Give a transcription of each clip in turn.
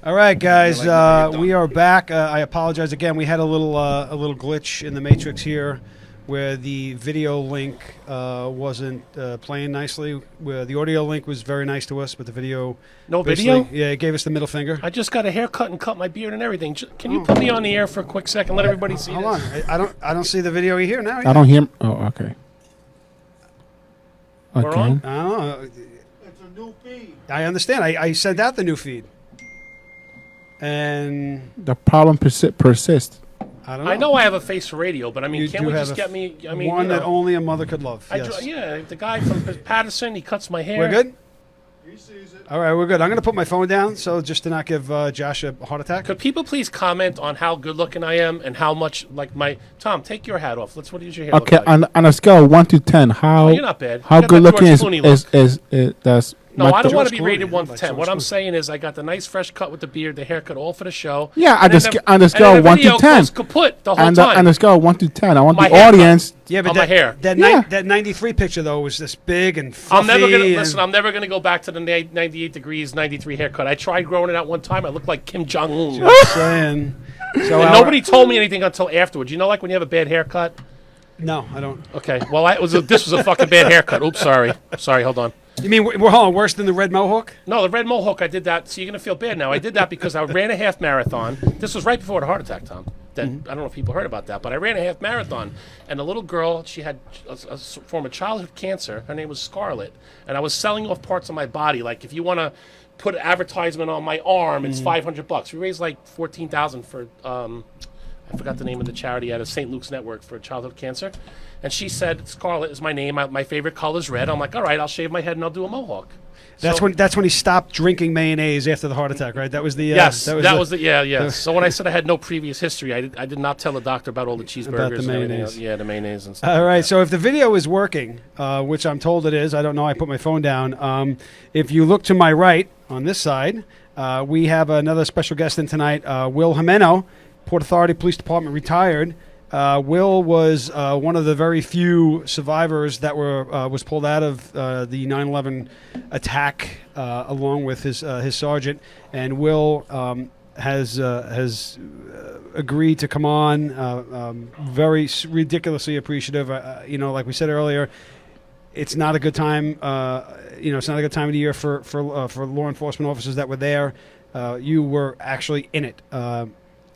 All right, guys, we are back. I apologize again. We had a little glitch in the matrix here, where the video link wasn't playing nicely. Where the audio link was very nice to us, but the video no video. Yeah, it gave us the middle finger. I just got a haircut and cut my beard and everything. Can you put me on the air for a quick second? Let everybody see. Hold this? on, I don't see the video here now. Either. I don't hear. Oh, okay. We're on? I don't know. It's a new feed. I understand. I sent out the new feed. And the problem persists. I don't know. I know I have a face for radio, but I mean, can't we just get me? I mean, one that only a mother could love. Yes. Yeah, the guy from Patterson, he cuts my hair. We're good. He sees it. All right, we're good. I'm going to put my phone down, so just to not give Josh a heart attack. Could people please comment on how good looking I am and how much like my Tom? Take your hat off. What does your hair Okay, look like? on a scale of 1 to 10, how you're not bad. How You got good that looking George Clooney is that's No, I don't want to George be rated Clooney, 1 to like 10. George What I'm Clooney. saying is I got the nice fresh cut with the beard, the haircut, all for the show. Yeah, on And the then scale and of then 1 the to video 10. goes kaput the whole On time. the scale of 1 to 10, I want My the haircut. audience. Yeah, but on my hair. that 93 picture though was this big and fluffy. I'm never gonna listen. I'm never gonna go back to the 98 degrees, 93 haircut. I tried growing it out one time. I looked like Kim Jong Un. Just saying. So And nobody told me anything until afterwards. You know, like when you have a bad haircut. No, I don't. Okay. Well, this was a fucking bad haircut. Oops, sorry. Sorry. Hold on. You mean we're worse than the red mohawk? No, the red mohawk. I did that. So you're gonna feel bad now. I did that because I ran a half marathon. This was right before the heart attack, Tom. I don't know if people heard about that, but I ran a half marathon, and a little girl, she had a form of childhood cancer. Her name was Scarlett, and I was selling off parts of my body. Like if you want to put an advertisement on my arm, it's $500. We raised like $14,000 for I forgot the name of the charity out of St. Luke's Network for childhood cancer. And she said, Scarlett is my name. My favorite color is red. I'm like, all right, I'll shave my head and I'll do a mohawk. That's when he stopped drinking mayonnaise after the heart attack, right? That was the yes. That was the So when I said I had no previous history, I did not tell the doctor about all the cheeseburgers About the and everything mayonnaise. else. Yeah, the mayonnaise and stuff. All right, so if the video is working, which I'm told it is, I don't know, I put my phone down. If you look to my right on this side, we have another special guest in tonight, Will Jimeno, Port Authority Police Department retired. Will was one of the very few survivors that was pulled out of the 9/11 attack, along with his sergeant. And Will has agreed to come on. Very ridiculously appreciative. Like we said earlier, it's not a good time. It's not a good time of the year for law enforcement officers that were there. You were actually in it.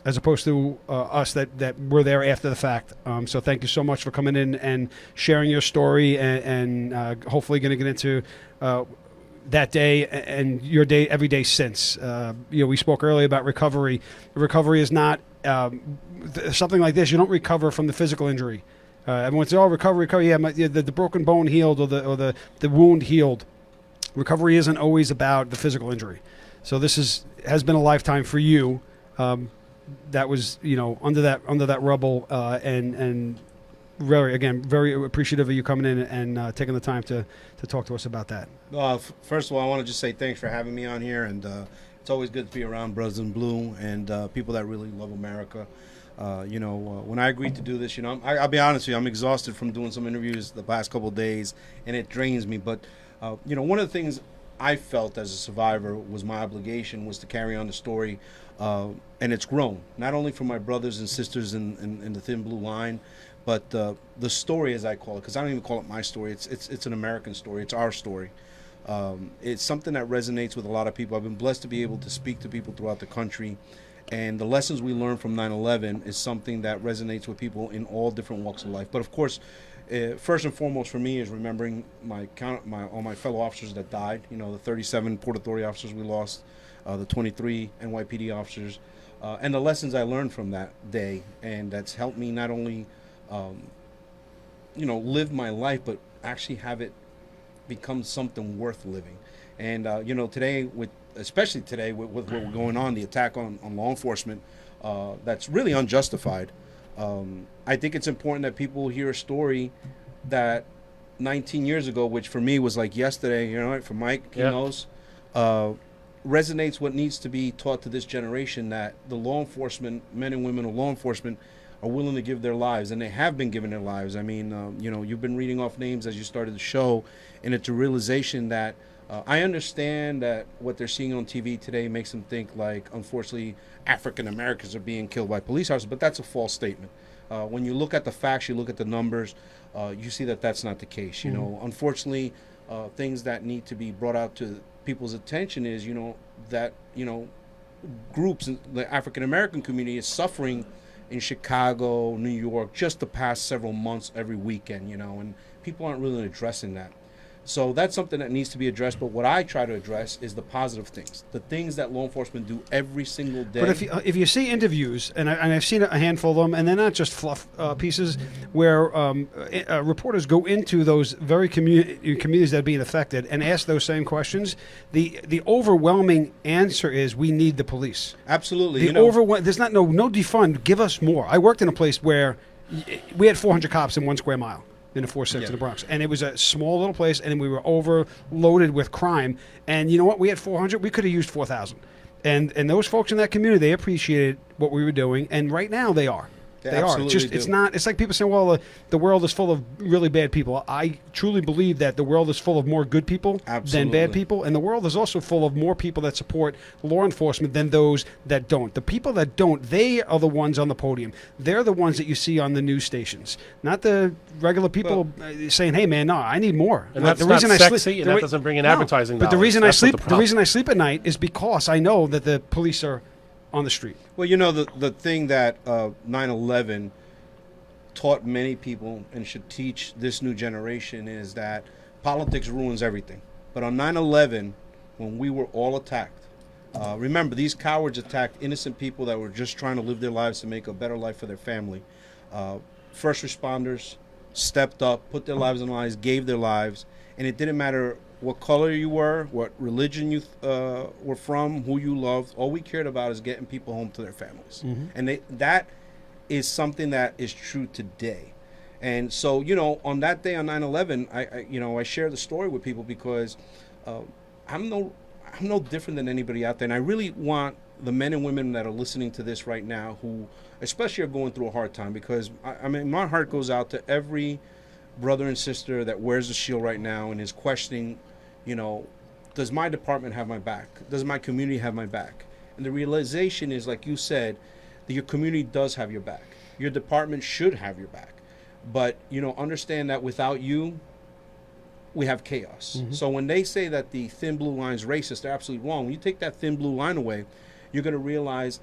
As opposed to us that were there after the fact. So thank you so much for coming in and sharing your story and hopefully going to get into that day and your day every day since. We spoke earlier about recovery. Recovery is not something like this. You don't recover from the physical injury. Everyone says, "Oh, recovery. Yeah, the broken bone healed or the wound healed." Recovery isn't always about the physical injury. So this has been a lifetime for you. That was, under that rubble, and very appreciative of you coming in and taking the time to talk to us about that. First of all, I want to just say thanks for having me on here, and it's always good to be around brothers in blue and people that really love America. When I agreed to do this, I'll be honest with you, I'm exhausted from doing some interviews the past couple of days, and it drains me. But one of the things I felt as a survivor was my obligation was to carry on the story. And it's grown, not only for my brothers and sisters in the Thin Blue Line, but the story, as I call it, because I don't even call it my story. It's an American story. It's our story. It's something that resonates with a lot of people. I've been blessed to be able to speak to people throughout the country, and the lessons we learned from 9/11 is something that resonates with people in all different walks of life. But of course, first and foremost for me is remembering all my fellow officers that died. The 37 Port Authority officers we lost, the 23 NYPD officers. And the lessons I learned from that day, and that's helped me not only, live my life, but actually have it become something worth living. And today, especially today with what we're going on, the attack on law enforcement, that's really unjustified. I think it's important that people hear a story that 19 years ago, which for me was like yesterday. For Mike, he knows. Resonates what needs to be taught to this generation, that the law enforcement, men and women of law enforcement, are willing to give their lives, and they have been giving their lives. I mean, you've been reading off names as you started the show, and it's a realization that I understand that what they're seeing on TV today makes them think like, unfortunately, African Americans are being killed by police officers, but that's a false statement. When you look at the facts, you look at the numbers, you see that that's not the case. You know, unfortunately, things that need to be brought out to people's attention is, that, groups, the African American community is suffering in Chicago, New York, just the past several months, every weekend, and people aren't really addressing that. So that's something that needs to be addressed. But what I try to address is the positive things, the things that law enforcement do every single day. But if you see interviews, and I've seen a handful of them, and they're not just fluff pieces, where reporters go into those very communities that are being affected and ask those same questions, the overwhelming answer is we need the police. Absolutely. There's not no defund. Give us more. I worked in a place where we had 400 cops in 1 square mile in the 4-6 in the Bronx. And it was a small little place, and we were overloaded with crime. And you know what? We had 400. We could have used 4,000. And those folks in that community, they appreciated what we were doing. And right now, they are. They are. It's not. It's like people saying, "Well, the world is full of really bad people." I truly believe that the world is full of more good people than bad people, and the world is also full of more people that support law enforcement than those that don't. The people that don't, they are the ones on the podium. They're the ones that you see on the news stations, not the regular people saying, "Hey, man, no, I need more." And that's not sexy, and that doesn't bring in advertising dollars. But the reason the reason I sleep at night is because I know that the police are on the street. Well, the thing that 9/11 taught many people and should teach this new generation is that politics ruins everything. But on 9/11, when we were all attacked, remember, these cowards attacked innocent people that were just trying to live their lives to make a better life for their family. First responders stepped up, put their lives on the line, gave their lives, and it didn't matter what color you were, what religion you were from, who you loved. All we cared about is getting people home to their families. And that is something that is true today. And so, on that day on 9/11, I share the story with people because I'm no different than anybody out there. And I really want the men and women that are listening to this right now, who especially are going through a hard time, because my heart goes out to every brother and sister that wears a shield right now and is questioning, does my department have my back? Does my community have my back? And the realization is, like you said, that your community does have your back. Your department should have your back. But, understand that without you, we have chaos. So when they say that the thin blue line is racist, they're absolutely wrong. When you take that thin blue line away, you're going to realize,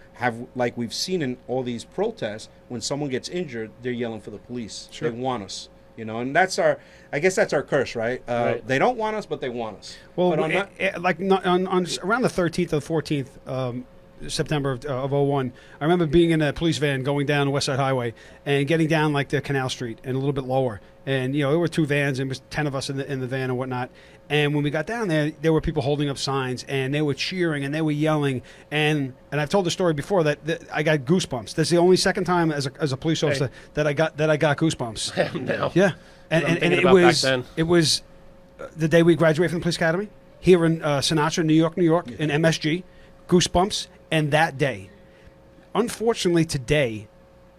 like we've seen in all these protests, when someone gets injured, they're yelling for the police. Sure. They want us. And that's I guess that's our curse, right? Right. They don't want us, but they want us. Well, on around the 13th or 14th September of 01, I remember being in a police van going down West Side Highway and getting down like the Canal Street and a little bit lower. And, there were 2 vans and there was 10 of us in the van and whatnot. And when we got down there were people holding up signs and they were cheering and they were yelling. And I've told the story before that I got goosebumps. That's the only second time as a police officer that I got goosebumps. No. Yeah. And it was the day we graduated from the police academy here in Sinatra, New York, in MSG. Goosebumps. And that day, unfortunately today,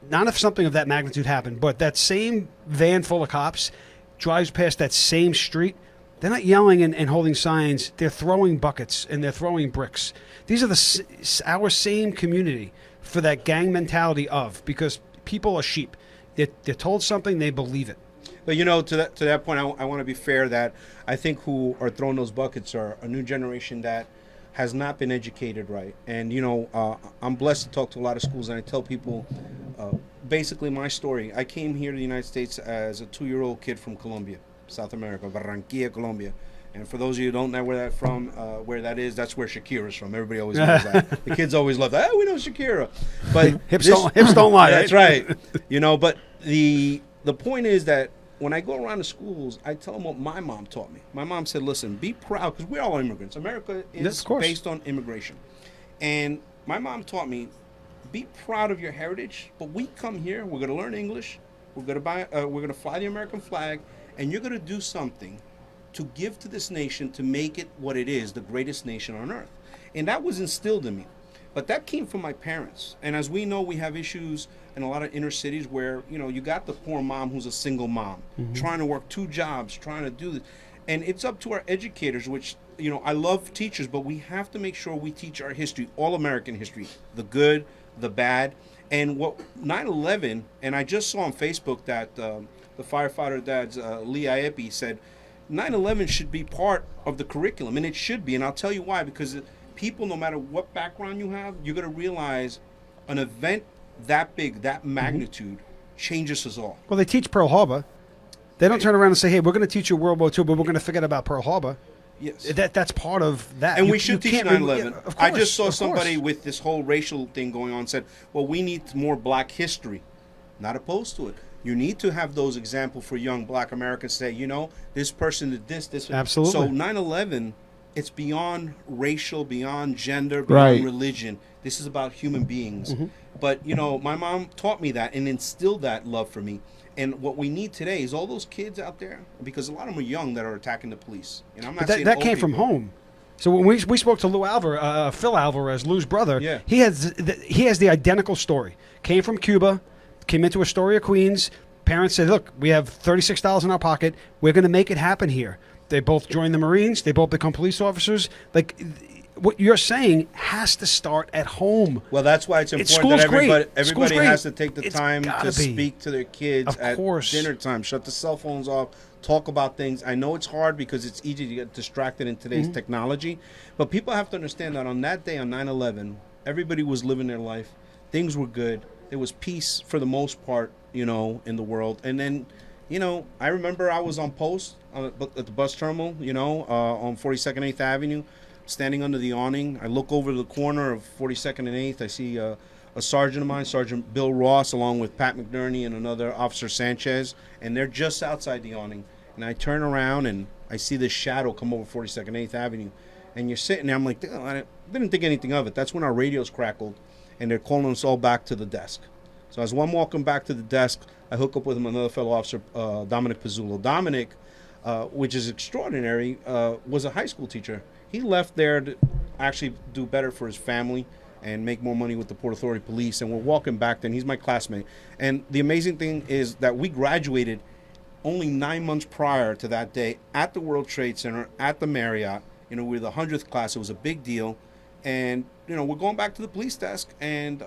not if something of that magnitude happened, but that same van full of cops drives past that same street. They're not yelling and holding signs. They're throwing buckets and they're throwing bricks. These are our same community for that gang mentality because people are sheep. They're told something, they believe it. But to that point, I want to be fair that I think who are throwing those buckets are a new generation that has not been educated right. And, I'm blessed to talk to a lot of schools, and I tell people basically my story. I came here to the United States as a 2-year-old kid from Colombia, South America, Barranquilla, Colombia. And for those of you who don't know where that is, that's where Shakira's from. Everybody always knows that. The kids always love that. Oh, we know Shakira. But hips don't lie. That's right. But the point is that when I go around the schools, I tell them what my mom taught me. My mom said, listen, be proud, because we're all immigrants. America is based on immigration. And my mom taught me, be proud of your heritage, but we come here, we're going to learn English, we're going to fly the American flag, and you're going to do something to give to this nation to make it what it is, the greatest nation on earth. And that was instilled in me. But that came from my parents. And as we know, we have issues in a lot of inner cities where, you got the poor mom who's a single mom, trying to work 2 jobs, trying to do this. And it's up to our educators, which I love teachers, but we have to make sure we teach our history, all American history, the good, the bad. And what 9/11, and I just saw on Facebook that the firefighter dad's Lee Iepi said 9/11 should be part of the curriculum, and it should be. And I'll tell you why, because people, no matter what background you have, you're going to realize an event that big, that magnitude, changes us all. Well, they teach Pearl Harbor. They don't turn around and say, "Hey, we're going to teach you World War II, but we're going to forget about Pearl Harbor." Yes. That's part of that. And You- we should you teach can't- 9/11. yeah, of I course, just saw of somebody course. with this whole racial thing going on said, well, we need more black history. Not opposed to it. You need to have those examples for young black Americans say, this person did this. Absolutely. So 9/11, it's beyond racial, beyond gender, beyond Right. religion. This is about human beings. Mm-hmm. But, my mom taught me that and instilled that love for me. And what we need today is all those kids out there, because a lot of them are young that are attacking the police. And I'm not But saying that old came from people. home. So when we spoke to Phil Alvarez, Lou's brother, Yeah. he has the identical story. Came from Cuba, came into Astoria, Queens. Parents said, "Look, we have $36 in our pocket. We're going to make it happen here." They both joined the Marines. They both become police officers. Like what you're saying has to start at home. Well, that's why it's important school's that great. everybody School's everybody has great. to take the It's time gotta to be. speak to their kids Of at course. dinner time. Shut the cell phones off. Talk about things. I know it's hard because it's easy to get distracted in today's Mm-hmm. technology, but people have to understand that on that day, on 9/11, everybody was living their life. Things were good. There was peace for the most part, in the world. And then, I remember I was on post at the bus terminal, on 42nd 8th Avenue, standing under the awning. I look over the corner of 42nd and 8th. I see a sergeant of mine, Sergeant Bill Ross, along with Pat McNerney and another Officer Sanchez, and they're just outside the awning. And I turn around and I see this shadow come over 42nd 8th Avenue. And you're sitting there, I'm like, "Oh, I didn't think anything of it." That's when our radios crackled, and they're calling us all back to the desk. So as I'm walking back to the desk, I hook up with another fellow officer, Dominic Pizzulo. Dominic, which is extraordinary, was a high school teacher. He left there to actually do better for his family and make more money with the Port Authority Police. And we're walking back then. He's my classmate. And the amazing thing is that we graduated only 9 months prior to that day at the World Trade Center, at the Marriott. We were the 100th class. It was a big deal. And, we're going back to the police desk and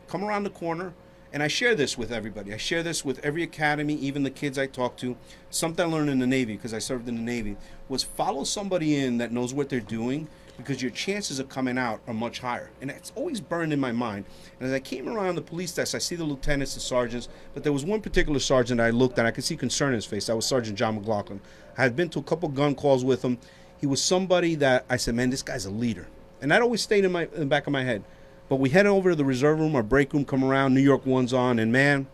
come around the corner. And I share this with everybody. I share this with every academy, even the kids I talk to. Something I learned in the Navy, because I served in the Navy, was follow somebody in that knows what they're doing, because your chances of coming out are much higher. And it's always burned in my mind. And as I came around the police desk, I see the lieutenants, the sergeants, but there was one particular sergeant I looked at. I could see concern in his face. That was Sergeant John McLaughlin. I had been to a couple gun calls with him. He was somebody that I said, man, this guy's a leader. And that always stayed in the back of my head. But we head over to the reserve room, our break room, come around, New York One's on, and man,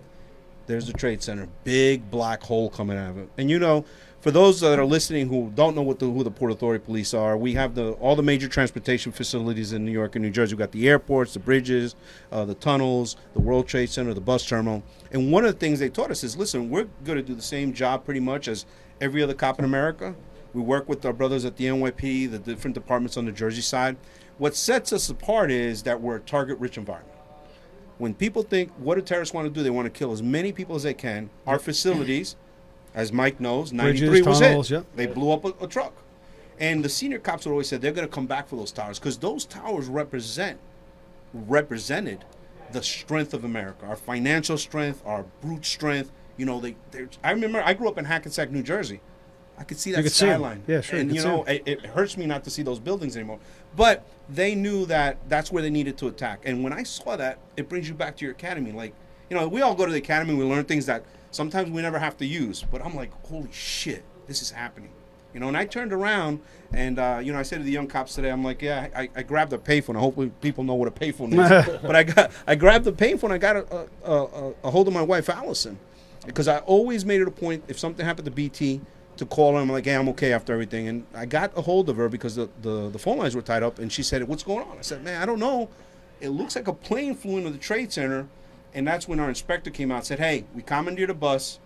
there's the Trade Center. Big black hole coming out of it. And for those that are listening who don't know who the Port Authority Police are, we have all the major transportation facilities in New York and New Jersey. We've got the airports, the bridges, the tunnels, the World Trade Center, the bus terminal. And one of the things they taught us is, listen, we're going to do the same job pretty much as every other cop in America. We work with our brothers at the NYP, the different departments on the Jersey side. What sets us apart is that we're a target-rich environment. When people think, what do terrorists want to do? They want to kill as many people as they can. Our facilities, as Mike knows, 93 Bridges, was tunnels, it. yep. They blew up a truck. And the senior cops would always say they're going to come back for those towers, because those towers represented the strength of America, our financial strength, our brute strength. I remember I grew up in Hackensack, New Jersey. I could see that could see 'em. skyline. Yeah, sure, And you could see 'em. it hurts me not to see those buildings anymore. But they knew that that's where they needed to attack. And when I saw that, it brings you back to your academy. Like, we all go to the academy, we learn things that sometimes we never have to use. But I'm like, holy shit, this is happening. And I turned around and, I said to the young cops today, I'm like, yeah, I grabbed a payphone. Hopefully people know what a payphone is. But I grabbed the payphone. I got a hold of my wife, Allison, because I always made it a point, if something happened to BT, to call her. I'm like, hey, I'm okay after everything. And I got a hold of her because the phone lines were tied up. And she said, what's going on? I said, man, I don't know. It looks like a plane flew into the Trade Center. And that's when our inspector came out and said, hey, we commandeered a bus.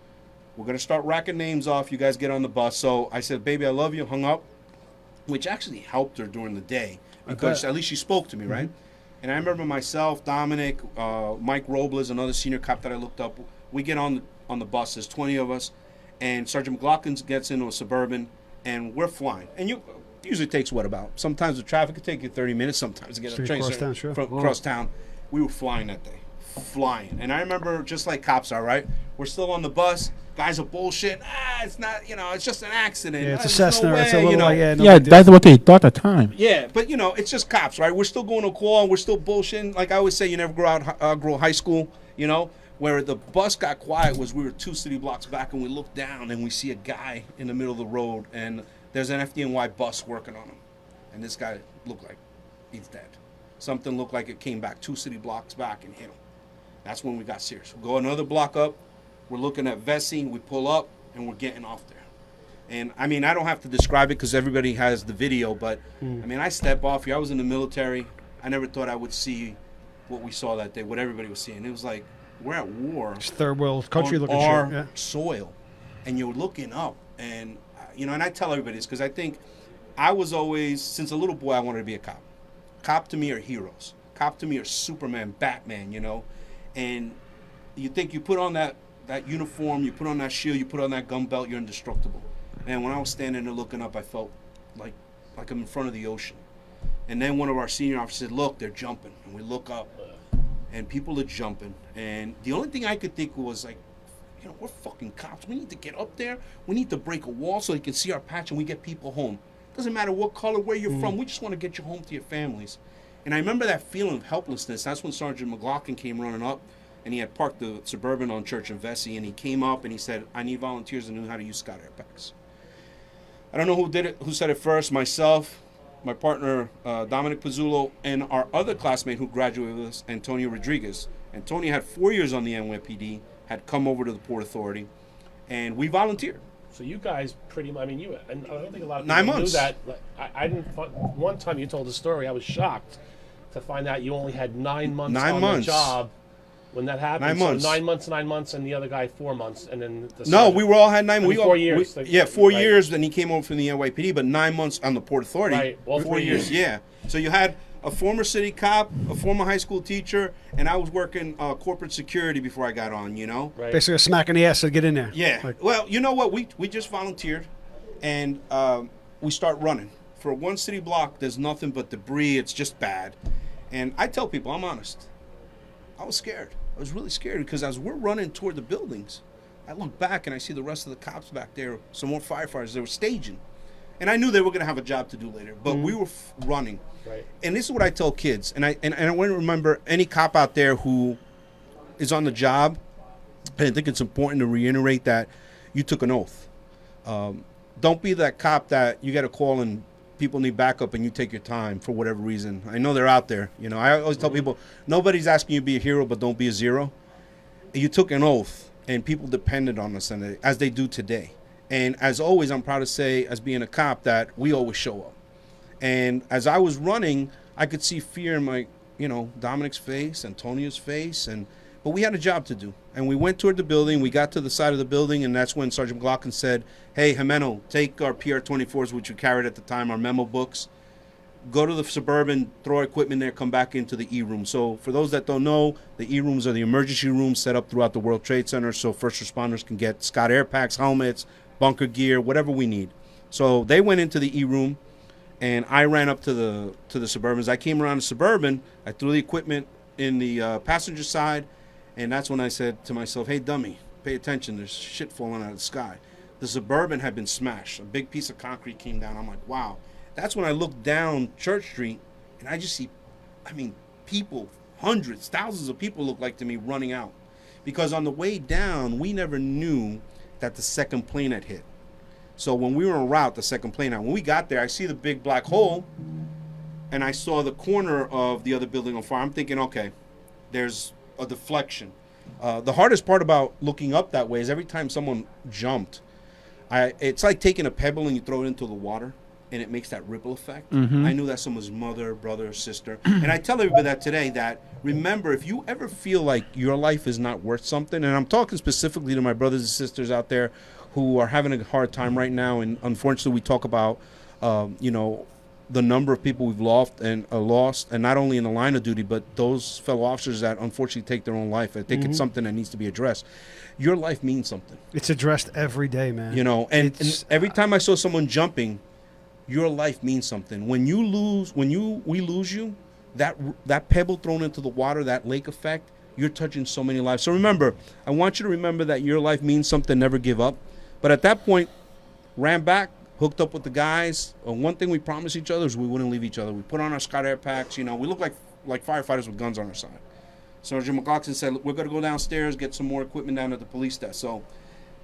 We're going to start racking names off. You guys get on the bus. So I said, baby, I love you. Hung up, which actually helped her during the day, because at least she spoke to me, right? And I remember myself, Dominic, Mike Robles, another senior cop that I looked up. We get on the bus. There's 20 of us. And Sergeant McLaughlin gets into a Suburban, and we're flying. And usually takes what about? Sometimes with traffic it take you 30 minutes. Sometimes to get a Straight train across town, sure. from across town. We were flying that day, flying. And I remember just like cops are, right? We're still on the bus. Guys are bullshit. It's not, it's just an accident. Yeah, it's a There's Cessna. no It's a way, little like, no Yeah, big deal. that's what they thought at the time. Yeah, but it's just cops, right? We're still going to call and we're still bullshitting. Like I always say, you never grow high school, Where the bus got quiet was we were 2 city blocks back and we look down and we see a guy in the middle of the road and there's an FDNY bus working on him. And this guy looked like he's dead. Something looked like it came back 2 city blocks back and hit him. That's when we got serious. We go another block up. We're looking at Vesey. We pull up and we're getting off there. And I mean, I don't have to describe it because everybody has the video, but I mean, I step off here. I was in the military. I never thought I would see what we saw that day, what everybody was seeing. It was like, we're at war. It's third world country on looking our shit. Yeah. soil. And you're looking up. And, and I tell everybody this because I think I was always, since a little boy, I wanted to be a cop. Cop to me are heroes. Cop to me are Superman, Batman, And you think you put on that uniform, you put on that shield, you put on that gun belt, you're indestructible. And when I was standing there looking up, I felt like I'm in front of the ocean. And then one of our senior officers said, look, they're jumping. And we look up, and people are jumping. And the only thing I could think was like, we're fucking cops. We need to get up there. We need to break a wall so they can see our patch and we get people home. Doesn't matter what color, where you're from. We just want to get you home to your families. And I remember that feeling of helplessness. That's when Sergeant McLaughlin came running up. And he had parked the Suburban on Church and Vesey, and he came up and he said, I need volunteers that knew how to use Scott airbags. I don't know who did it, who said it first, myself, my partner, Dominic Pizzulo, and our other classmate who graduated with us, Antonio Rodriguez. Antonio had 4 years on the NYPD, had come over to the Port Authority, and we volunteered. So you guys pretty much, and I don't think a lot of 9 people knew months. that. I didn't, one time you told the story, I was shocked to find out you only had 9 months 9 on months. the job when that happened. 9 months. So 9 months, and the other guy 4 months, and then the No, sergeant. we were all had 9 I mean, we 4 all, years. We, yeah, 4 Right. years, then he came over from the NYPD, but 9 months on the Port Authority. Right, all 4 years. Yeah. So you had a former city cop, a former high school teacher, and I was working corporate security before I got on, Right. Basically a smack in the ass to get in there. Yeah. Like, Well, you know what? We just volunteered, and we start running. For one city block, there's nothing but debris. It's just bad. And I tell people, I'm honest. I was scared. I was really scared because as we're running toward the buildings, I look back and I see the rest of the cops back there, some more firefighters. They were staging. And I knew they were going to have a job to do later, but we were running. Right. And this is what I tell kids, and I want to remember any cop out there who is on the job. And I think it's important to reiterate that you took an oath. Don't be that cop that you get a call and people need backup and you take your time for whatever reason. I know they're out there. I always tell people, nobody's asking you to be a hero, but don't be a zero. You took an oath, and people depended on us, as they do today. And as always, I'm proud to say, as being a cop, that we always show up. And as I was running, I could see fear in my, Dominic's face, Antonio's face, but we had a job to do. And we went toward the building. We got to the side of the building, and that's when Sergeant McLaughlin said, hey, Jimeno, take our PR-24s, which we carried at the time, our memo books, go to the Suburban, throw our equipment there, come back into the E-room. So for those that don't know, the E-rooms are the emergency rooms set up throughout the World Trade Center so first responders can get Scott air packs, helmets, bunker gear, whatever we need. So they went into the E-room, and I ran up to the Suburbans. I came around the Suburban. I threw the equipment in the passenger side, and that's when I said to myself, hey, dummy, pay attention. There's shit falling out of the sky. The Suburban had been smashed. A big piece of concrete came down. I'm like, wow. That's when I looked down Church Street, and I just see, people, hundreds, thousands of people look like to me running out. Because on the way down, we never knew that the second plane had hit. So when we were en route, the second plane out, when we got there, I see the big black hole, and I saw the corner of the other building on fire. I'm thinking, okay, there's a deflection. The hardest part about looking up that way is every time someone jumped, it's like taking a pebble and you throw it into the water, and it makes that ripple effect. I knew that someone's mother, brother, sister. And I tell everybody that today, that remember, if you ever feel like your life is not worth something, and I'm talking specifically to my brothers and sisters out there who are having a hard time right now, and unfortunately we talk about, the number of people we've lost, and not only in the line of duty, but those fellow officers that unfortunately take their own life. I think it's something that needs to be addressed. Your life means something. It's addressed every day, man. And every time I saw someone jumping, your life means something. When we lose you, that pebble thrown into the water, that lake effect, you're touching so many lives. So remember, I want you to remember that your life means something. Never give up. But at that point, ran back, hooked up with the guys. One thing we promised each other is we wouldn't leave each other. We put on our Scott Air packs. We look like firefighters with guns on our side. Sergeant McLaughlin said, we're going to go downstairs, get some more equipment down at the police desk. So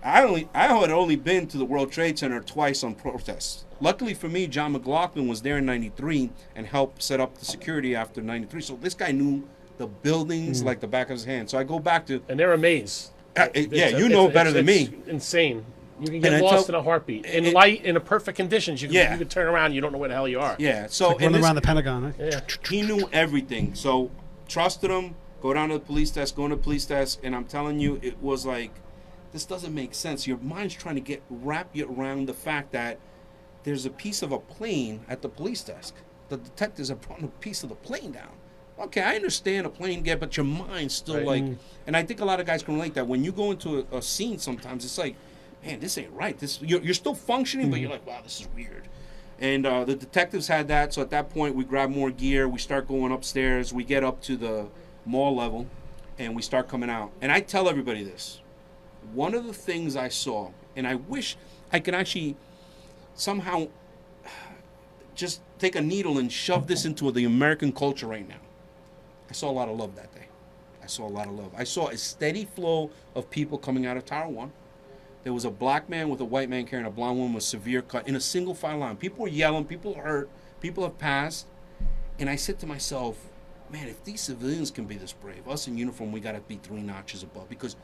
I had only been to the World Trade Center twice on protests. Luckily for me, John McLaughlin was there in 93 and helped set up the security after 93. So this guy knew the buildings like the back of his hand. So I go back to... And they're amazed. Better than me. It's insane. You can get lost in a heartbeat. In light, in a perfect conditions, you can turn around, you don't know where the hell you are. Yeah. So running around the Pentagon. Right? Yeah. He knew everything. So trusted him, go down to the police desk, go to the police desk, and I'm telling you, it was like, this doesn't make sense. Your mind's trying to wrap you around the fact that there's a piece of a plane at the police desk. The detectives have brought a piece of the plane down. Okay, I understand a plane but your mind's still and I think a lot of guys can relate that when you go into a scene sometimes, it's like, man, this ain't right. You're still functioning, but you're like, wow, this is weird. And the detectives had that, so at that point, we grab more gear, we start going upstairs, we get up to the mall level, and we start coming out. And I tell everybody this. One of the things I saw, and I wish I could actually somehow just take a needle and shove this into the American culture right now. I saw a lot of love that day. I saw a steady flow of people coming out of Tower 1. There was a black man with a white man carrying a blonde woman with severe cut in a single file line. People were yelling, people are hurt, people have passed. And I said to myself, man, if these civilians can be this brave, us in uniform, we got to be 3 notches above, because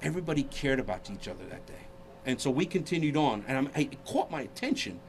everybody cared about each other that day. And so we continued on, and it caught my attention,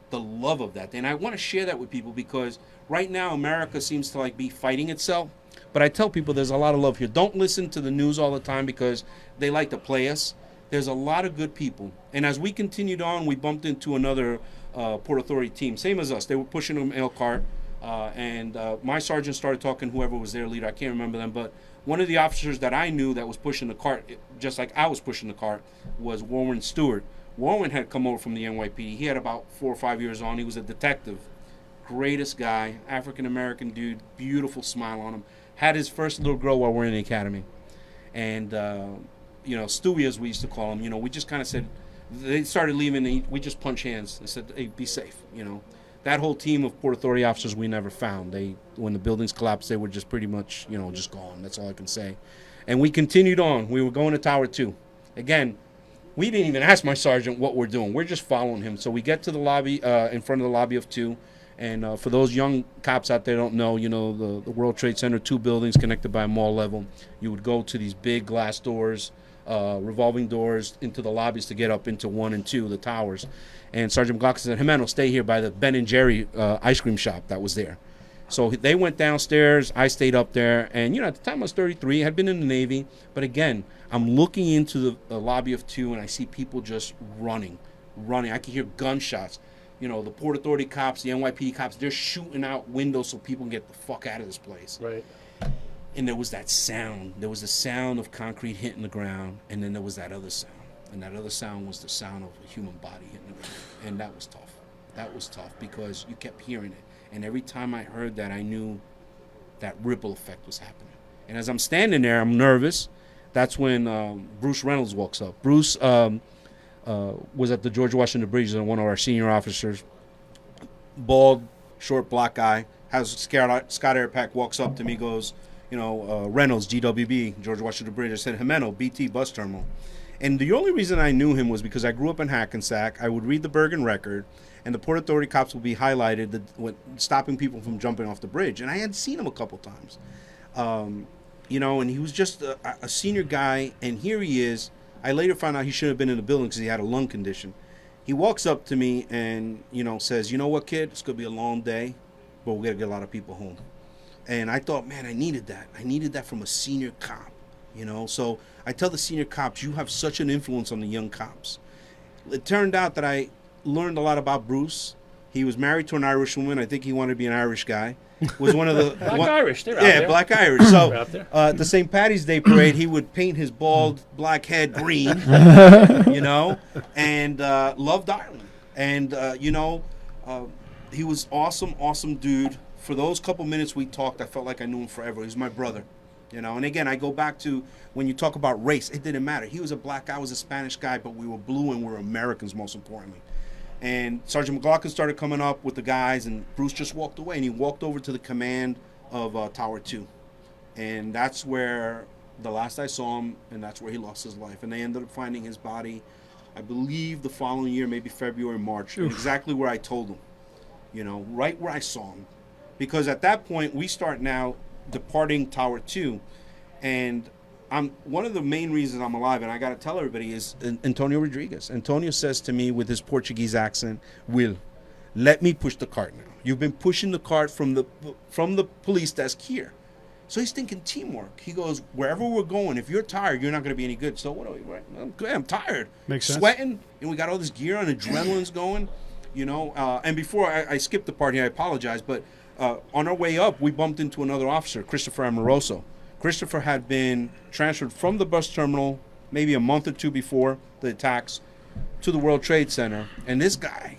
the love of that day. And I want to share that with people because right now America seems to be fighting itself. But I tell people there's a lot of love here. Don't listen to the news all the time because they like to play us. There's a lot of good people. And as we continued on, we bumped into another Port Authority team, same as us. They were pushing a mail cart. And my sergeant started talking, whoever was their leader, I can't remember them, but one of the officers that I knew that was pushing the cart, just like I was pushing the cart, was Warren Stewart. Warren had come over from the NYPD. He had about 4 or 5 years on. He was a detective. Greatest guy, African-American dude, beautiful smile on him. Had his first little girl while we're in the academy. And, Stewie, as we used to call him, we just kind of said, they started leaving, and we just punch hands. They said, hey, be safe, That whole team of Port Authority officers we never found. When the buildings collapsed, they were just pretty much, just gone. That's all I can say. And we continued on. We were going to Tower 2. Again, we didn't even ask my sergeant what we're doing. We're just following him. So we get to the lobby, in front of the lobby of 2. And for those young cops out there don't know, the World Trade Center, 2 buildings connected by a mall level. You would go to these big glass doors, revolving doors into the lobbies to get up into 1 and 2, the towers. And Sergeant McLaughlin said, Jimeno, stay here by the Ben & Jerry ice cream shop that was there. So they went downstairs. I stayed up there. And, at the time I was 33, had been in the Navy. But again, I'm looking into the lobby of 2, and I see people just running. I can hear gunshots. The Port Authority cops, the NYPD cops, they're shooting out windows so people can get the fuck out of this place. Right. And there was that sound. There was the sound of concrete hitting the ground, and then there was that other sound. And that other sound was the sound of a human body hitting the ground. And that was tough. That was tough because you kept hearing it. And every time I heard that, I knew that ripple effect was happening. And as I'm standing there, I'm nervous. That's when Bruce Reynolds walks up. Bruce was at the George Washington Bridge, and one of our senior officers, bald, short, black guy, has Scott Airpack, walks up to me, goes, Reynolds, GWB, George Washington Bridge. I said, Jimeno, BT bus terminal. And the only reason I knew him was because I grew up in Hackensack. I would read the Bergen Record, and the Port Authority cops would be highlighted stopping people from jumping off the bridge. And I had seen him a couple times. And he was just a senior guy, and here he is. I later found out he shouldn't have been in the building because he had a lung condition. He walks up to me and, says, you know what, kid? It's going to be a long day, but we're going to get a lot of people home. And I thought, man, I needed that. I needed that from a senior cop, So I tell the senior cops, you have such an influence on the young cops. It turned out that I learned a lot about Bruce. He was married to an Irish woman. I think he wanted to be an Irish guy. Was one of the Irish. They're out there. Yeah, black Irish. So out there. at the St. Patty's Day parade, he would paint his bald black head green, and loved Ireland. And He was awesome dude. For those couple minutes we talked, I felt like I knew him forever. He was my brother, you know. And again, I go back to when you talk about race, it didn't matter. He was a black guy, I was a Spanish guy, but we were blue and we were Americans most importantly. And Sergeant McLaughlin started coming up with the guys, and Bruce just walked away, and he walked over to the command of Tower 2. And that's where the last I saw him, and that's where he lost his life. And they ended up finding his body, I believe, the following year, maybe February, March, exactly where I told him, you know, right where I saw him. Because at that point, we start now departing Tower 2, and one of the main reasons I'm alive, and I got to tell everybody, is Antonio Rodriguez. Antonio says to me with his Portuguese accent, Will, let me push the cart now. You've been pushing the cart from the police desk here. So he's thinking teamwork. He goes, wherever we're going, if you're tired, you're not going to be any good. So what are we, right? I'm good. I'm tired. Makes sense. Sweating, and we got all this gear on, adrenaline's going, you know. And before I skipped the part here, I apologize, but on our way up, we bumped into another officer, Christopher Amoroso. Christopher had been transferred from the bus terminal maybe a month or two before the attacks to the World Trade Center. And this guy,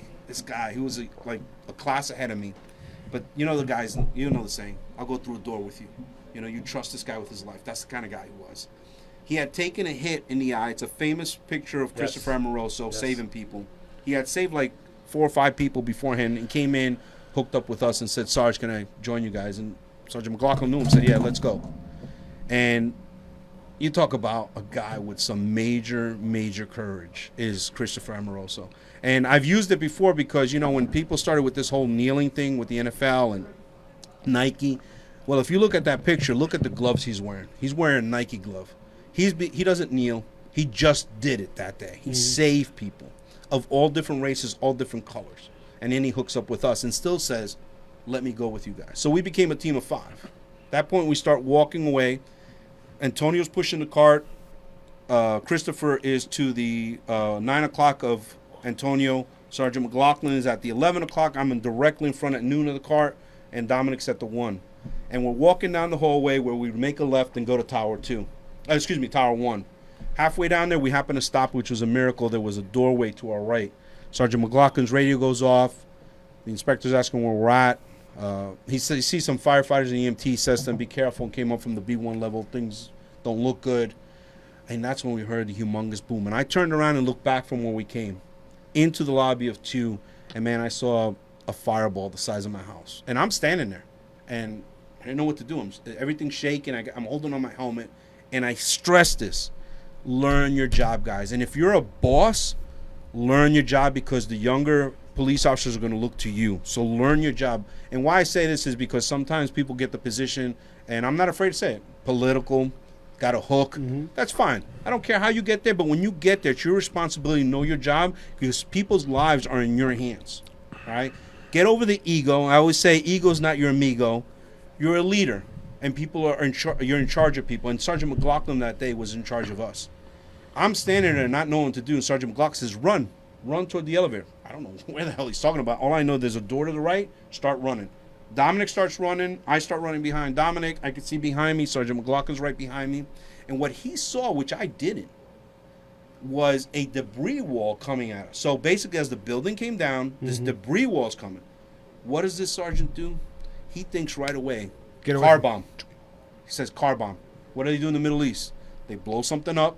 he was like a class ahead of me. But you know the guys, you know the saying, I'll go through a door with you. You know, you trust this guy with his life. That's the kind of guy he was. He had taken a hit in the eye. It's a famous picture of Christopher Amoroso saving people. He had saved like 4 or 5 people beforehand and came in, hooked up with us and said, Sarge, can I join you guys? And Sergeant McLaughlin knew him, said, yeah, let's go. And you talk about a guy with some major courage is Christopher Amoroso. And I've used it before because, you know, when people started with this whole kneeling thing with the NFL and Nike, well, if you look at that picture, look at the gloves he's wearing. He's wearing a Nike glove. He doesn't kneel. He just did it that day. He saved people of all different races, all different colors. And then he hooks up with us and still says, let me go with you guys. So we became a team of 5. At that point, we start walking away. Antonio's pushing the cart. Christopher is to the 9 o'clock of Antonio. Sergeant McLaughlin is at the 11 o'clock. I'm directly in front at noon of the cart, and Dominic's at the 1. And we're walking down the hallway where we make a left and go to Tower 2. Tower 1. Halfway down there, we happen to stop, which was a miracle. There was a doorway to our right. Sergeant McLaughlin's radio goes off. The inspector's asking where we're at. He sees some firefighters and EMT, says to them, be careful, and came up from the B1 level. Things don't look good. And that's when we heard the humongous boom. And I turned around and looked back from where we came into the lobby of 2. And, man, I saw a fireball the size of my house. And I'm standing there. And I didn't know what to do. Everything's shaking. I'm holding on my helmet. And I stress this. Learn your job, guys. And if you're a boss, learn your job, because the younger police officers are going to look to you. So learn your job. And why I say this is because sometimes people get the position, and I'm not afraid to say it, political, got a hook. That's fine. I don't care how you get there, but when you get there, it's your responsibility to know your job, because people's lives are in your hands. All right? Get over the ego. I always say ego's not your amigo. You're a leader, and people are you're in charge of people. And Sergeant McLaughlin that day was in charge of us. I'm standing there not knowing what to do, and Sergeant McLaughlin says, run toward the elevator. I don't know where the hell he's talking about. All I know, there's a door to the right, start running. Dominic starts running. I start running behind Dominic. I can see behind me. Sergeant McLaughlin's right behind me. And what he saw, which I didn't, was a debris wall coming at us. So basically, as the building came down, this debris wall's coming. What does this sergeant do? He thinks right away, car bomb. He says car bomb. What do they do in the Middle East? They blow something up,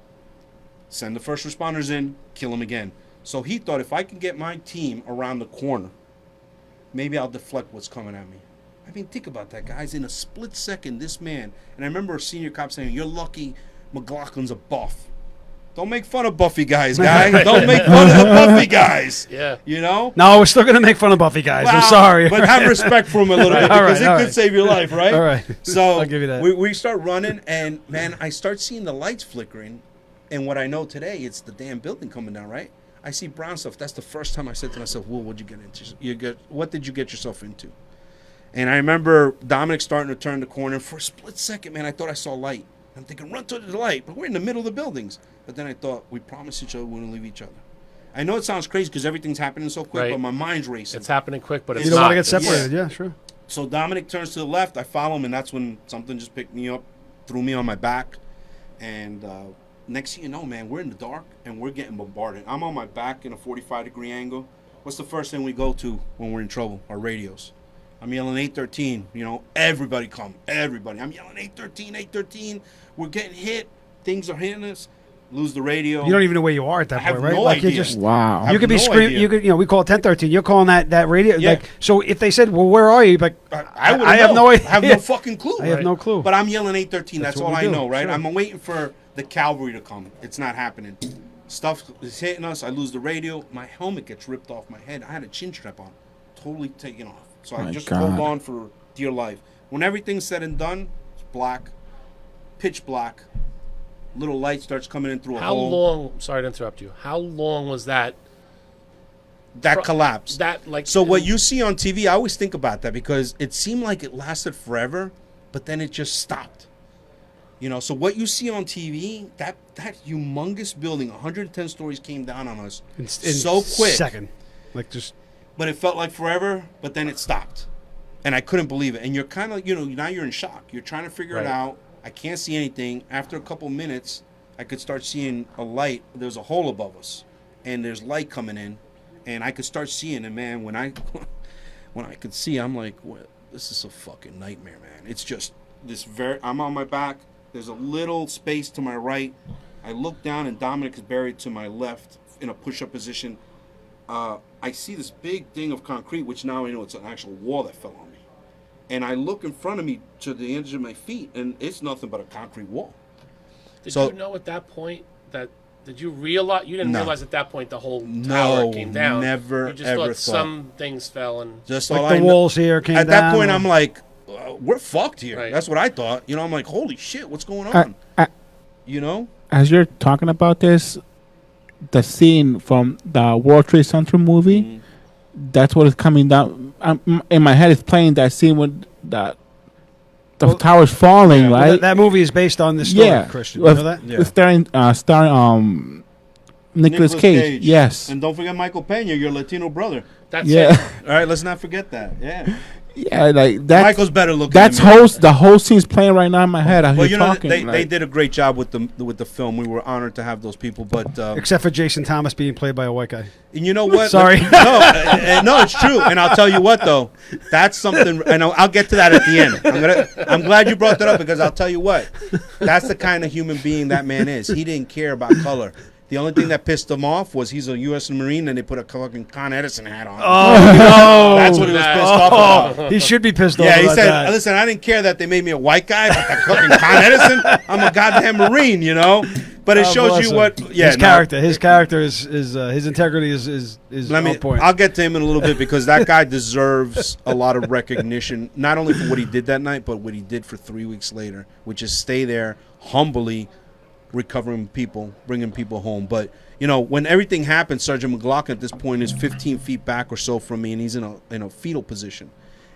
send the first responders in, kill them again. So he thought, if I can get my team around the corner, maybe I'll deflect what's coming at me. I mean, think about that, guys. In a split second, this man, and I remember a senior cop saying, you're lucky McLaughlin's a buff. Don't make fun of Buffy guys. Don't make fun of the Buffy guys. Yeah. You know? No, we're still going to make fun of Buffy guys. Well, I'm sorry. But have respect for him a little bit, because it could save your life, right? All right. So I'll give you that. We start running, and, man, I start seeing the lights flickering. And what I know today, it's the damn building coming down, right? I see brown stuff. That's the first time I said to myself, "Well, what'd you get into? What did you get yourself into?" And I remember Dominic starting to turn the corner. For a split second, man, I thought I saw light. I'm thinking, run to the light, but we're in the middle of the buildings. But then I thought, we promised each other we wouldn't leave each other. I know it sounds crazy because everything's happening so quick, but my mind's racing. It's happening quick, but it's you not. don't want to get separated. Yeah, sure. So Dominic turns to the left. I follow him, and that's when something just picked me up, threw me on my back, and next thing you know, man, we're in the dark, and we're getting bombarded. I'm on my back in a 45-degree angle. What's the first thing we go to when we're in trouble? Our radios. I'm yelling 813. You know, everybody come. Everybody. I'm yelling 813, 813. We're getting hit. Things are hitting us. Lose the radio. You don't even know where you are at that I have point, right? no like idea. you just Wow. have you could be no screaming. idea. You could, we call it 1013. You're calling that radio. Yeah. Like, so if they said, "Well, where are you?" Like, I have no idea. I have no fucking clue. I have no clue. But I'm yelling 813. That's That's what all we I do. know, right? Sure. I'm waiting for the cavalry to come. It's not happening. Stuff is hitting us. I lose the radio. My helmet gets ripped off my head. I had a chin strap on, totally taken off. So I My just God. hold on for dear life. When everything's said and done, it's black, pitch black. Little light starts coming in through a How hole. long? Sorry to interrupt you. How long was that? That collapsed. That like. So what you see on TV, I always think about that because it seemed like it lasted forever, but then it just stopped. You know, so what you see on TV, that humongous building, 110 stories, came down on us in so quick. second, like just But it felt like forever, but then it stopped. And I couldn't believe it. And you're kind of, now you're in shock. You're trying to figure it Right. out. I can't see anything. After a couple minutes, I could start seeing a light. There's a hole above us, and there's light coming in, and I could start seeing it, man. When I could see, I'm like, what? This is a fucking nightmare, man. It's just I'm on my back. There's a little space to my right. I look down, and Dominic is buried to my left in a push-up position. I see this big thing of concrete, which now I know it's an actual wall that fell on me. And I look in front of me to the edge of my feet, and it's nothing but a concrete wall. Did So- you know at that point that? Did you realize? You didn't No. realize at that point the whole No, tower came down. never, You just ever thought thought. some things fell and. Just all like I the know- walls here came At down. that point, I'm like, we're fucked here. Right. That's what I thought. I'm like, holy shit, what's going on? You know? As you're talking about this, the scene from the World Trade Center movie, Mm-hmm. that's what is coming down. In my head, it's playing that scene with the tower's falling, yeah, Well, right? that movie is based on this story, yeah, Christian. You know that? Yeah. starring Nicolas Cage. Yes. And don't forget Michael Pena, your Latino brother. That's Yeah. it. All right, let's not forget that. Yeah. Yeah, like that. Michael's better looking. That's than me. the whole scene's playing right now in my head. As Well, you're you know, talking, they like, did a great job with the film. We were honored to have those people, but Except for Jason Thomas being played by a white guy. and you know what? Sorry. No, it's true. And I'll tell you what, though, that's something. And I'll get to that at the end. I'm glad you brought that up because I'll tell you what, that's the kind of human being that man is. He didn't care about color. The only thing that pissed him off was he's a U.S. Marine and they put a fucking Con Edison hat on. Oh, That's what he was pissed off about. he should be pissed off. Yeah, he about said, that. listen, I didn't care that they made me a white guy, but that fucking Con Edison, I'm a goddamn Marine, But it Oh, shows bless you him. what, yeah. his character. His character is his integrity is on point. I'll get to him in a little bit because that guy deserves a lot of recognition, not only for what he did that night, but what he did for 3 weeks later, which is stay there humbly, recovering people, bringing people home. But when everything happened, Sergeant McLaughlin at this point is 15 feet back or so from me, and he's in a fetal position,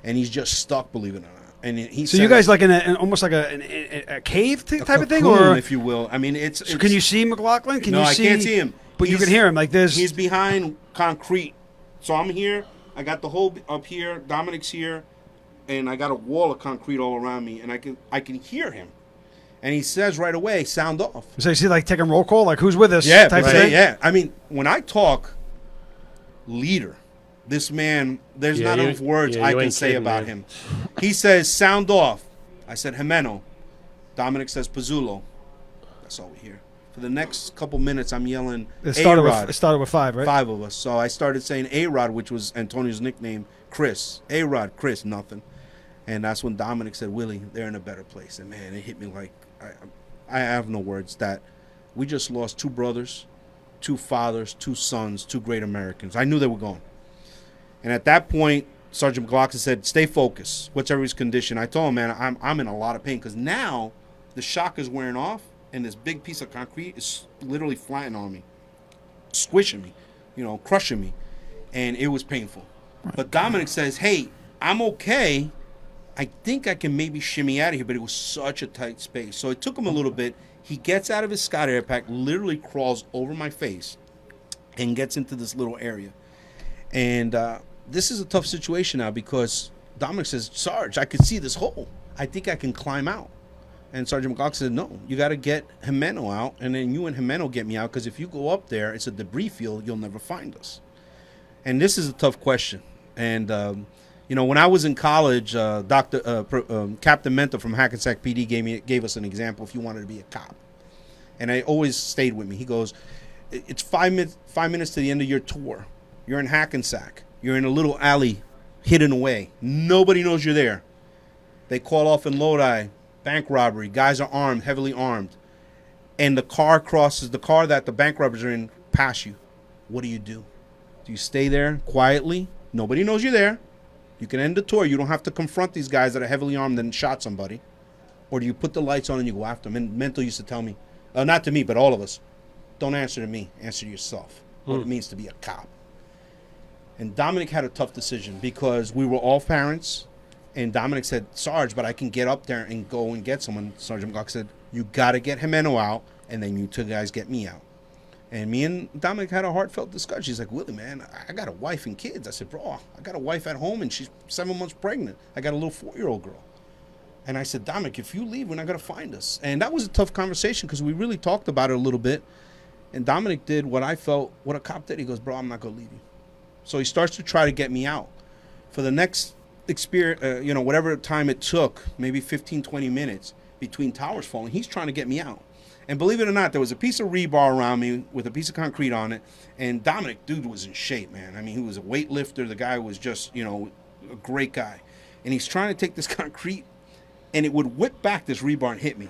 and he's just stuck, believe it or not. And he so you guys like in almost like a cave type of thing, cocoon, or if you will. I mean, it's. so can you see McLaughlin? Can No, you I see? can't see him. But you He's- can hear him. Like there's. He's behind concrete. So I'm here. I got the hole up here. Dominic's here, and I got a wall of concrete all around me, and I can hear him. And he says right away, "Sound off." So you see, like taking roll call, like who's with us? Yeah, type of right, thing? yeah. I mean, when I talk leader, this man, there's Yeah, not you- enough words yeah, I you can ain't say kidding, about man. him. He says, "Sound off." I said, "Jimeno." Dominic says, "Pizzulo." That's all we hear. For the next couple minutes, I'm yelling, It started A-Rod. with 5, right? 5 of us. So I started saying A-Rod, which was Antonio's nickname, Chris. A-Rod, Chris, nothing. And that's when Dominic said, "Willie, they're in a better place." And man, it hit me like I have no words. That we just lost 2 brothers, 2 fathers, 2 sons, 2 great Americans. I knew they were gone. And at that point, Sergeant McLaughlin said, "Stay focused, whatever his condition." I told him, "Man, I'm in a lot of pain because now the shock is wearing off, and this big piece of concrete is literally flying on me, squishing me, crushing me, and it was painful." But Dominic says, "Hey, I'm okay. I think I can maybe shimmy out of here," but it was such a tight space. So it took him a little bit. He gets out of his Scott Air Pack, literally crawls over my face, and gets into this little area. And this is a tough situation now because Dominic says, "Sarge, I could see this hole. I think I can climb out." And Sergeant McLaughlin said, "No, you got to get Jimeno out, and then you and Jimeno get me out, because if you go up there, it's a debris field. You'll never find us." And this is a tough question. And when I was in college, Captain Menta from Hackensack PD gave us an example. If you wanted to be a cop, and it always stayed with me. He goes, "It's 5 minutes to the end of your tour. You're in Hackensack. You're in a little alley, hidden away. Nobody knows you're there. They call off in Lodi, bank robbery. Guys are armed, heavily armed, and the car that the bank robbers are in, pass you. What do? Do you stay there quietly? Nobody knows you're there. You can end the tour. You don't have to confront these guys that are heavily armed and shot somebody. Or do you put the lights on and you go after them?" And Mental used to tell me, not to me, but all of us, don't answer to me. Answer to yourself. What it means to be a cop. And Dominic had a tough decision because we were all parents. And Dominic said, "Sarge, but I can get up there and go and get someone." Sergeant McGlock said, "You got to get Jimeno out, and then you two guys get me out." And me and Dominic had a heartfelt discussion. He's like, "Willie, man, I got a wife and kids." I said, "Bro, I got a wife at home, and she's 7 months pregnant. I got a little 4-year-old girl." And I said, "Dominic, if you leave, we're not going to find us." And that was a tough conversation because we really talked about it a little bit. And Dominic did what I felt, what a cop did. He goes, "Bro, I'm not going to leave you." So he starts to try to get me out. For the next experience, whatever time it took, maybe 15, 20 minutes between towers falling, he's trying to get me out. And believe it or not, there was a piece of rebar around me with a piece of concrete on it. And Dominic, dude, was in shape, man. I mean, he was a weightlifter. The guy was just, a great guy. And he's trying to take this concrete, and it would whip back this rebar and hit me.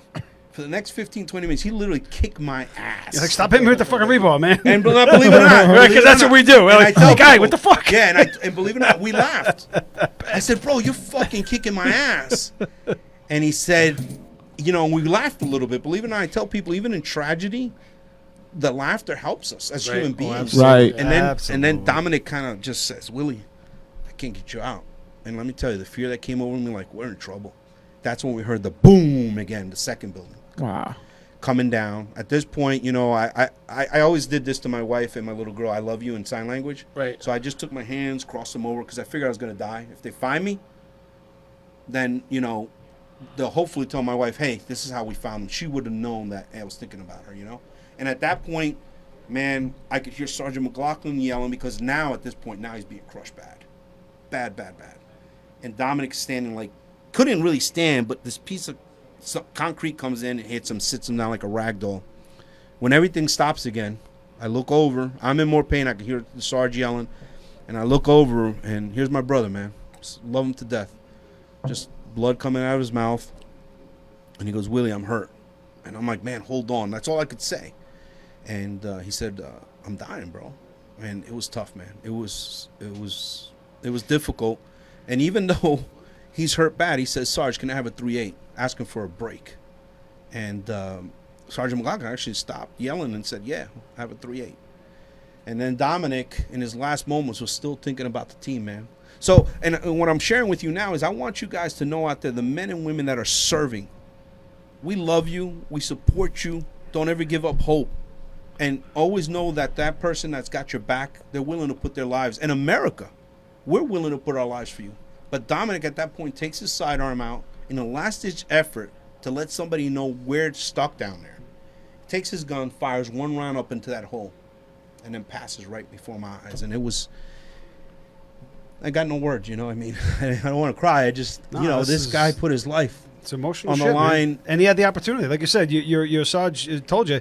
For the next 15, 20 minutes, he literally kicked my ass. You're like, stop hitting me with the fucking rebar, man. And believe it or not. Right, because that's what we do. We're like, hey, guy, what the fuck? Yeah, and believe it or not, we laughed. I said, "Bro, you're fucking kicking my ass." And he said, we laughed a little bit. Believe it or not, I tell people, even in tragedy, the laughter helps us as human beings. Right. And then Dominic kind of just says, "Willie, I can't get you out." And let me tell you, the fear that came over me, like, we're in trouble. That's when we heard the boom again, the second building. Wow. Coming down. At this point, I always did this to my wife and my little girl. "I love you" in sign language. Right. So I just took my hands, crossed them over because I figured I was going to die. If they find me, then, they'll hopefully tell my wife, "Hey, this is how we found them." She would have known that I was thinking about her, And at that point, man, I could hear Sergeant McLaughlin yelling because at this point, he's being crushed bad. Bad, bad, bad. And Dominic's standing couldn't really stand, but this piece of concrete comes in and hits him, sits him down like a rag doll. When everything stops again, I look over. I'm in more pain. I can hear the Sarge yelling. And I look over, and here's my brother, man. Just love him to death. Just blood coming out of his mouth. And he goes, "Willie, I'm hurt." And I'm like, "Man, hold on." That's all I could say. And he said, "I'm dying, bro." And it was tough, man. It was difficult. And even though he's hurt bad, he says, "Sarge, can I have a 3-8? Asking for a break. And Sergeant McLaughlin actually stopped yelling and said, "Yeah, I have a 3-8. And then Dominic, in his last moments, was still thinking about the team, man. So, and what I'm sharing with you now is I want you guys to know out there, the men and women that are serving, we love you. We support you. Don't ever give up hope. And always know that that person that's got your back, they're willing to put their lives. In America, we're willing to put our lives for you. But Dominic, at that point, takes his sidearm out in a last-ditch effort to let somebody know where it's stuck down there. Takes his gun, fires one round up into that hole, and then passes right before my eyes. And it was... I got no words, I mean, I don't want to cry. I just, this guy put his life It's emotional on shit, the line. man. And he had the opportunity. Like you said, your Sarge told you,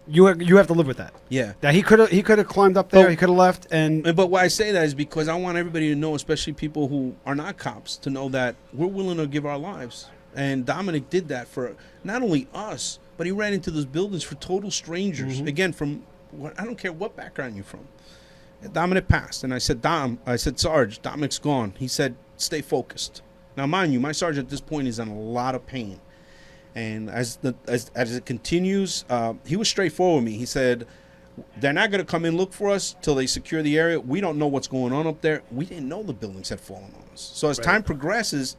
you have to live with that. Yeah. That he could have climbed up there, he could have left, and But why I say that is because I want everybody to know, especially people who are not cops, to know that we're willing to give our lives. And Dominic did that for not only us, but he ran into those buildings for total strangers. Mm-hmm. Again, I don't care what background you're from. Dominic passed, and I said, "Sarge, Dominic's gone." He said, "Stay focused." Now, mind you, my sergeant at this point is in a lot of pain. And as it continues, he was straightforward with me. He said, "They're not going to come in look for us till they secure the area. We don't know what's going on up there." We didn't know the buildings had fallen on us. So as time progresses,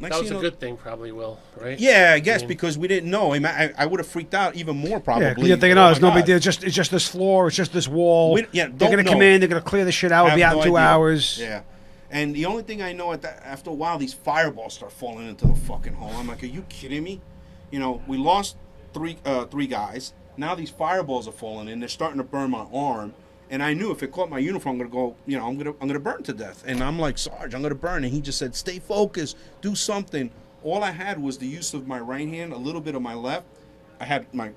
That was a good thing, probably, Will, right? Yeah, I guess, because we didn't know. I would have freaked out even more, probably. yeah, you're thinking, it's no big deal. It's just this floor. It's just this wall. They're going to come in. They're going to clear the shit out. We'll be out in 2 hours. Yeah. And the only thing I know after a while, these fireballs start falling into the fucking hole. I'm like, are you kidding me? We lost three guys. Now these fireballs are falling in. They're starting to burn my arm. And I knew if it caught my uniform, I'm gonna go. You know, I'm gonna burn to death. And I'm like, Sarge, I'm gonna burn. And he just said, stay focused, do something. All I had was the use of my right hand, a little bit of my left. I had my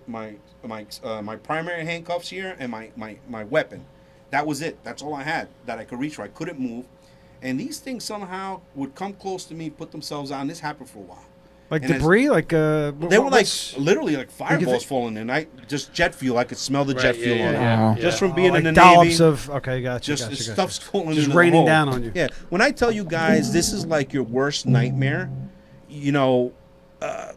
primary handcuffs here and my weapon. That was it. That's all I had that I could reach for. I couldn't move. And these things somehow would come close to me, put themselves on. This happened for a while. Like And debris, like They were like literally like fireballs falling in. I just jet fuel. I could smell the jet fuel on it. Wow. Just from being like in the dollops Navy. of okay, gotcha. Just gotcha, stuff's gotcha. falling Just into the raining hole. down on you. Yeah. When I tell you guys, this is like your worst nightmare. You know,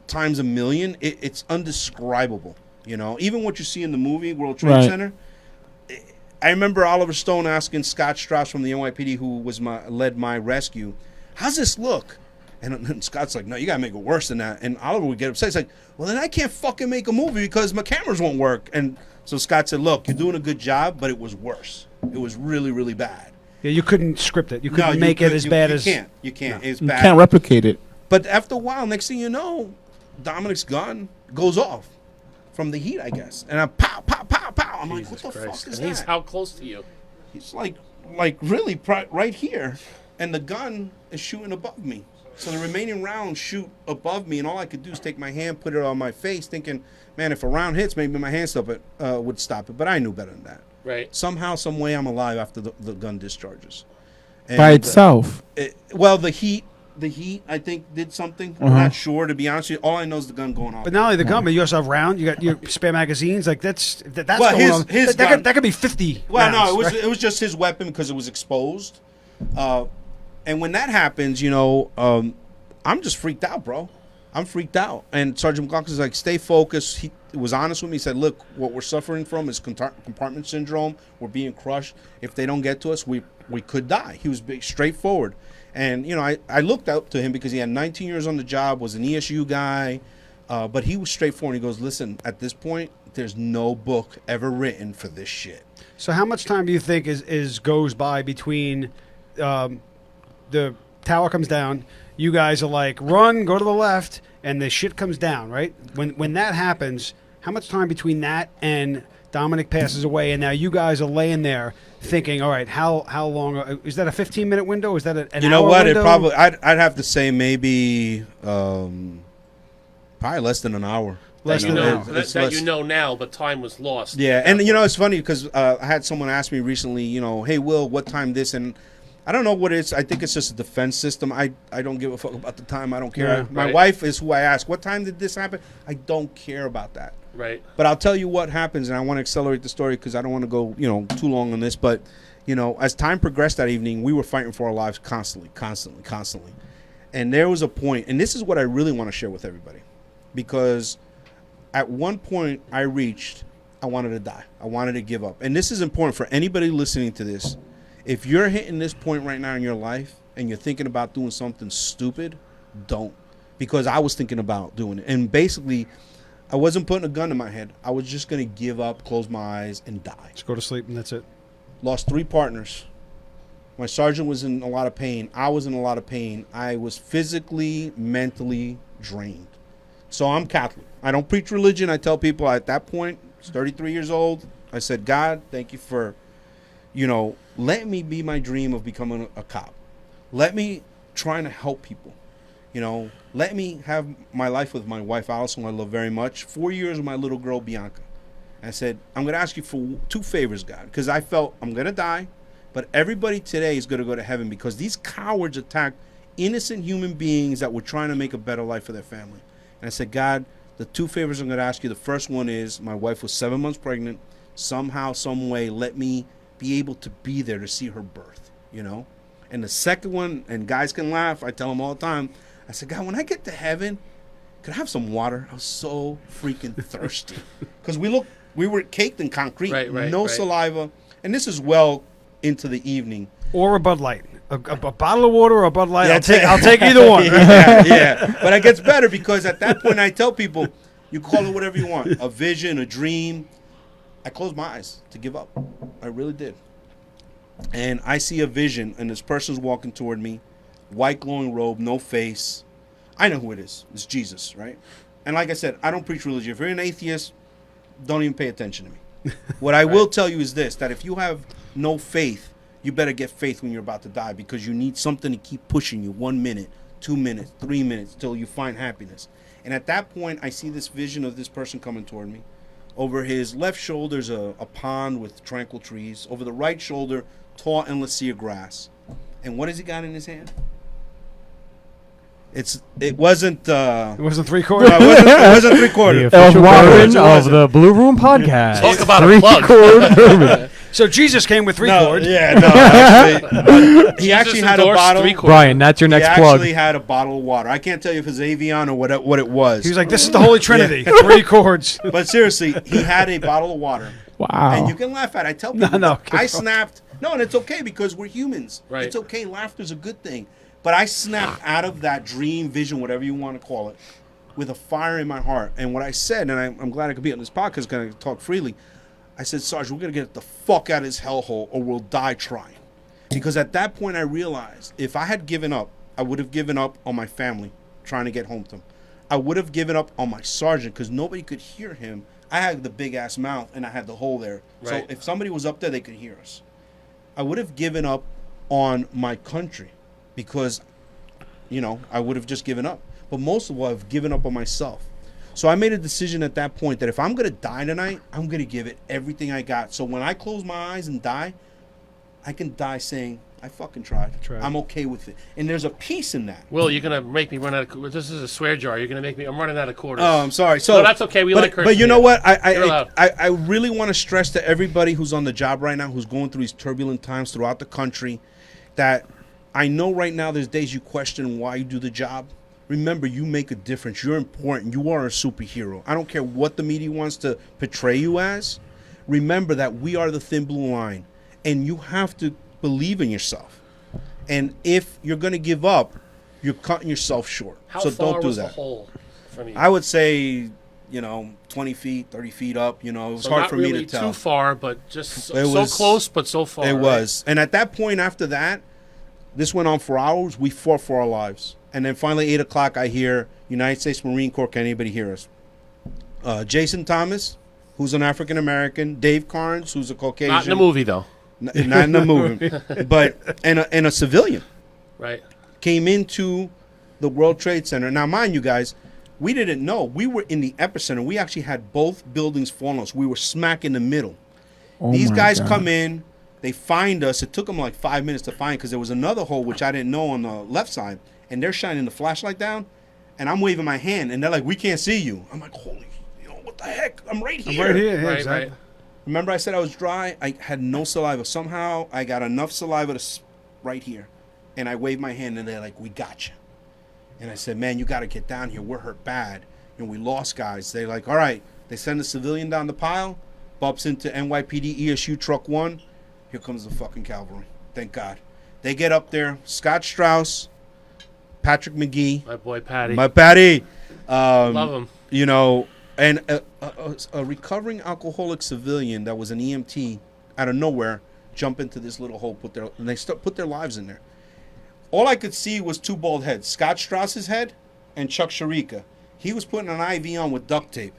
times a million. It's undescribable. You know, even what you see in the movie World Trade Right. Center. I remember Oliver Stone asking Scott Strauss from the NYPD, who was led my rescue, "How's this look?" And Scott's like, "No, you gotta make it worse than that." And Oliver would get upset. He's like, "Well, then I can't fucking make a movie because my cameras won't work." And so Scott said, "Look, you're doing a good job, but it was worse. It was really, really bad. Yeah, you couldn't script it. You couldn't you make it as bad as. You can't. It's You bad. can't replicate it. But after a while, next thing you know, Dominic's gun goes off from the heat, I guess. And I pow, pow, pow, pow. I'm like, what the fuck is And he's that? how close to you? He's like really right here, and the gun is shooting above me. So the remaining rounds shoot above me, and all I could do is take my hand, put it on my face, thinking, man, if a round hits, maybe my hand would stop it. But I knew better than that. Right. Somehow, some way, I'm alive after the gun discharges. And, By itself. well, the heat, I think, did something. I'm not sure, to be honest with you. All I know is the gun going off. But not only the gun, but you also have round. You got your spare magazines. Like that's Well, going on. his that gun- could be 50. Well, rounds, no, right? it was just his weapon because it was exposed. And when that happens, you know, I'm just freaked out, bro. I'm freaked out. And Sergeant McLaughlin is like, stay focused. He was honest with me. He said, look, what we're suffering from is compartment syndrome. We're being crushed. If they don't get to us, we could die. He was straightforward. And, you know, I looked up to him because he had 19 years on the job, was an ESU guy. But he was straightforward. He goes, listen, at this point, there's no book ever written for this shit. So how much time do you think is goes by between the tower comes down, you guys are like, run, go to the left, and the shit comes down, right? When that happens, how much time between that and Dominic passes away, and now you guys are laying there thinking, all right, how long is that? A 15-minute window? Is that an You know hour what? window? It probably I'd have to say maybe probably less than an hour. Less You than an know, hour. that you know now, but time was lost. Yeah, and you know it's funny because I had someone ask me recently, you know, hey Will, what time this? And I don't know what it is. I think it's just a defense system. I don't give a fuck about the time. I don't care. Yeah. My Right. wife is who I ask, what time did this happen? I don't care about that. Right. But I'll tell you what happens, and I want to accelerate the story because I don't want to go, you know, too long on this. But, you know, as time progressed that evening, we were fighting for our lives constantly. And there was a point, and this is what I really want to share with everybody, because at one point I wanted to die. I wanted to give up. And this is important for anybody listening to this. If you're hitting this point right now in your life and you're thinking about doing something stupid, don't. Because I was thinking about doing it. And basically, I wasn't putting a gun to my head. I was just going to give up, close my eyes, and die. Just go to sleep, and that's it. Lost 3 partners. My sergeant was in a lot of pain. I was in a lot of pain. I was physically, mentally drained. So I'm Catholic. I don't preach religion. I tell people at that point, I was 33 years old, I said, God, thank you for, you know, let me be my dream of becoming a cop. Let me try to help people. You know, let me have my life with my wife, Allison, who I love very much. 4 years with my little girl, Bianca. I said, I'm going to ask you for 2 favors, God, because I felt I'm going to die, but everybody today is going to go to heaven because these cowards attacked innocent human beings that were trying to make a better life for their family. And I said, God, the 2 favors I'm going to ask you, the first one is my wife was 7 months pregnant. Somehow, some way, let me be able to be there to see her birth, you know? And the second one, and guys can laugh, I tell them all the time, I said, God, when I get to heaven, could I have some water? I was so freaking thirsty. Because we were caked in concrete, no saliva. And this is well into the evening. Or a Bud Light. A bottle of water or a Bud Light. Yeah, I'll take either one. yeah. But it gets better because at that point I tell people, you call it whatever you want. A vision, a dream. I closed my eyes to give up. I really did. And I see a vision, and this person's walking toward me, white glowing robe, no face. I know who it is. It's Jesus, right? And like I said, I don't preach religion. If you're an atheist, don't even pay attention to me. What I will tell you is this, that if you have no faith, you better get faith when you're about to die, because you need something to keep pushing you 1 minute, 2 minutes, 3 minutes till you find happiness. And at that point, I see this vision of this person coming toward me. Over his left shoulder is a pond with tranquil trees. Over the right shoulder, tall endless sea of grass. And what has he got in his hand? It wasn't 3/4. no, it wasn't 3/4. The official version It of wasn't. the Blue Room podcast. Talk about a plug. Three-chord. So Jesus came with 3 No, chords. yeah, no. Actually, he actually Jesus had a endorsed bottle. 3/4. Brian, that's your He next plug. actually had a bottle of water. I can't tell you if it's Avion or what it was. He was like, "This is the Holy Trinity, 3 chords." But seriously, he had a bottle of water. Wow. And you can laugh at it. I tell people, no, I snapped. No, and it's okay because we're humans. Right. It's okay. Laughter's a good thing. But I snapped out of that dream, vision, whatever you want to call it, with a fire in my heart. And what I said, and I'm glad I could be on this podcast, going to talk freely. I said, Sarge, we're going to get the fuck out of this hellhole or we'll die trying. Because at that point I realized if I had given up, I would have given up on my family trying to get home to them. I would have given up on my sergeant because nobody could hear him. I had the big ass mouth and I had the hole there. Right. So if somebody was up there, they could hear us. I would have given up on my country because, I would have just given up. But most of all, I've given up on myself. So I made a decision at that point that if I'm going to die tonight, I'm going to give it everything I got. So when I close my eyes and die, I can die saying, I fucking tried. I'm okay with it. And there's a peace in that. Will, you're going to make me run out of... This is a swear jar. You're going to make me... I'm running out of quarters. Oh, I'm sorry. So no, that's okay. We like cursing. But you know here. what? You're allowed. I really want to stress to everybody who's on the job right now, who's going through these turbulent times throughout the country, that I know right now there's days you question why you do the job. Remember, you make a difference. You're important. You are a superhero. I don't care what the media wants to portray you as. Remember that we are the thin blue line, and you have to believe in yourself. And if you're going to give up, you're cutting yourself short. How so far don't do was that. the hole from you? I would say, 20 feet, 30 feet up. It was So hard not for really me to tell. too far, but just so was- close, but so far. It right? was. And at that point after that, this went on for hours. We fought for our lives. And then finally, 8 o'clock, I hear, United States Marine Corps, can anybody hear us? Jason Thomas, who's an African-American. Dave Carnes, who's a Caucasian. Not in the movie, though. Not in the movie. But, and a civilian Right. came into the World Trade Center. Now, mind you guys, we didn't know. We were in the epicenter. We actually had both buildings falling on us. We were smack in the middle. Oh These my guys God. come in. They find us. It took them like 5 minutes to find because there was another hole, which I didn't know on the left side. And they're shining the flashlight down. And I'm waving my hand. And they're like, we can't see you. I'm like, holy, what the heck? I'm right here. Right here. Yeah, Right, exactly. right. Remember I said I was dry? I had no saliva. Somehow I got enough saliva right here. And I waved my hand and they're like, we got you. And I said, man, you got to get down here. We're hurt bad. And we lost guys. They're like, all right. They send a civilian down the pile, bumps into NYPD ESU truck 1. Here comes the fucking cavalry. Thank God. They get up there. Scott Strauss, Patrick McGee. My boy Patty. My Patty. Love him. And a recovering alcoholic civilian that was an EMT out of nowhere jump into this little hole, put their lives in there. All I could see was 2 bald heads, Scott Strauss's head and Chuck Sharika. He was putting an IV on with duct tape.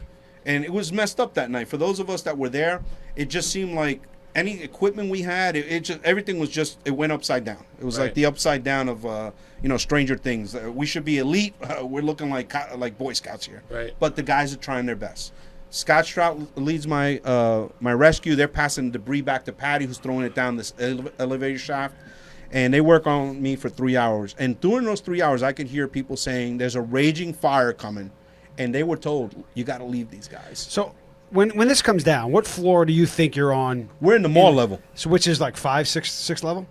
And it was messed up that night. For those of us that were there, it just seemed like any equipment we had, everything was just, it went upside down. It was Right. like the upside down of, Stranger Things. We should be elite. We're looking like Boy Scouts here. Right. But the guys are trying their best. Scott Strout leads my rescue. They're passing debris back to Patty, who's throwing it down this elevator shaft. And they work on me for 3 hours. And during those 3 hours, I could hear people saying, there's a raging fire coming. And they were told, you got to leave these guys. So when this comes down, what floor do you think you're on? We're in the mall level. So which is like 5, 6 level?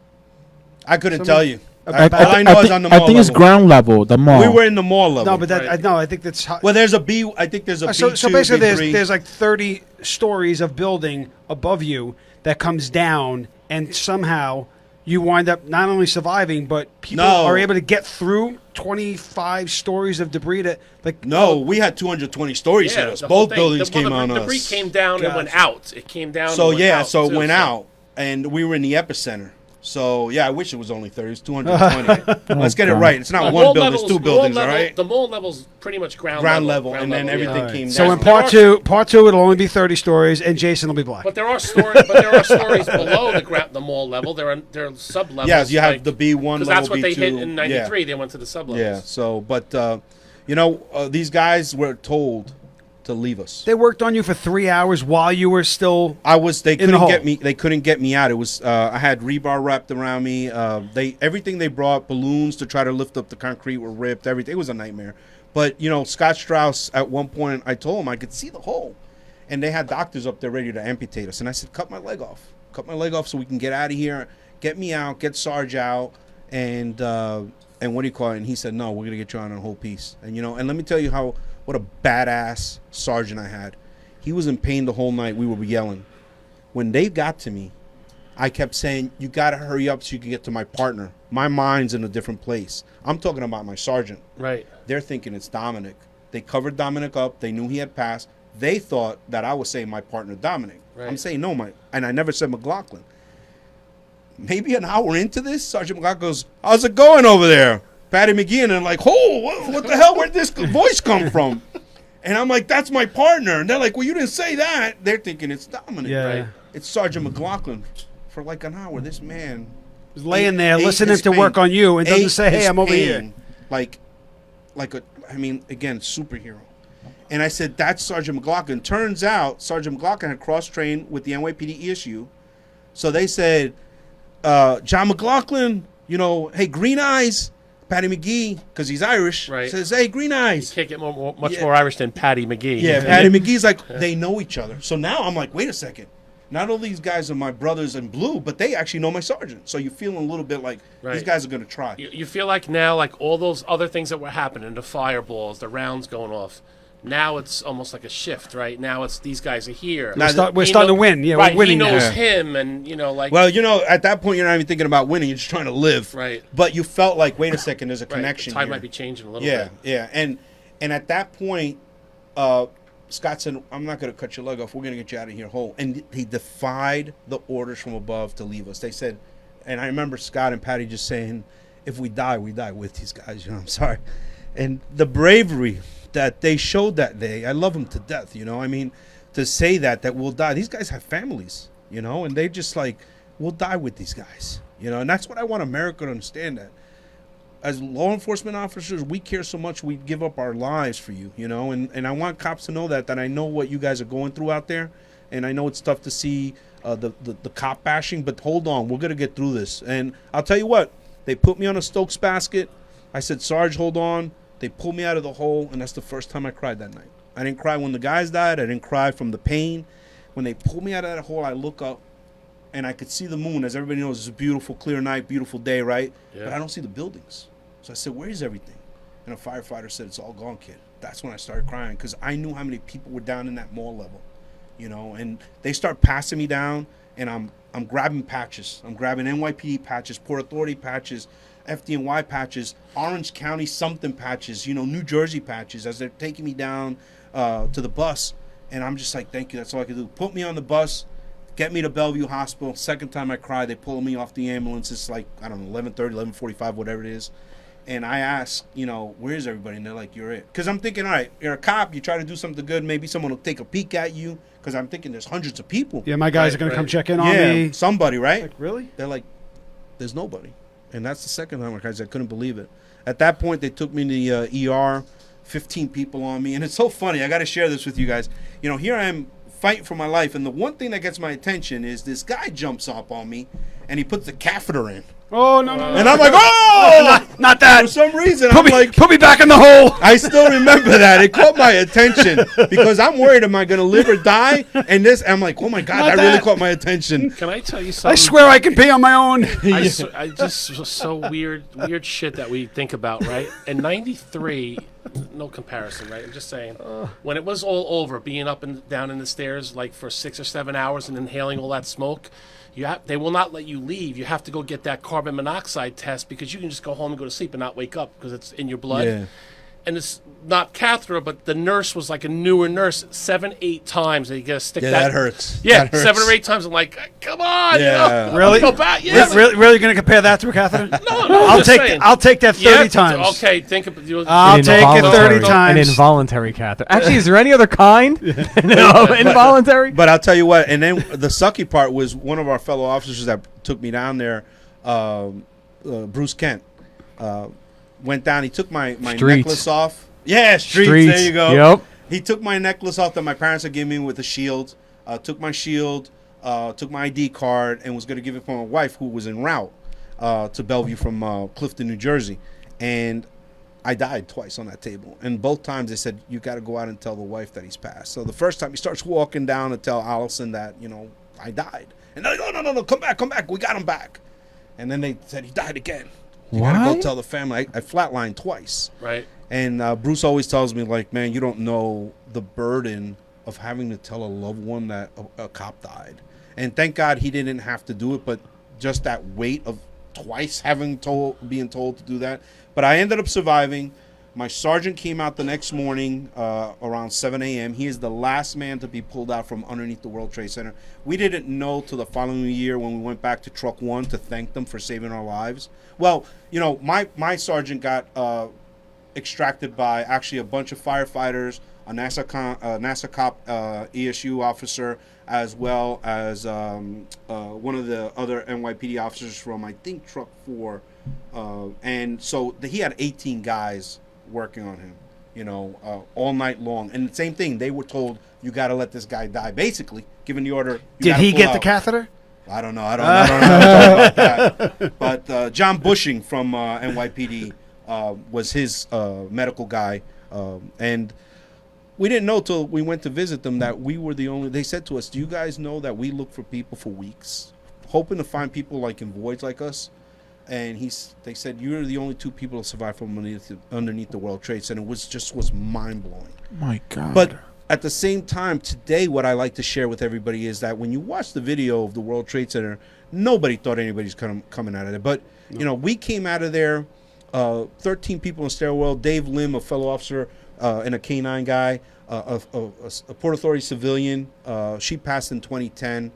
I couldn't tell you. I- All I know is on the mall I think it's level. ground level, the mall. We were in the mall level. No, but that Right. I think that's high. Well, there's a B. I think there's a So B2, basically, B3. there's like 30 stories of building above you that comes down, and somehow you wind up not only surviving, but people No. are able to get through 25 stories of debris. That like No, we had 220 stories hit us. the whole Both thing. buildings The came on debris us. came down and went Gotcha. out. It came down. So and went yeah, out so it too, went out, and we were in the epicenter. So yeah, I wish it was only 30. It's 220. Let's get it right. It's not The one mall building. It's level's- two buildings. mall all level- right. The mall level's pretty much ground Level, and then everything yeah. came So down. in part two, it'll only be 30 stories, and Jason will be black. But there are stories. But there are stories below the mall level. There are sub levels. Yeah, you have the B1 level, because that's what B2. they hit in '93. Yeah. They went to the sub levels. Yeah. So, but these guys were told to leave us. They worked on you for 3 hours while you were still. They the couldn't hole. get me. They couldn't get me out. It was I had rebar wrapped around me. Everything they brought, balloons to try to lift up the concrete were ripped. Everything, it was a nightmare. But Scott Strauss, at one point, I told him I could see the hole, and they had doctors up there ready to amputate us. And I said, cut my leg off so we can get out of here. Get me out. Get Sarge out. And what do you call it? And he said, no, we're gonna get you on a whole piece. And and let me tell you what a badass sergeant I had. He was in pain the whole night. We were yelling. When they got to me, I kept saying, you got to hurry up so you can get to my partner. My mind's in a different place. I'm talking about my sergeant. Right. They're thinking it's Dominic. They covered Dominic up. They knew he had passed. They thought that I was saying my partner, Dominic. Right. I'm saying no, and I never said McLaughlin. Maybe an hour into this, Sergeant McLaughlin goes, how's it going over there? Patty McGee, and I'm like, what the hell? Where'd this voice come from? And I'm like, that's my partner. And they're like, well, you didn't say that. They're thinking it's Dominic. Yeah. Right. It's Sergeant McLaughlin. For like an hour, this man Was laying there ate listening his to pain. work on you and doesn't Ate say, hey, his I'm over here. pain like again, superhero. And I said, that's Sergeant McLaughlin. Turns out Sergeant McLaughlin had cross-trained with the NYPD ESU. So they said, John McLaughlin, hey, Green Eyes, Patty McGee, because he's Irish, Right. says, hey, Green Eyes. Can't get much Yeah. more Irish than Patty McGee. Yeah, Patty McGee's like, they know each other. So now I'm like, wait a second. Not all these guys are my brothers in blue, but they actually know my sergeant. So you're feeling a little bit like these Right. guys are going to try. You feel like now, like all those other things that were happening, the fireballs, the rounds going off. Now it's almost like a shift, right? Now it's these guys are here. Now We're He starting know- to win. Yeah, right, we're winning he knows now. him, and like Well, at that point, you're not even thinking about winning. You're just trying to live. Right. But you felt like, wait a second, there's a right, connection the tide here. might be changing a little Yeah, bit. yeah. And at that point, Scott said, I'm not going to cut your leg off. We're going to get you out of here whole. And he defied the orders from above to leave us. They said, and I remember Scott and Patty just saying, if we die with these guys. I'm sorry. And the bravery that they showed that day, I love them to death. I mean, to say that we'll die. These guys have families, and they just like, we'll die with these guys. And that's what I want America to understand, that as law enforcement officers, we care so much, we give up our lives for you, and I want cops to know that I know what you guys are going through out there, and I know it's tough to see the cop bashing, but hold on, we're going to get through this. And I'll tell you what, they put me on a Stokes basket. I said, Sarge, hold on. They pulled me out of the hole, and that's the first time I cried that night. I didn't cry when the guys died. I didn't cry from the pain. When they pulled me out of that hole, I look up, and I could see the moon. As everybody knows, it's a beautiful, clear night, beautiful day, right? Yeah. But I don't see the buildings. So I said, where's everything? And a firefighter said, it's all gone, kid. That's when I started crying, because I knew how many people were down in that mall level, and they start passing me down, and I'm grabbing patches. I'm grabbing NYPD patches, Port Authority patches, FDNY patches, Orange County something patches, New Jersey patches, as they're taking me down to the bus. And I'm just like, thank you, that's all I can do. Put me on the bus, get me to Bellevue Hospital. Second time I cried, they pull me off the ambulance. It's like, I don't know, 11:30, 11:45, whatever it is. And I ask, where's everybody? And they're like, you're it. Because I'm thinking, all right, you're a cop, you try to do something good, maybe someone will take a peek at you. Because I'm thinking there's hundreds of people. Yeah, my guys Right, are going to right. come check in on Yeah, me. somebody, right? Like, really? They're like, there's nobody. And that's the second time I couldn't believe it. At that point, they took me to the ER, 15 people on me. And it's so funny. I got to share this with you guys. Here I am fighting for my life. And the one thing that gets my attention is this guy jumps up on me, and he puts the catheter in. Oh, no, no, no. And I'm like, oh! Not that. For some reason, Put I'm me, like, put me back in the hole. I still remember that. It caught my attention because I'm worried, am I going to live or die? And I'm like, oh my God, Not that really that. caught my attention. Can I tell you something? I swear I can pee on my own. I just so weird shit that we think about, right? In '93, no comparison, right? I'm just saying, when it was all over, being up and down in the stairs like for 6 or 7 hours and inhaling all that smoke, they will not let you leave. You have to go get that carbon monoxide test because you can just go home and go to sleep and not wake up because it's in your blood. Yeah. and it's not catheter, but the nurse was like a newer nurse, 7-8 times. And you gotta stick Yeah, that. that hurts. Yeah, That hurts. 7 or 8 times. I'm like, come on, Yeah. you know? Really? Go back. Yeah. Really going to compare that to a catheter? No, I'm I'll just take saying. I'll take that 30 Yeah, times. Okay, think of you. I'll An take it 30 involuntary- times. An involuntary catheter. Actually, is there any other kind? No, involuntary. But I'll tell you what, and then the sucky part was one of our fellow officers that took me down there, Bruce Kent, went down. He took my Streets. necklace off. Yeah, streets. There you go. Yep. He took my necklace off that my parents had given me with a shield. Took my shield, took my ID card, and was going to give it for my wife, who was en route to Bellevue from Clifton, New Jersey. And I died twice on that table. And both times they said, you got to go out and tell the wife that he's passed. So the first time he starts walking down to tell Allison that, I died. And they're like, no, come back. We got him back. And then they said, he died again. You got to go What? tell the family. I flatlined twice. Right. And Bruce always tells me, like, man, you don't know the burden of having to tell a loved one that a cop died. And thank God he didn't have to do it, but just that weight of twice being told to do that. But I ended up surviving. My sergeant came out the next morning around 7 a.m. He is the last man to be pulled out from underneath the World Trade Center. We didn't know till the following year when we went back to Truck 1 to thank them for saving our lives. Well, my sergeant got extracted by actually a bunch of firefighters, a NASA cop ESU officer, as well as one of the other NYPD officers from, I think, Truck 4. And so he had 18 guys working on him, all night long. And the same thing, they were told, you got to let this guy die. Basically, given the order. Did he get the catheter? I don't know. I don't know about that. But John Bushing from NYPD was his medical guy. And we didn't know till we went to visit them that we were the only. They said to us, do you guys know that we look for people for weeks, hoping to find people like in voids like us? And they said, you're the only two people to survive from underneath the World Trade Center. It was mind-blowing. My God. But at the same time, today, what I like to share with everybody is that when you watch the video of the World Trade Center, nobody thought anybody's coming out of there. But, we came out of there, 13 people in stairwell, Dave Lim, a fellow officer, and a K-9 guy, a Port Authority civilian. She passed in 2010.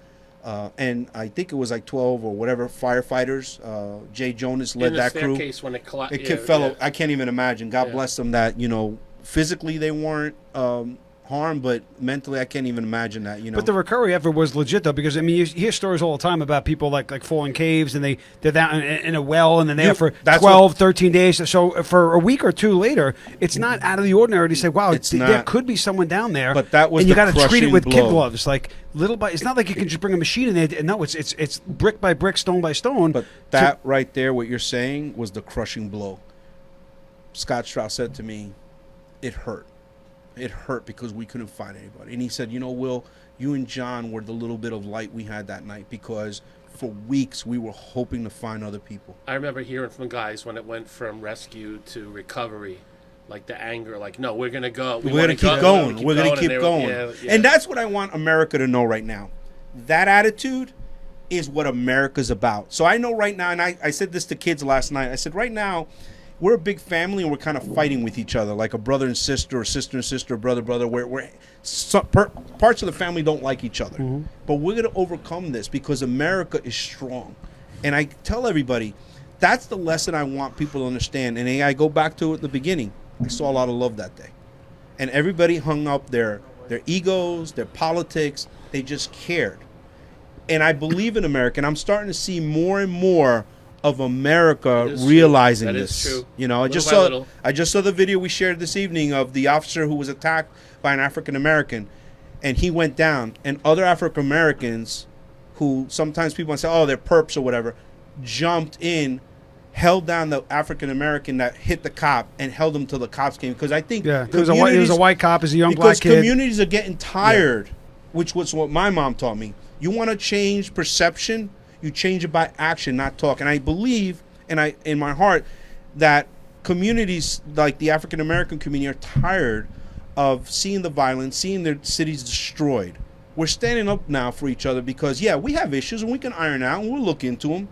And I think it was like 12 or whatever firefighters. Jay Jonas led in the that crew. staircase when it collapsed. I can't even imagine. God bless them that, physically they weren't harmed, but mentally I can't even imagine that, But the recovery effort was legit, though, because, you hear stories all the time about people like falling caves, and they're down in a well, and then they're for 12, 13 days. So for a week or two later, it's not out of the ordinary to say, wow, there could be someone down there. But that was and you got to treat it with kid blow. gloves. Like, little by, it's not like you can just bring a machine in there. No, it's brick by brick, stone by stone. But that right there, what you're saying, was the crushing blow. Scott Strauss said to me, it hurt. It hurt because we couldn't find anybody. And he said, Will, you and John were the little bit of light we had that night, because for weeks we were hoping to find other people. I remember hearing from guys when it went from rescue to recovery, like the anger, like, no, we're going to go. We're going to keep going. We're going to keep going. Yeah. And that's what I want America to know right now. That attitude is what America's about. So I know right now, and I said this to kids last night, I said, right now, we're a big family and we're kind of fighting with each other, like a brother and sister, or sister and sister, brother. Parts of the family don't like each other. Mm-hmm. But we're going to overcome this because America is strong. And I tell everybody, that's the lesson I want people to understand. And I go back to it at the beginning. I saw a lot of love that day. And everybody hung up their egos, their politics. They just cared. And I believe in America. And I'm starting to see more and more of America realizing this. That is true. I just saw the video we shared this evening of the officer who was attacked by an African American, and he went down. And other African Americans, who sometimes people say, oh, they're perps or whatever, jumped in, held down the African American that hit the cop, and held him till the cops came. Because I think it was a white cop, as a young black kid. Because communities are getting tired, which was what my mom taught me. You want to change perception, you change it by action, not talk. And I believe, in my heart, that communities like the African American community are tired of seeing the violence, seeing their cities destroyed. We're standing up now for each other because, we have issues and we can iron out and we'll look into them.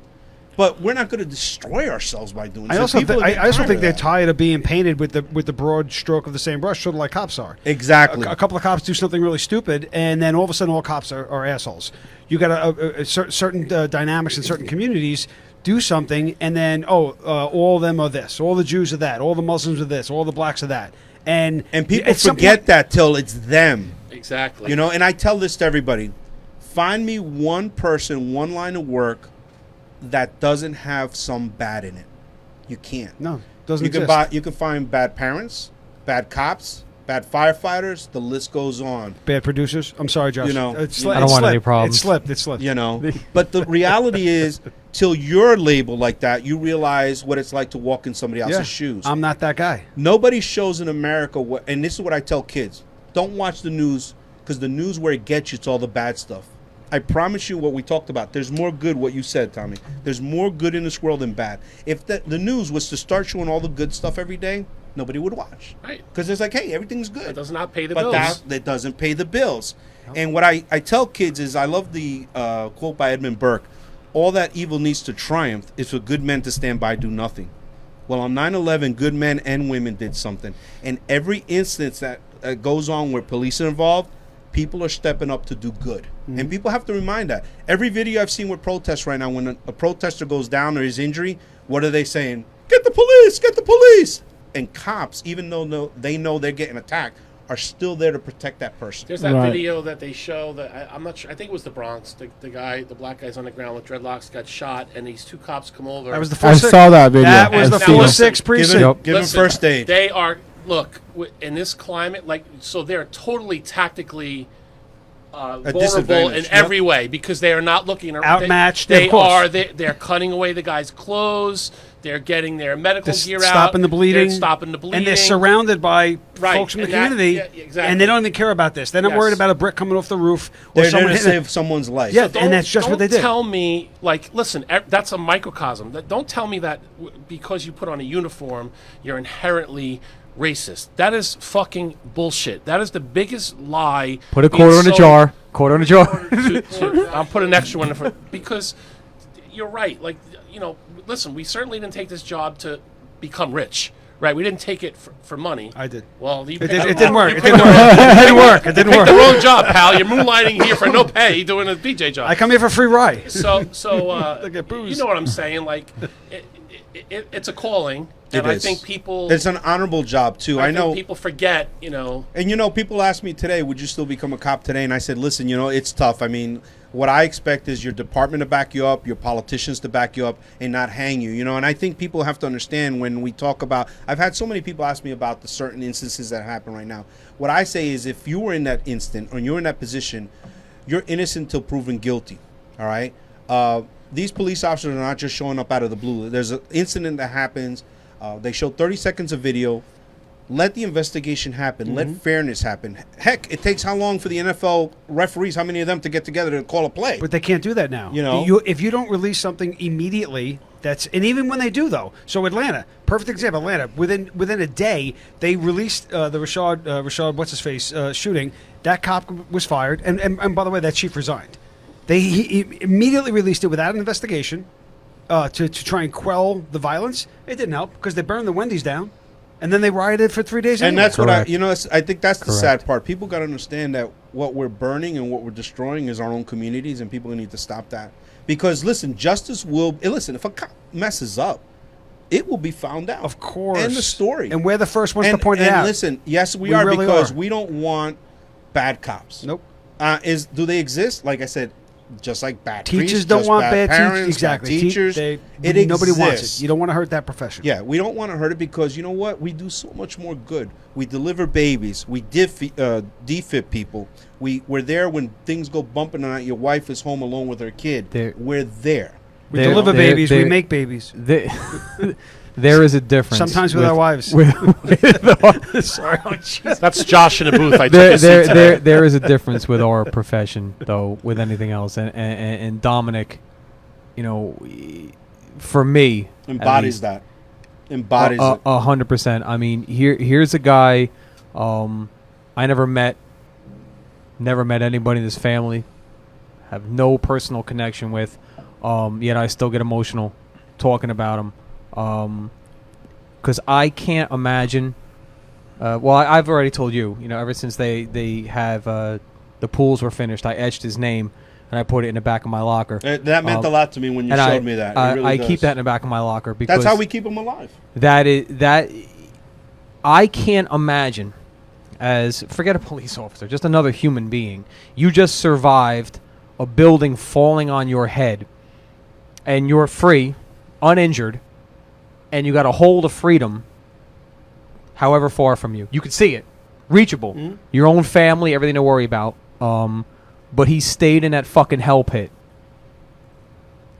but we're not going to destroy ourselves by doing. I so. also, People are I getting also tired think of they're that. tired of being painted with the broad stroke of the same brush, sort of like cops are. Exactly. A couple of cops do something really stupid, and then all of a sudden, all cops are assholes. You got certain dynamics in certain communities. Do something, and then all of them are this, all the Jews are that, all the Muslims are this, all the blacks are that, and people at some forget point- that till it's them. Exactly. You know, and I tell this to everybody: find me one person, one line of work that doesn't have some bad in it. You can't. No, doesn't You can exist. you can find bad parents, bad cops, bad firefighters. The list goes on. Bad producers. I'm sorry, Josh. You know, It's I don't want any slipped. problems. It slipped. It slipped. You know, but the reality is, till you're labeled like that, you realize what it's like to walk in somebody else's shoes. I'm not that guy. Nobody shows in America what, and this is what I tell kids: don't watch the news, because the news where it gets you, it's all the bad stuff. I promise you what we talked about. There's more good, what you said, Tommy. There's more good in this world than bad. If the news was to start showing all the good stuff every day, nobody would watch. Right. Because it's like, hey, everything's good. It does not pay the but bills. that doesn't pay the bills. And what I tell kids is, I love the quote by Edmund Burke: all that evil needs to triumph is for good men to stand by, do nothing. Well, on 9/11, good men and women did something. And every instance that goes on where police are involved, people are stepping up to do good. And people have to remind that. Every video I've seen with protests right now, when a protester goes down or is injured, what are they saying? Get the police! Get the police! And cops, even though they know they're getting attacked, are still there to protect that person. There's that Right. video that they show that I'm not sure. I think it was the Bronx. The black guy's on the ground with dreadlocks got shot, and these two cops come over. That was the I first. saw that video. That was And the now 4-6 listen, precinct. Yep. Give them Listen, first aid. They are in this climate, like, so they're totally tactically vulnerable disadvantage, in yep. every way, because they are not looking Outmatched, They, of course. are. They're cutting away the guy's clothes. They're getting their medical They're gear out. stopping the bleeding. They're stopping the bleeding. And they're surrounded by Right, folks from the and that- community, yeah, exactly. and they don't even care about this. They're not Yes. worried about a brick coming off the roof or They're there someone to hitting it. save someone's life. Yeah, Don't- and that's just what they don't did. tell me, like, listen, that's a microcosm. Don't tell me that because you put on a uniform, you're inherently racist. That is fucking bullshit. That is the biggest lie. Put a being quarter in a sold jar. Quarter in a jar. I'll put an extra one in for, because you're right. Like, listen, we certainly didn't take this job to become rich, right? We didn't take it for money. I did. Well, you It, picked did, the- it didn't work. you It picked didn't the- work. It didn't work. It didn't picked the work. wrong job, pal. You're moonlighting here for no pay, doing a DJ job. I come here for free ride. So Look at booze. you know what I'm saying? Like, it's a calling, and It I is. think people. It's an honorable job, too. I think know. people forget. And people ask me today, would you still become a cop today? And I said, listen, it's tough. I mean, what I expect is your department to back you up, your politicians to back you up, and not hang you. And I think people have to understand when we talk about. I've had so many people ask me about the certain instances that happen right now. What I say is, if you were in that instant or you're in that position, you're innocent till proven guilty. All right. These police officers are not just showing up out of the blue. There's an incident that happens. They show 30 seconds of video. Let the investigation happen. Let fairness happen. Heck, it takes how long for the NFL referees, how many of them to get together to call a play? But they can't do that now. If you don't release something immediately, and even when they do though. So Atlanta, perfect example. Atlanta, within a day, they released the Rashad what's his face shooting. That cop was fired, and by the way, that chief resigned. He immediately released it without an investigation to try and quell the violence. It didn't help because they burned the Wendy's down. And then they rioted for 3 days. And anyway. that's Correct. what I think that's the Correct. sad part. People got to understand that what we're burning and what we're destroying is our own communities, and people need to stop that. Because listen, justice will. Listen, if a cop messes up, it will be found out. Of course. End the story. And we're the first ones to point it and out. listen, yes, we We are, really because are. we don't want bad cops. Nope. Do they exist? Like I said, just like bad Teachers priests, don't just want bad bad parents, teachers. Exactly. bad teachers. Nobody wants exists. it. You don't want to hurt that profession. Yeah, we don't want to hurt it because you know what? We do so much more good. We deliver babies. We defib people. We're there when things go bumping and your wife is home alone with her kid. We're there. We deliver babies. We make babies. There is a difference. Sometimes with our wives. Sorry. Oh, jeez. That's Josh in a booth. I took there, his seat today. there is a difference with our profession, though, with anything else. And Dominic, for me, Embodies that. Embodies it. 100%. I mean, here's a guy I never met anybody in this family, have no personal connection with, yet I still get emotional talking about them, because I can't imagine. Well, I've already told you. You know, ever since they have the pools were finished, I etched his name and I put it in the back of my locker. That meant a lot to me when you and showed me that. It really I does. keep that in the back of my locker because That's how we keep them alive. that I can't imagine, as forget a police officer, just another human being. You just survived a building falling on your head, and you're free, uninjured, and you got a hold of freedom. However far from you, you could see it, reachable. Mm-hmm. Your own family, everything to worry about. But he stayed in that fucking hell pit.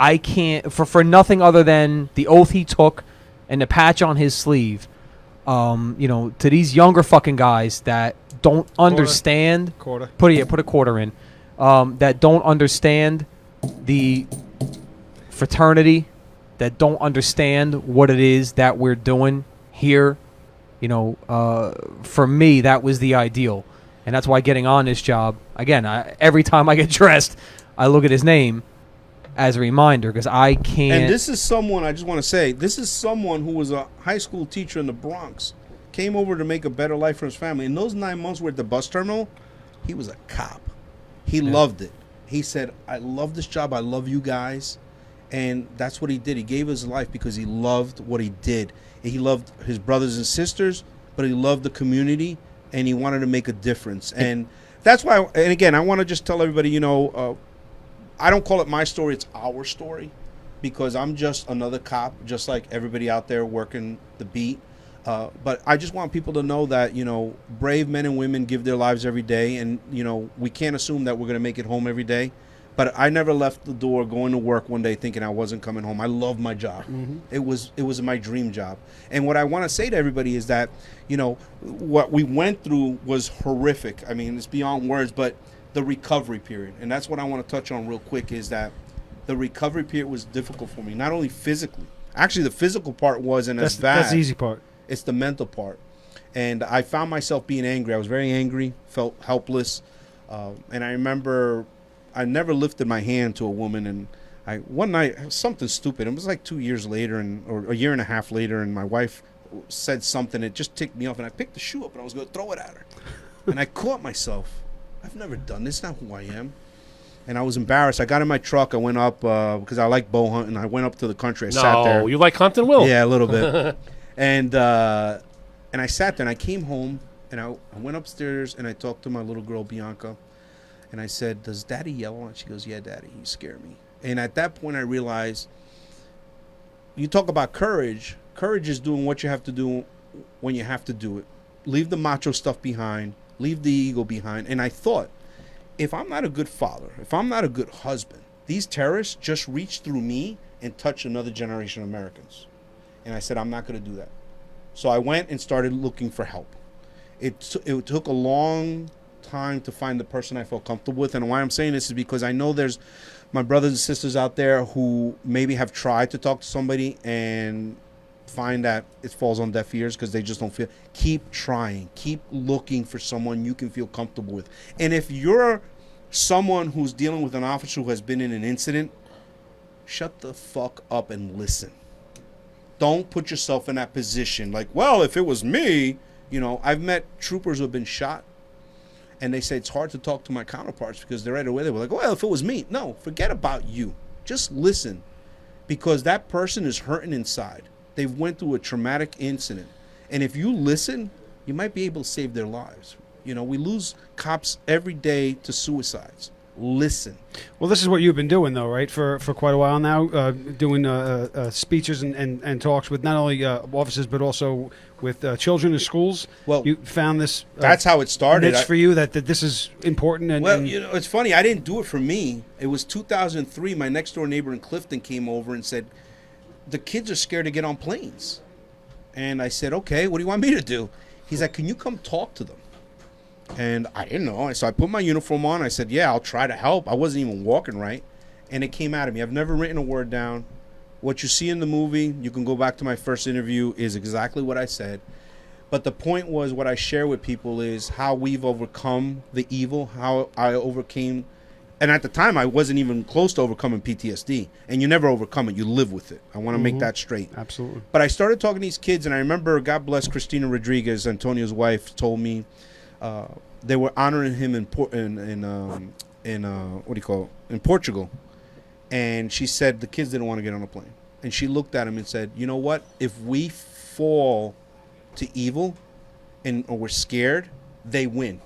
I can't for nothing other than the oath he took and the patch on his sleeve. You know, to these younger fucking guys that don't understand. Quarter. Put a quarter in. That don't understand the fraternity, that don't understand what it is that we're doing here. You know, for me, that was the ideal. And that's why getting on this job, again, every time I get dressed, I look at his name as a reminder, because I can't. And this is someone, I just want to say, this is someone who was a high school teacher in the Bronx, came over to make a better life for his family. In those 9 months we're at the bus terminal, he was a cop. He loved it. He said, I love this job. I love you guys. And that's what he did. He gave his life because he loved what he did. He loved his brothers and sisters, but he loved the community, and he wanted to make a difference. And that's why, and again, I want to just tell everybody, you know, I don't call it my story, it's our story, because I'm just another cop, just like everybody out there working the beat. But I just want people to know that, you know, brave men and women give their lives every day, and, you know, we can't assume that we're going to make it home every day. But I never left the door going to work one day thinking I wasn't coming home. I love my job. Mm-hmm. It was my dream job. And what I want to say to everybody is that, you know, what we went through was horrific. I mean, it's beyond words, but the recovery period, and that's what I want to touch on real quick, is that the recovery period was difficult for me, not only physically. Actually, the physical part wasn't as bad. That's the easy part. It's the mental part. And I found myself being angry. I was very angry, felt helpless. And I remember I never lifted my hand to a woman, and one night, something stupid, it was like 2 years later, or a year and a half later, and my wife said something, it just ticked me off, and I picked the shoe up and I was going to throw it at her. And I caught myself. I've never done this, not who I am. And I was embarrassed. I got in my truck, I went up, because I like bow hunting, I went up to the country, I sat there. No, you like hunting, Will? Yeah, a little bit. And I sat there, and I came home, and I went upstairs, and I talked to my little girl, Bianca. And I said, does Daddy yell a lot? She goes, yeah, Daddy, you scare me. And at that point, I realized, you talk about courage. Courage is doing what you have to do when you have to do it. Leave the macho stuff behind. Leave the ego behind. And I thought, if I'm not a good father, if I'm not a good husband, these terrorists just reach through me and touch another generation of Americans. And I said, I'm not going to do that. So I went and started looking for help. It took a long time to find the person I felt comfortable with. And why I'm saying this is because I know there's my brothers and sisters out there who maybe have tried to talk to somebody and find that it falls on deaf ears because they just don't feel. Keep trying. Keep looking for someone you can feel comfortable with. And if you're someone who's dealing with an officer who has been in an incident, shut the fuck up and listen. Don't put yourself in that position. Like, well, if it was me, you know, I've met troopers who have been shot, and they say it's hard to talk to my counterparts because they're right away. They were like, well, if it was me. No, forget about you. Just listen, because that person is hurting inside. They've went through a traumatic incident. And if you listen, you might be able to save their lives. You know, we lose cops every day to suicides. Listen. Well, this is what you've been doing, though, right, for quite a while now, doing speeches and talks with not only officers but also with children in schools. Well, you found this. That's how it started. Niche for you that this is important. And you know, it's funny. I didn't do it for me. It was 2003. My next door neighbor in Clifton came over and said, the kids are scared to get on planes. And I said, okay, what do you want me to do? He's like, can you come talk to them? And I didn't know. So I put my uniform on. I said, yeah, I'll try to help. I wasn't even walking right. And it came out of me. I've never written a word down. What you see in the movie, you can go back to my first interview, is exactly what I said. But the point was, what I share with people is how we've overcome the evil, how I overcame and at the time, I wasn't even close to overcoming PTSD. And you never overcome it. You live with it. I want to make that straight. Absolutely. But I started talking to these kids, and I remember, God bless Christina Rodriguez, Antonio's wife, told me they were honoring him in Portugal. And she said the kids didn't want to get on a plane. And she looked at him and said, you know what? If we fall to evil or we're scared, they win.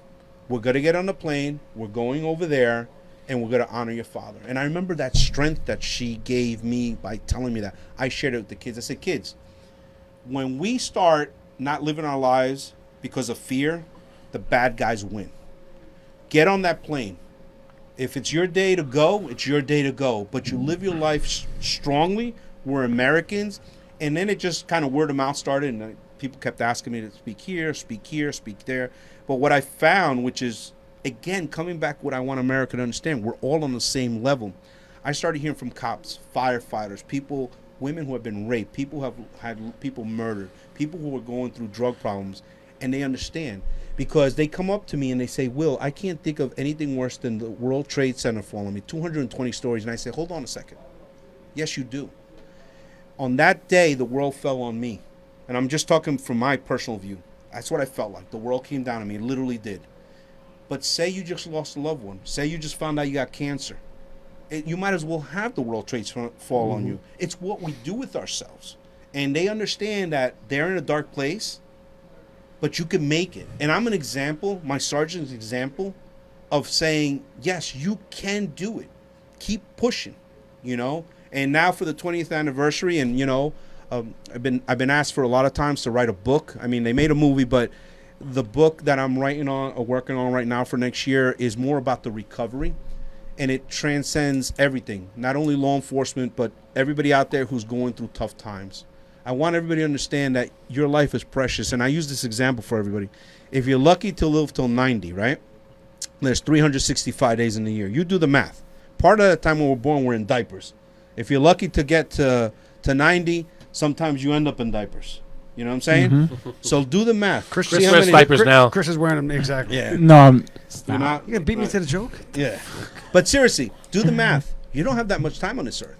We're going to get on the plane. We're going over there, and we're going to honor your father. And I remember that strength that she gave me by telling me that. I shared it with the kids. I said, kids, when we start not living our lives because of fear, the bad guys win. Get on that plane. If it's your day to go, it's your day to go. But you live your life strongly. We're Americans. And then it just kind of word of mouth started, and people kept asking me to speak here, speak there. But what I found, which is, again, coming back what I want America to understand, we're all on the same level. I started hearing from cops, firefighters, people, women who have been raped, people who have had people murdered, people who are going through drug problems, and they understand. Because they come up to me and they say, Will, I can't think of anything worse than the World Trade Center falling me, 220 stories. And I say, hold on a second. Yes, you do. On that day, the world fell on me. And I'm just talking from my personal view. That's what I felt like. The world came down on me. It literally did. But say you just lost a loved one. Say you just found out you got cancer. You might as well have the World Trade fall on you. It's what we do with ourselves. And they understand that they're in a dark place, but you can make it. And I'm an example, my sergeant's example, of saying, yes, you can do it. Keep pushing, you know. And now for the 20th anniversary, and, you know, I've been asked for a lot of times to write a book. I mean, they made a movie, but the book that I'm writing on or working on right now for next year is more about the recovery, and it transcends everything, not only law enforcement, but everybody out there who's going through tough times. I want everybody to understand that your life is precious, and I use this example for everybody. If you're lucky to live till 90, right, there's 365 days in the year. You do the math. Part of the time when we're born, we're in diapers. If you're lucky to get to 90, sometimes you end up in diapers. You know what I'm saying? Mm-hmm. So do the math. Chris wears diapers now. Chris is wearing them, exactly. Yeah. No, You're not. You gonna beat me to the joke? Yeah. But seriously, do the math. You don't have that much time on this earth.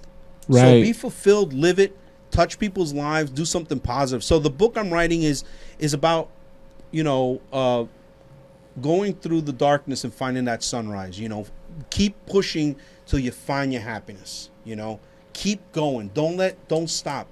right. So be fulfilled, live it, touch people's lives, do something positive. So the book I'm writing is about, you know, going through the darkness and finding that sunrise. You know, keep pushing till you find your happiness. You know, keep going. Don't stop.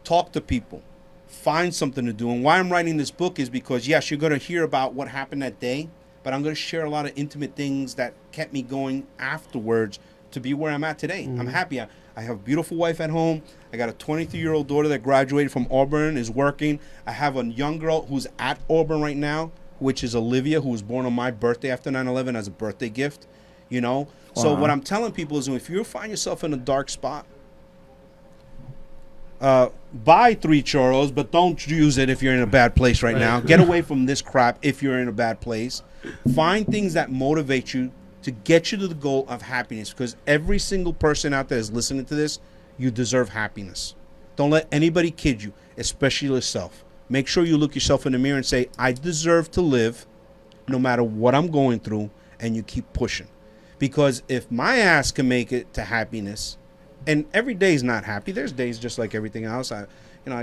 Talk to people. Find something to do. And why I'm writing this book is because, yes, you're going to hear about what happened that day, but I'm going to share a lot of intimate things that kept me going afterwards to be where I'm at today. I'm happy. I have a beautiful wife at home. I got a 23-year-old daughter that graduated from Auburn, is working. I have a young girl who's at Auburn right now, which is Olivia, who was born on my birthday after 9/11 as a birthday gift, you know. So what I'm telling people is, if you find yourself in a dark spot, buy 3 churros, but don't use it if you're in a bad place right now. Get away from this crap if you're in a bad place. Find things that motivate you to get you to the goal of happiness, because every single person out there is listening to this. You deserve happiness. Don't let anybody kid you, especially yourself. Make sure you look yourself in the mirror and say, I deserve to live no matter what I'm going through, and you keep pushing. Because if my ass can make it to happiness, and every day is not happy. There's days just like everything else. I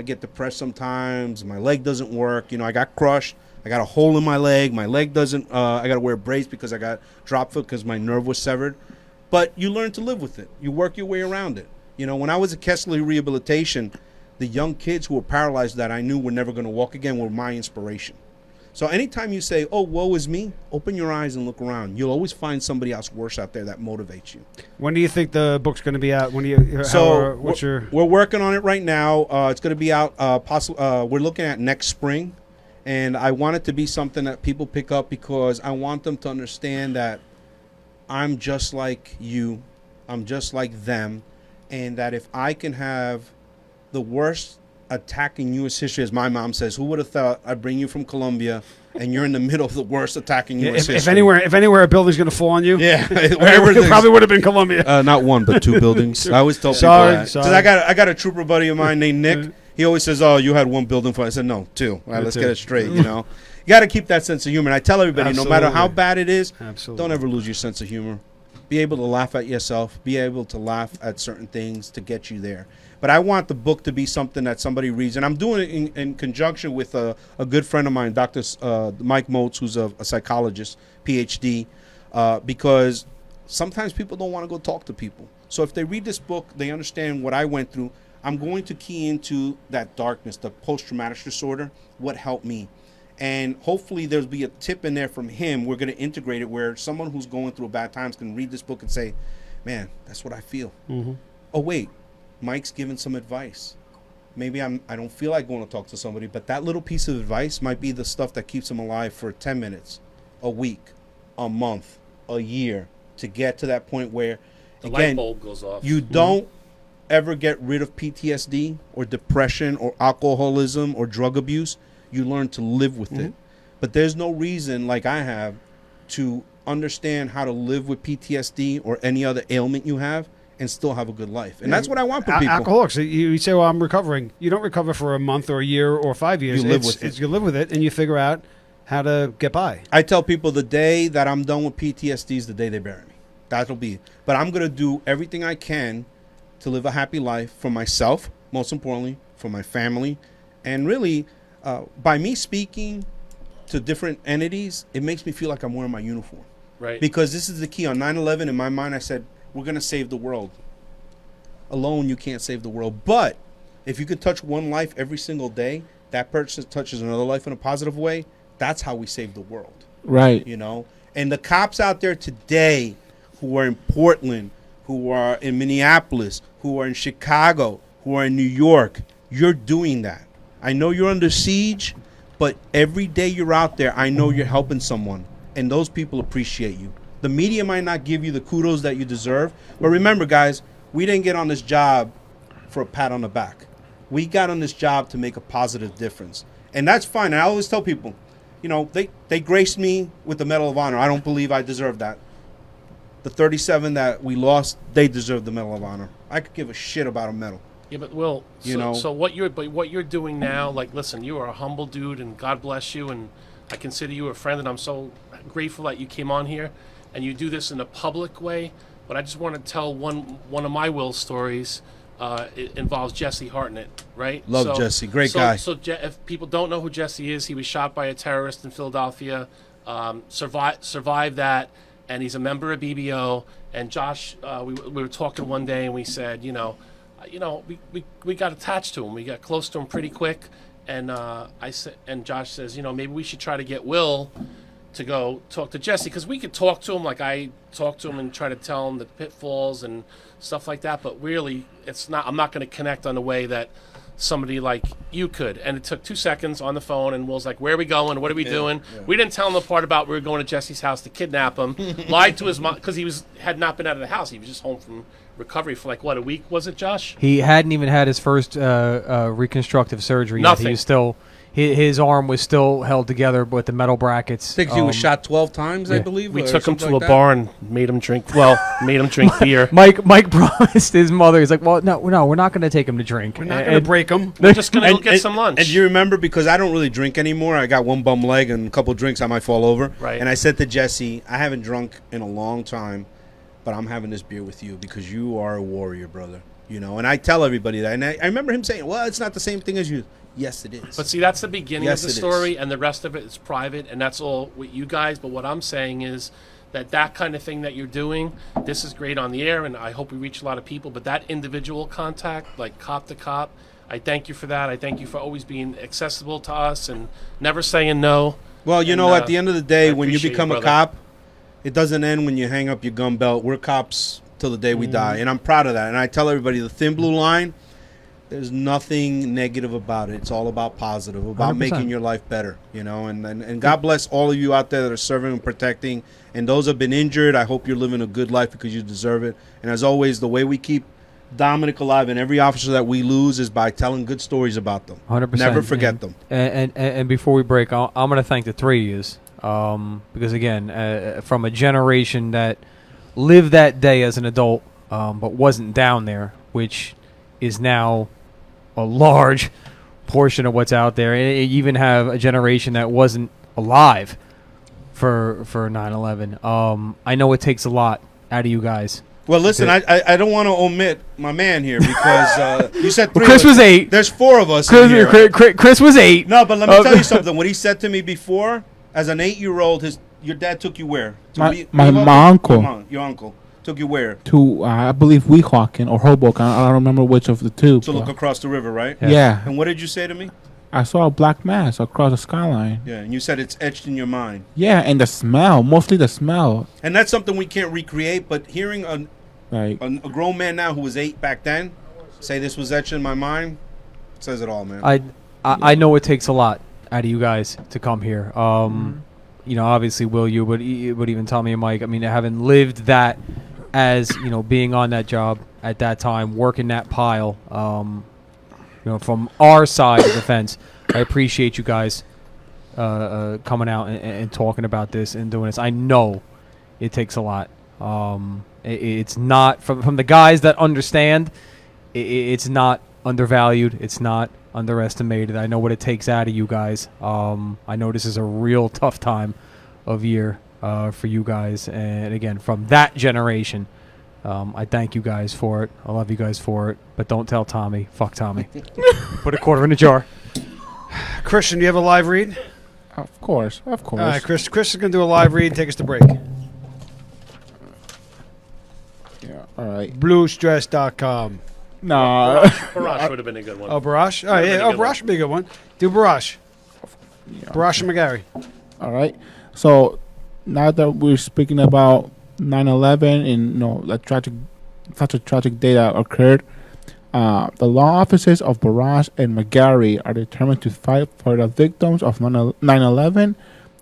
get depressed sometimes. My leg doesn't work. You know, I got crushed. I got a hole in my leg. My leg doesn't. I got to wear a brace because I got drop foot because my nerve was severed. But you learn to live with it. You work your way around it. You know, when I was at Kessler Rehabilitation, the young kids who were paralyzed that I knew were never going to walk again were my inspiration. So anytime you say, oh, woe is me, open your eyes and look around. You'll always find somebody else worse out there that motivates you. When do you think the book's going to be out? When do you? So We're working on it right now. It's going to be out. We're looking at next spring, and I want it to be something that people pick up because I want them to understand that I'm just like you, I'm just like them, and that if I can have the worst attack in U.S. history, as my mom says, who would have thought I'd bring you from Colombia and you're in the middle of the worst attack in U.S. history? If anywhere a building's going to fall on you, yeah, it probably would have been Colombia. Not one, but 2 buildings. I always tell people that. Because I got a trooper buddy of mine named Nick. He always says, "Oh, you had 1 building fall." I said, "No, 2. All right, let's get it straight." You know, you got to keep that sense of humor. And I tell everybody, no matter how bad it is, don't ever lose your sense of humor. be able to laugh at yourself, be able to laugh at certain things to get you there. But I want the book to be something that somebody reads, and I'm doing it in conjunction with a good friend of mine, Dr. Mike Motes, who's a psychologist, PhD, because sometimes people don't want to go talk to people. So if they read this book, they understand what I went through. I'm going to key into that darkness, the post-traumatic disorder, what helped me. And hopefully there'll be a tip in there from him. We're going to integrate it where someone who's going through bad times can read this book and say, man, that's what I feel. Mm-hmm. Oh, wait, Mike's giving some advice. Maybe I don't feel like going to talk to somebody, but that little piece of advice might be the stuff that keeps them alive for 10 minutes, a week, a month, a year, to get to that point where, The again, light bulb goes off. you don't ever get rid of PTSD or depression or alcoholism or drug abuse. You learn to live with it. But there's no reason, like I have, to understand how to live with PTSD or any other ailment you have and still have a good life. And that's what I want for people. Alcoholics, you say, well, I'm recovering. You don't recover for a month or a year or 5 years. You live with it. You live with it, and you figure out how to get by. I tell people the day that I'm done with PTSD is the day they bury me. That'll be it. But I'm going to do everything I can to live a happy life for myself, most importantly, for my family. And really, by me speaking to different entities, it makes me feel like I'm wearing my uniform. Right. Because this is the key. On 9/11, in my mind, I said, we're going to save the world. Alone, you can't save the world. But if you could touch one life every single day, that person touches another life in a positive way, that's how we save the world. Right. You know? And the cops out there today who are in Portland, who are in Minneapolis, who are in Chicago, who are in New York, you're doing that. I know you're under siege, but every day you're out there, I know you're helping someone. And those people appreciate you. The media might not give you the kudos that you deserve. But remember, guys, we didn't get on this job for a pat on the back. We got on this job to make a positive difference. And that's fine. And I always tell people, you know, they graced me with the Medal of Honor. I don't believe I deserve that. The 37 that we lost, they deserve the Medal of Honor. I could give a shit about a medal. Yeah, but Will, You know. so what you're doing now, like, listen, you are a humble dude, and God bless you, and I consider you a friend, and I'm so grateful that you came on here, and you do this in a public way. But I just want to tell one of my Will stories. It involves Jesse Hartnett, right? Love Jesse, great guy. So if people don't know who Jesse is, he was shot by a terrorist in Philadelphia, survived that, and he's a member of BBO. And Josh, we were talking one day, and we said, we got attached to him. We got close to him pretty quick. And and Josh says, maybe we should try to get Will to go talk to Jesse, because we could talk to him like I talked to him and try to tell him the pitfalls and stuff like that. But really, I'm not going to connect on the way that somebody like you could. And it took 2 seconds on the phone, and Will's like, where are we going? What are we doing? Yeah. We didn't tell him the part about we were going to Jesse's house to kidnap him. Lied to his mom, because he had not been out of the house. He was just home from recovery for a week, was it, Josh? He hadn't even had his first reconstructive surgery yet. Nothing. He was still, his arm was still held together with the metal brackets. I think he was shot 12 times, I believe. We or took him to something a like bar and made him drink beer. Mike promised his mother, he's like, well, no, we're not going to take him to drink. We're not going to break him. We're just going to go get some lunch. And you remember, because I don't really drink anymore, I got one bum leg and a couple drinks, I might fall over. Right. And I said to Jesse, I haven't drunk in a long time, but I'm having this beer with you because you are a warrior, brother. And I tell everybody that. And I remember him saying, well, it's not the same thing as you. Yes, it is. But see, that's the beginning Yes, of the it story, is. and the rest of it is private, and that's all with you guys. But what I'm saying is that kind of thing that you're doing, this is great on the air, and I hope we reach a lot of people. But that individual contact, like cop to cop, I thank you for that. I thank you for always being accessible to us and never saying no. Well, at the end of the day, when you appreciate become you, a brother. cop, it doesn't end when you hang up your gun belt. We're cops till the day we die, and I'm proud of that. And I tell everybody, the thin blue line, there's nothing negative about it. It's all about positive, about 100%. making your life better, and God bless all of you out there that are serving and protecting. And those have been injured, I hope you're living a good life because you deserve it. And as always, the way we keep Dominic alive and every officer that we lose is by telling good stories about them. 100%. Never forget them. And before we break, I'm going to thank the three of you, because again, from a generation that lived that day as an adult, but wasn't down there, which is now a large portion of what's out there. And you even have a generation that wasn't alive for 9/11. I know it takes a lot, out of you guys. Well, listen, I don't want to omit my man here because you said 3. Chris was 8. There's 4 of us in here. Chris was 8. No, but let me tell you something. What he said to me before, as an 8-year-old, your dad took you where? My uncle. Your uncle took you where? To I believe Weehawken or Hoboken. I don't remember which of the two. To look across the river, right? Yeah. And what did you say to me? I saw a black mass across the skyline. Yeah, and you said it's etched in your mind. Yeah, and the smell, mostly the smell. And that's something we can't recreate, but hearing a grown man now who was 8 back then say this was etched in my mind says it all, man. I know it takes a lot out of you guys to come here. You know, obviously, Will, you would even Tommy and Mike. I mean, having lived that as, you know, being on that job at that time, working that pile, you know, from our side of the fence, I appreciate you guys coming out and talking about this and doing this. I know it takes a lot. It's not, from the guys that understand, it's not undervalued. It's not underestimated. I know what it takes out of you guys. I know this is a real tough time of year for you guys. And again, from that generation, I thank you guys for it. I love you guys for it. But don't tell Tommy. Fuck Tommy. Put a quarter in the jar. Christian, do you have a live read? Of course. All right, Chris is going to do a live read and take us to break. Yeah, all right. Bluestress.com. No. Barash would have been a good one. Oh, Barash? Oh, yeah. Oh, Barash would be a good one. Do Barash. Yeah. Barash and McGarry. All right. So now that we're speaking about 9/11 and, you know, such a tragic day that occurred, the law offices of Barash and McGarry are determined to fight for the victims of 9/11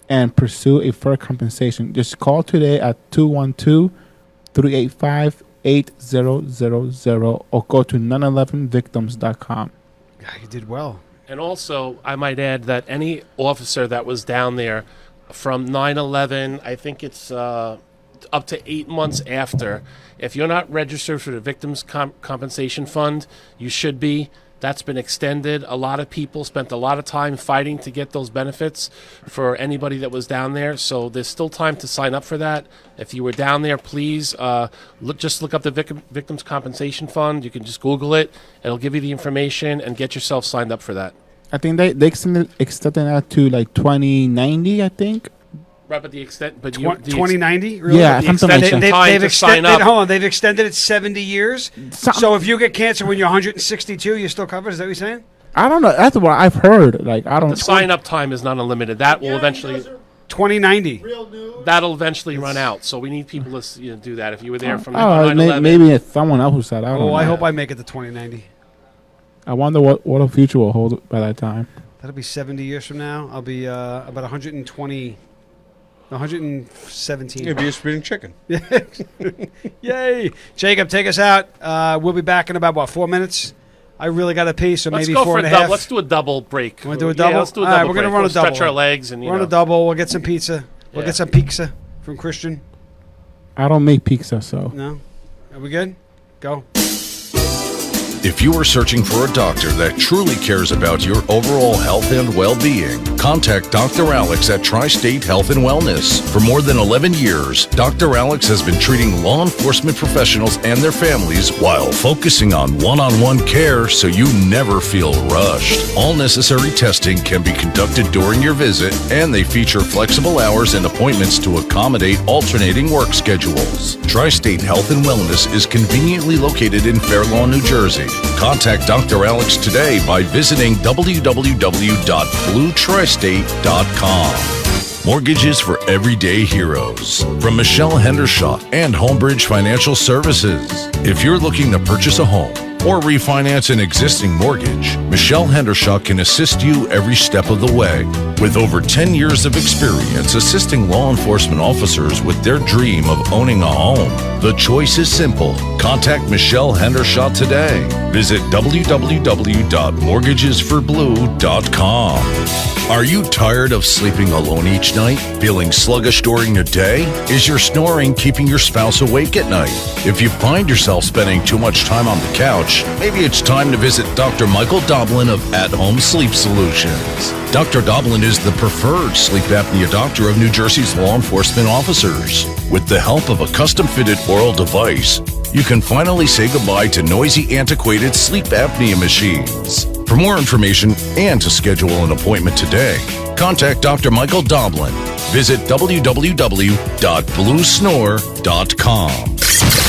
and pursue a fair compensation. Just call today at 212-385-8000 or go to 911victims.com. Yeah, you did well. And also, I might add that any officer that was down there from 9/11, I think it's up to 8 months after, if you're not registered for the Victims Compensation Fund, you should be. That's been extended. A lot of people spent a lot of time fighting to get those benefits for anybody that was down there. So there's still time to sign up for that. If you were down there, please look up the Victims Compensation Fund. You can just Google it. It'll give you the information and get yourself signed up for that. I think they extended that to like 2090, I think. Right, but the extent, but 2090, really? Yeah, something like that. They've extended. Hold on, they've extended it 70 years. So if you get cancer when you're 162, you're still covered. Is that what you're saying? I don't know. That's what I've heard. Like, I don't. The sign-up time is not unlimited. That will eventually. 2090. That'll eventually run out. So we need people to do that. If you were there from 9/11, maybe it's someone else who said. I don't know. I hope I make it to 2090. I wonder what a future will hold by that time. That'll be 70 years from now. I'll be about 120. 117. You'll be a spring chicken. Yay. Jacob, take us out. We'll be back in about, 4 minutes? I really got to pee, so let's maybe go 4 for and a a double. half. Let's do a double break. Want to do a double? Yeah, let's do a double. All right, we're going to run a double. Stretch our legs and run a double. We'll get some pizza. We'll get some pizza from Christian. I don't make pizza, so. No? Are we good? Go. If you are searching for a doctor that truly cares about your overall health and well-being, contact Dr. Alex at Tri-State Health and Wellness. For more than 11 years, Dr. Alex has been treating law enforcement professionals and their families while focusing on one-on-one care so you never feel rushed. All necessary testing can be conducted during your visit, and they feature flexible hours and appointments to accommodate alternating work schedules. Tri-State Health and Wellness is conveniently located in Fair Lawn, New Jersey. Contact Dr. Alex today by visiting www.bluetristate.com. Mortgages for everyday heroes. From Michelle Hendershot and Homebridge Financial Services. If you're looking to purchase a home or refinance an existing mortgage, Michelle Hendershot can assist you every step of the way. With over 10 years of experience assisting law enforcement officers with their dream of owning a home, the choice is simple. Contact Michelle Hendershot today. Visit www.mortgagesforblue.com. Are you tired of sleeping alone each night? Feeling sluggish during the day? Is your snoring keeping your spouse awake at night? If you find yourself spending too much time on the couch, maybe it's time to visit Dr. Michael Doblin of At Home Sleep Solutions. Dr. Doblin is the preferred sleep apnea doctor of New Jersey's law enforcement officers. With the help of a custom-fitted oral device, you can finally say goodbye to noisy, antiquated sleep apnea machines. For more information and to schedule an appointment today, contact Dr. Michael Doblin. Visit www.bluesnore.com.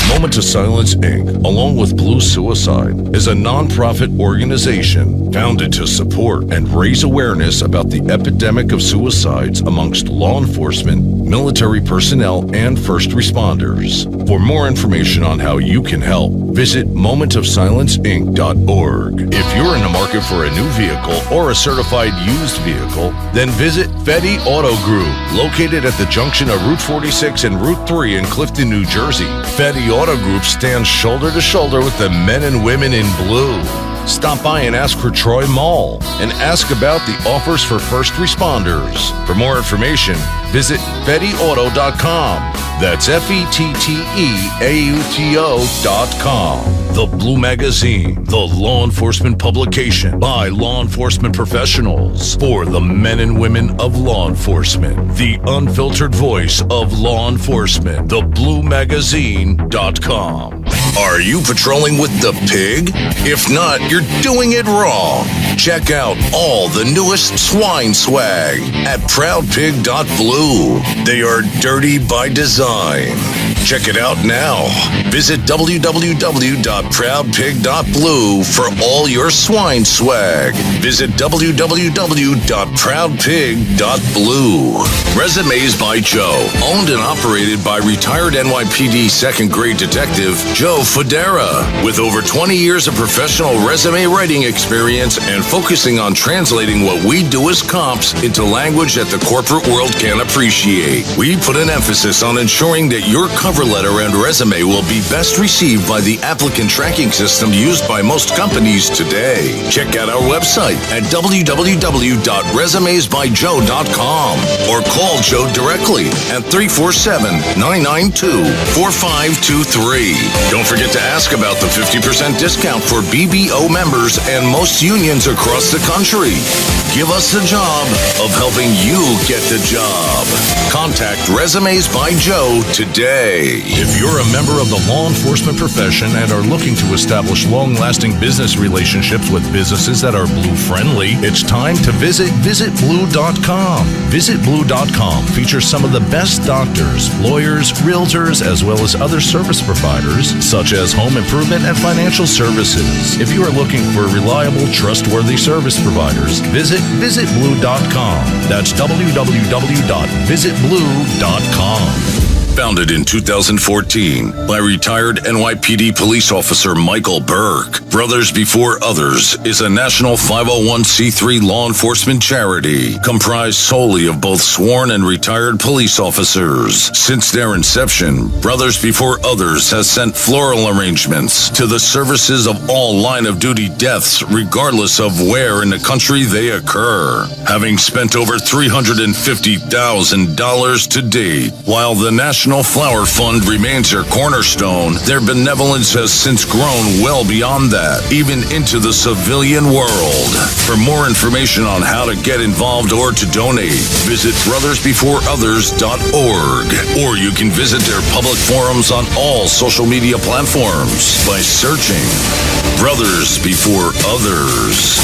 Moment of Silence, Inc., along with Blue Suicide, is a nonprofit organization founded to support and raise awareness about the epidemic of suicides amongst law enforcement, military personnel, and first responders. For more information on how you can help, visit momentofsilenceinc.org. If you're in the market for a new vehicle or a certified used vehicle, then visit Fetty Auto Group, located at the junction of Route 46 and Route 3 in Clifton, New Jersey. Fetty Auto Group stands shoulder to shoulder with the men and women in blue. Stop by and ask for Troy Mall and ask about the offers for first responders. For more information, visit FettyAuto.com. That's FETTEAUTO.com. The Blue Magazine, the law enforcement publication by law enforcement professionals for the men and women of law enforcement. The unfiltered voice of law enforcement. TheBlueMagazine.com. Are you patrolling with the pig? If not, you're doing it wrong. Check out all the newest swine swag at ProudPig.blue. They are dirty by design. Check it out now. Visit www.proudpig.blue for all your swine swag. Visit www.proudpig.blue. Resumes by Joe. Owned and operated by retired NYPD second grade detective Joe Federa. With over 20 years of professional resume writing experience and focusing on translating what we do as cops into language that the corporate world can appreciate. We put an emphasis on ensuring that your cover letter and resume will be best received by the applicant tracking system used by most companies today. Check out our website at www.resumesbyjoe.com or call Joe directly at 347-992-4523. Don't forget to ask about the 50% discount for BBO members and most unions across the country. Give us the job of helping you get the job. Contact Resumes by Joe today. If you're a member of the law enforcement profession and are looking to establish long-lasting business relationships with businesses that are blue-friendly, it's time to visit visitblue.com. Visitblue.com features some of the best doctors, lawyers, realtors, as well as other service providers, such as home improvement and financial services. If you are looking for reliable, trustworthy service providers, visit visitblue.com. That's www.visitblue.com. Founded in 2014 by retired NYPD police officer Michael Burke, Brothers Before Others is a national 501c3 law enforcement charity comprised solely of both sworn and retired police officers. Since their inception, Brothers Before Others has sent floral arrangements to the services of all line-of-duty deaths, regardless of where in the country they occur, having spent over $350,000 to date. While the National Flower Fund remains their cornerstone, their benevolence has since grown well beyond that, even into the civilian world. For more information on how to get involved or to donate, visit brothersbeforeothers.org, or you can visit their public forums on all social media platforms by searching Brothers Before Others.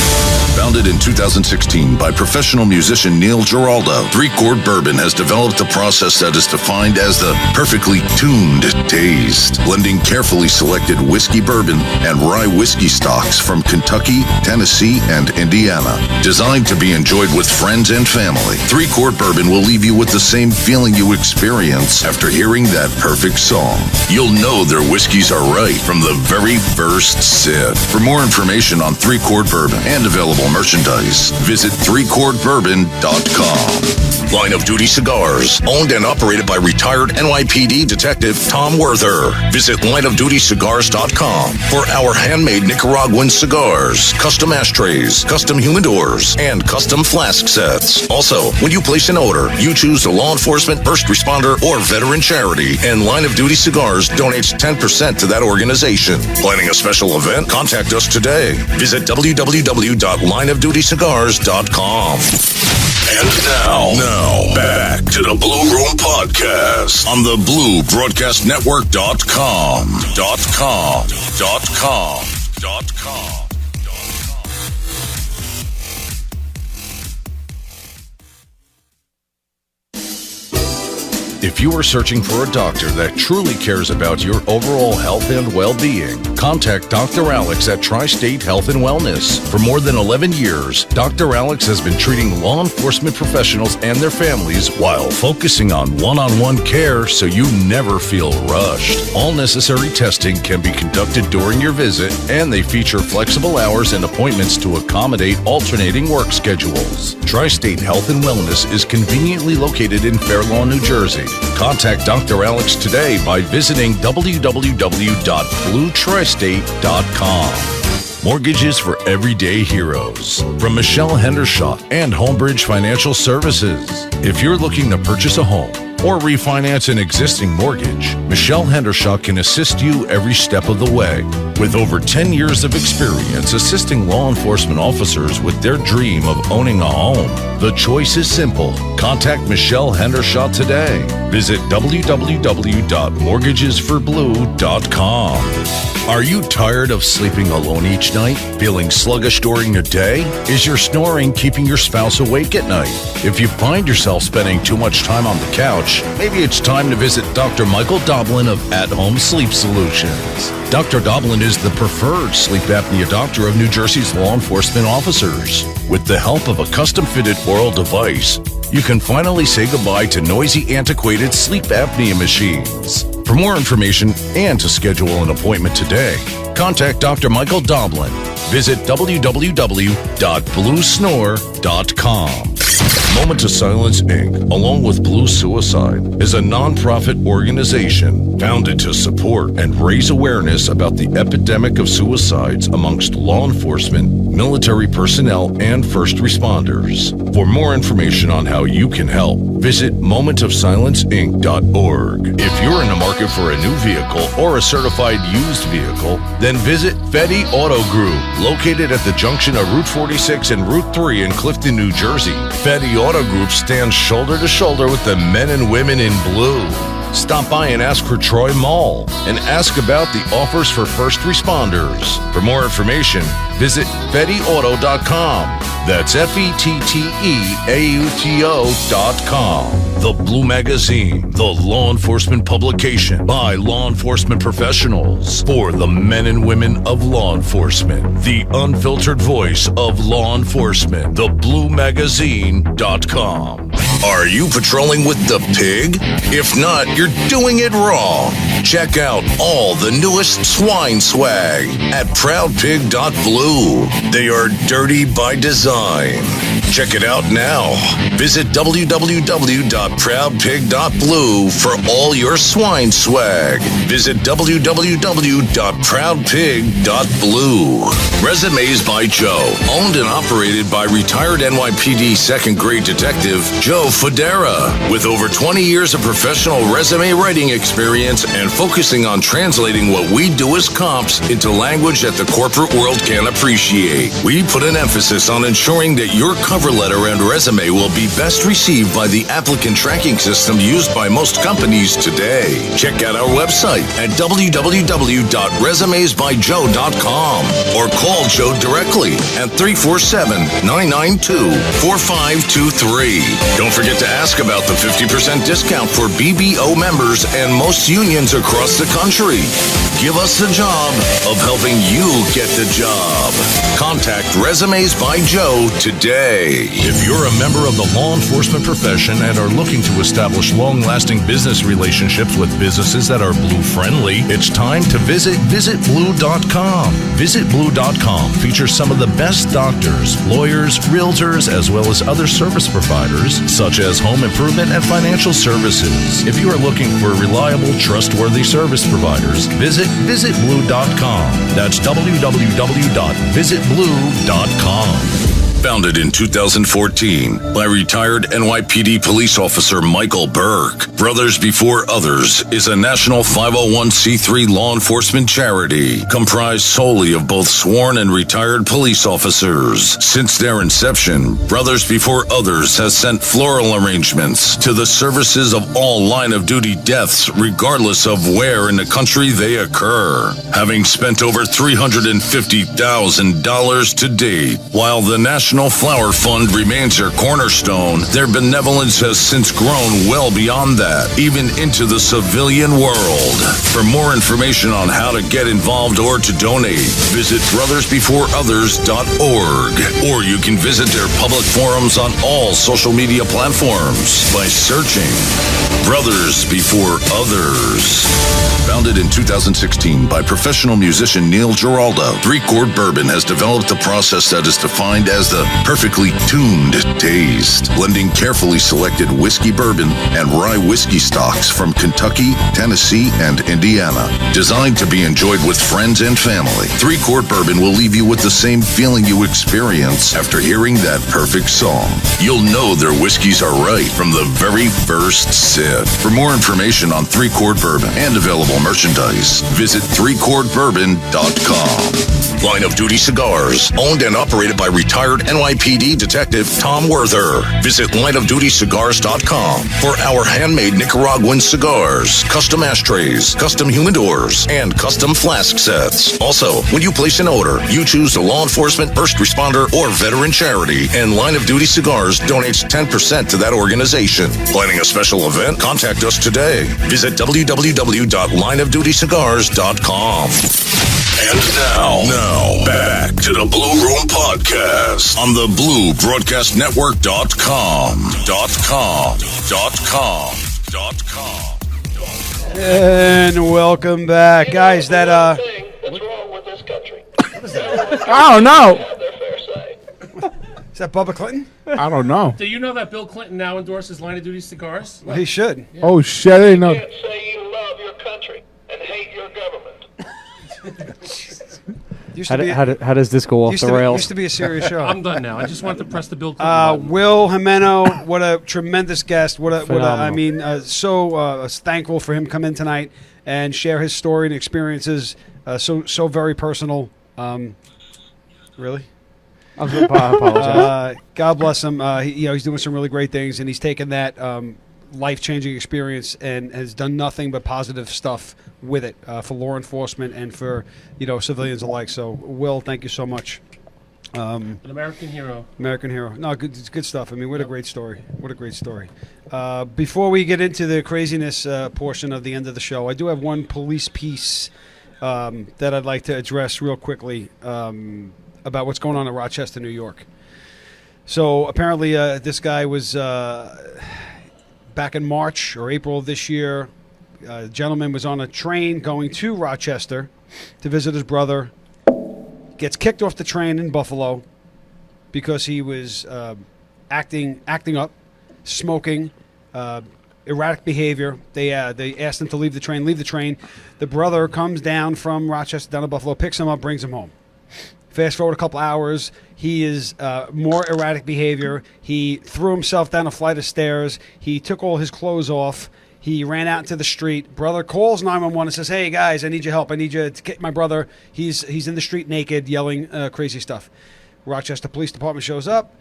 Founded in 2016 by professional musician Neil Giraldo, 3-Chord Bourbon has developed a process that is defined as the perfectly tuned taste, blending carefully selected whiskey bourbon and rye whiskey stocks from Kentucky, Tennessee, and Indiana. Designed to be enjoyed with friends and family, 3-Chord Bourbon will leave you with the same feeling you experience after hearing that perfect song. You'll know their whiskeys are right from the very first sip. For more information on 3-Chord Bourbon and available merchandise, visit 3chordbourbon.com. Line of Duty Cigars, owned and operated by retired NYPD NYPD Detective Tom Werther. Visit lineofdutycigars.com for our handmade Nicaraguan cigars, custom ashtrays, custom humidors, and custom flask sets. Also, when you place an order, you choose the law enforcement, first responder, or veteran charity, and Line of Duty Cigars donates 10% to that organization. Planning a special event? Contact us today. Visit www.lineofdutycigars.com. And now, back to the Blue Room Podcast on the BlueBroadcastNetwork.com. If you are searching for a doctor that truly cares about your overall health and well-being, contact Dr. Alex at Tri-State Health and Wellness. For more than 11 years, Dr. Alex has been treating law enforcement professionals and their families while focusing on one-on-one care so you never feel rushed. All necessary testing can be conducted during your visit, and they feature flexible hours and appointments to accommodate alternating work schedules. Tri-State Health and Wellness is conveniently located in Fair Lawn, New Jersey. Contact Dr. Alex today by visiting www.bluetristate.com. Mortgages for everyday heroes. From Michelle Hendershot and Homebridge Financial Services. If you're looking to purchase a home or refinance an existing mortgage, Michelle Hendershot can assist you every step of the way. With over 10 years of experience assisting law enforcement officers with their dream of owning a home, the choice is simple. Contact Michelle Hendershot today. Visit www.mortgagesforblue.com. Are you tired of sleeping alone each night? Feeling sluggish during the day? Is your snoring keeping your spouse awake at night? If you find yourself spending too much time on the couch, maybe it's time to visit Dr. Michael Doblin of At Home Sleep Solutions. Dr. Doblin is the preferred sleep apnea doctor of New Jersey's law enforcement officers. With the help of a custom-fitted oral device, you can finally say goodbye to noisy, antiquated sleep apnea machines. For more information and to schedule an appointment today, contact Dr. Michael Doblin. Visit www.bluesnore.com. Moment of Silence, Inc., along with Blue Suicide, is a nonprofit organization founded to support and raise awareness about the epidemic of suicides amongst law enforcement, military personnel, and first responders. For more information on how you can help, visit momentofsilenceinc.org. If you're in the market for a new vehicle or a certified used vehicle, then visit Fetty Auto Group, located at the junction of Route 46 and Route 3 in Clifton, New Jersey. Fetty Auto Group stands shoulder to shoulder with the men and women in blue. Stop by and ask for Troy Mall and ask about the offers for first responders. For more information, visit FettyAuto.com. That's FettyAuto.com. The Blue Magazine, the law enforcement publication by law enforcement professionals for the men and women of law enforcement. The unfiltered voice of law enforcement. TheBlueMagazine.com. Are you patrolling with the pig? If not, you're doing it wrong. Check out all the newest swine swag at ProudPig.blue. They are dirty by design. Check it out now. Visit www.proudpig.blue for all your swine swag. Visit www.proudpig.blue. Resumes by Joe. Owned and operated by retired NYPD second grade detective Joe Federa. With over 20 years of professional resume writing experience and focusing on translating what we do as cops into language that the corporate world can appreciate. We put an emphasis on ensuring that your cover letter and resume will be best received by the applicant tracking system used by most companies today. Check out our website at www.resumesbyjoe.com or call Joe directly at 347-992-4523. Don't forget to ask about the 50% discount for BBO members and most unions across the country. give us the job of helping you get the job. Contact Resumes by Joe today. If you're a member of the law enforcement profession and are looking to establish long-lasting business relationships with businesses that are blue-friendly, it's time to visit visitblue.com. Visitblue.com features some of the best doctors, lawyers, realtors, as well as other service providers, such as home improvement and financial services. If you are looking for reliable, trustworthy service providers, visit visitblue.com. That's www.visitblue.com. Founded in 2014 by retired NYPD police officer Michael Burke, Brothers Before Others is a national 501c3 law enforcement charity comprised solely of both sworn and retired police officers. Since their inception, Brothers Before Others has sent floral arrangements to the services of all line-of-duty deaths, regardless of where in the country they occur. Having spent over $350,000 to date, while the National Flower Fund remains their cornerstone, their benevolence has since grown well beyond that, even into the civilian world. For more information on how to get involved or to donate, visit brothersbeforeothers.org, or you can visit their public forums on all social media platforms by searching Brothers Before Others. Founded in 2016 by professional musician Neil Giraldo, 3-Chord Bourbon has developed a process that is defined as the perfectly tuned taste, blending carefully selected whiskey bourbon and rye whiskey stocks from Kentucky, Tennessee, and Indiana. Designed to be enjoyed with friends and family, 3-Chord Bourbon will leave you with the same feeling you experience after hearing that perfect song. You'll know their whiskeys are right from the very first sip. For more information on 3-Chord Bourbon and available merchandise, visit 3chordbourbon.com. Line of Duty Cigars, owned and operated by retired NYPD Detective Tom Werther. Visit lineofdutycigars.com for our handmade Nicaraguan cigars, custom ashtrays, custom humidors, and custom flask sets. Also, when you place an order, you choose the law enforcement, first responder, or veteran charity, and Line of Duty Cigars donates 10% to that organization. Planning a special event? Contact us today. Visit www.lineofdutycigars.com. And now, back to the Blue Room Podcast on the BlueBroadcastNetwork.com. And welcome back, guys. What's wrong with this country? I don't know. Is that Bubba Clinton? I don't know. Do you know that Bill Clinton now endorses Line of Duty cigars? Well, he should. Oh shit! I didn't know. You can't say you love your country and hate your government. Used to be, How does this go off used the to be- rails? used to be a serious show. I'm done now. I just want to press the Bill Clinton button. Will Jimeno, what a tremendous guest. I Phenomenal. mean, so thankful for him come in tonight and share his story and experiences. So very personal. Really? I apologize. God bless him. He's doing some really great things, and he's taken that life-changing experience and has done nothing but positive stuff with it for law enforcement and for civilians alike. So, Will, thank you so much. An American hero. American hero. No, good, it's good stuff. I mean, what a great story. What a great story. Before we get into the craziness portion of the end of the show, I do have one police piece that I'd like to address real quickly about what's going on in Rochester, New York. So apparently this guy was back in March or April of this year. A gentleman was on a train going to Rochester to visit his brother. Gets kicked off the train in Buffalo because he was acting up, smoking, erratic behavior. They asked him to leave the train. The brother comes down from Rochester down to Buffalo, picks him up, brings him home. Fast forward a couple hours, he is more erratic behavior. He threw himself down a flight of stairs. He took all his clothes off. He ran out into the street. Brother calls 911 and says, "Hey guys, I need your help. I need you to get my brother. He's in the street naked, yelling crazy stuff." Rochester Police Department shows up.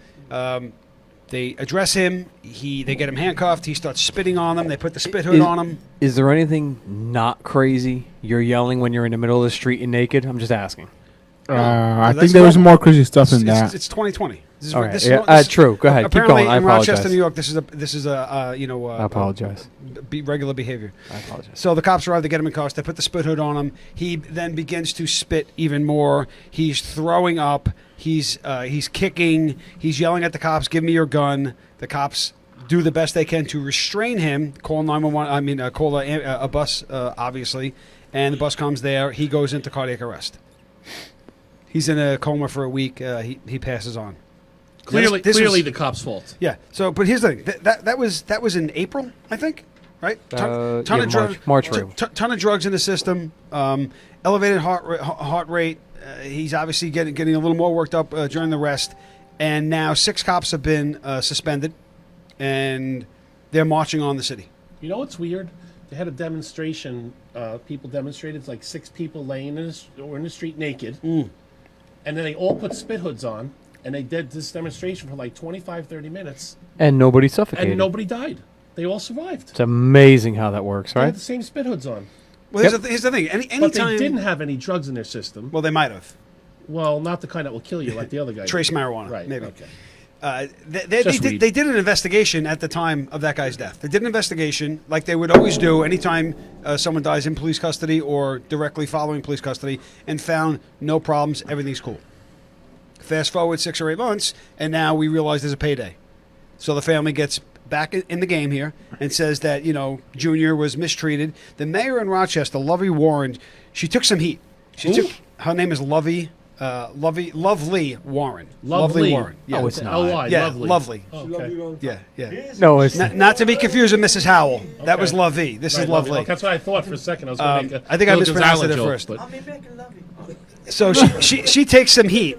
They address him. They get him handcuffed. He starts spitting on them. They put the spit hood on him. Is there anything not crazy you're yelling when you're in the middle of the street and naked? I'm just asking. I that's think there was normal. more crazy stuff in that. It's 2020. This is, All right. this is Yeah, what- this- true. Go ahead. Keep Apparently, going. I in Rochester, apologize. New York, this is a I apologize. regular behavior. I apologize. So the cops arrive to get him in cars. They put the spit hood on him. He then begins to spit even more. He's throwing up. He's kicking. He's yelling at the cops, "Give me your gun!" The cops do the best they can to restrain him. Call 911. I mean, call a bus, obviously, and the bus comes there. He goes into cardiac arrest. He's in a coma for a week. He passes on. Clearly, This clearly was- the cop's fault. Yeah. So, but here's the thing. That was in April, I think. Right. Ton yeah, of drugs. March, April. Ton of drugs in the system. Elevated heart rate. He's obviously getting a little more worked up during the rest. And now 6 cops have been suspended, and they're marching on the city. You know what's weird? They had a demonstration. People demonstrated. It's like 6 people laying in the street naked, and then they all put spit hoods on, and they did this demonstration for like 25, 30 minutes, And nobody suffocated. and nobody died. They all survived. It's amazing how that works, They right? had the same spit hoods on, Well, here's the thing. but Anytime they didn't have any drugs in their system. Well, they might have. Well, not the kind that will kill you, like the other guy. did. Trace marijuana, Right. maybe. Okay. They Just did, weed. they did an investigation at the time of that guy's death. They did an investigation like they would always do anytime someone dies in police custody or directly following police custody, and found no problems. Everything's cool. Fast forward 6 or 8 months, and now we realize there's a payday. So the family gets back in the game here and says that, Junior was mistreated. The mayor in Rochester, Lovey Warren, she took some heat. Her name is Lovely Warren. Lovely. Warren. Yeah. Oh, it's not. L-Y, Yeah, lovely. lovely. Okay. Yeah. No, it's Not to be confused with Mrs. Howell. That was Lovey. This Right, is Lovely. Okay, that's what I thought for a second. I was going to make a I think I Bill mispronounced Gonzalez it at joke, first. but- So she takes some heat.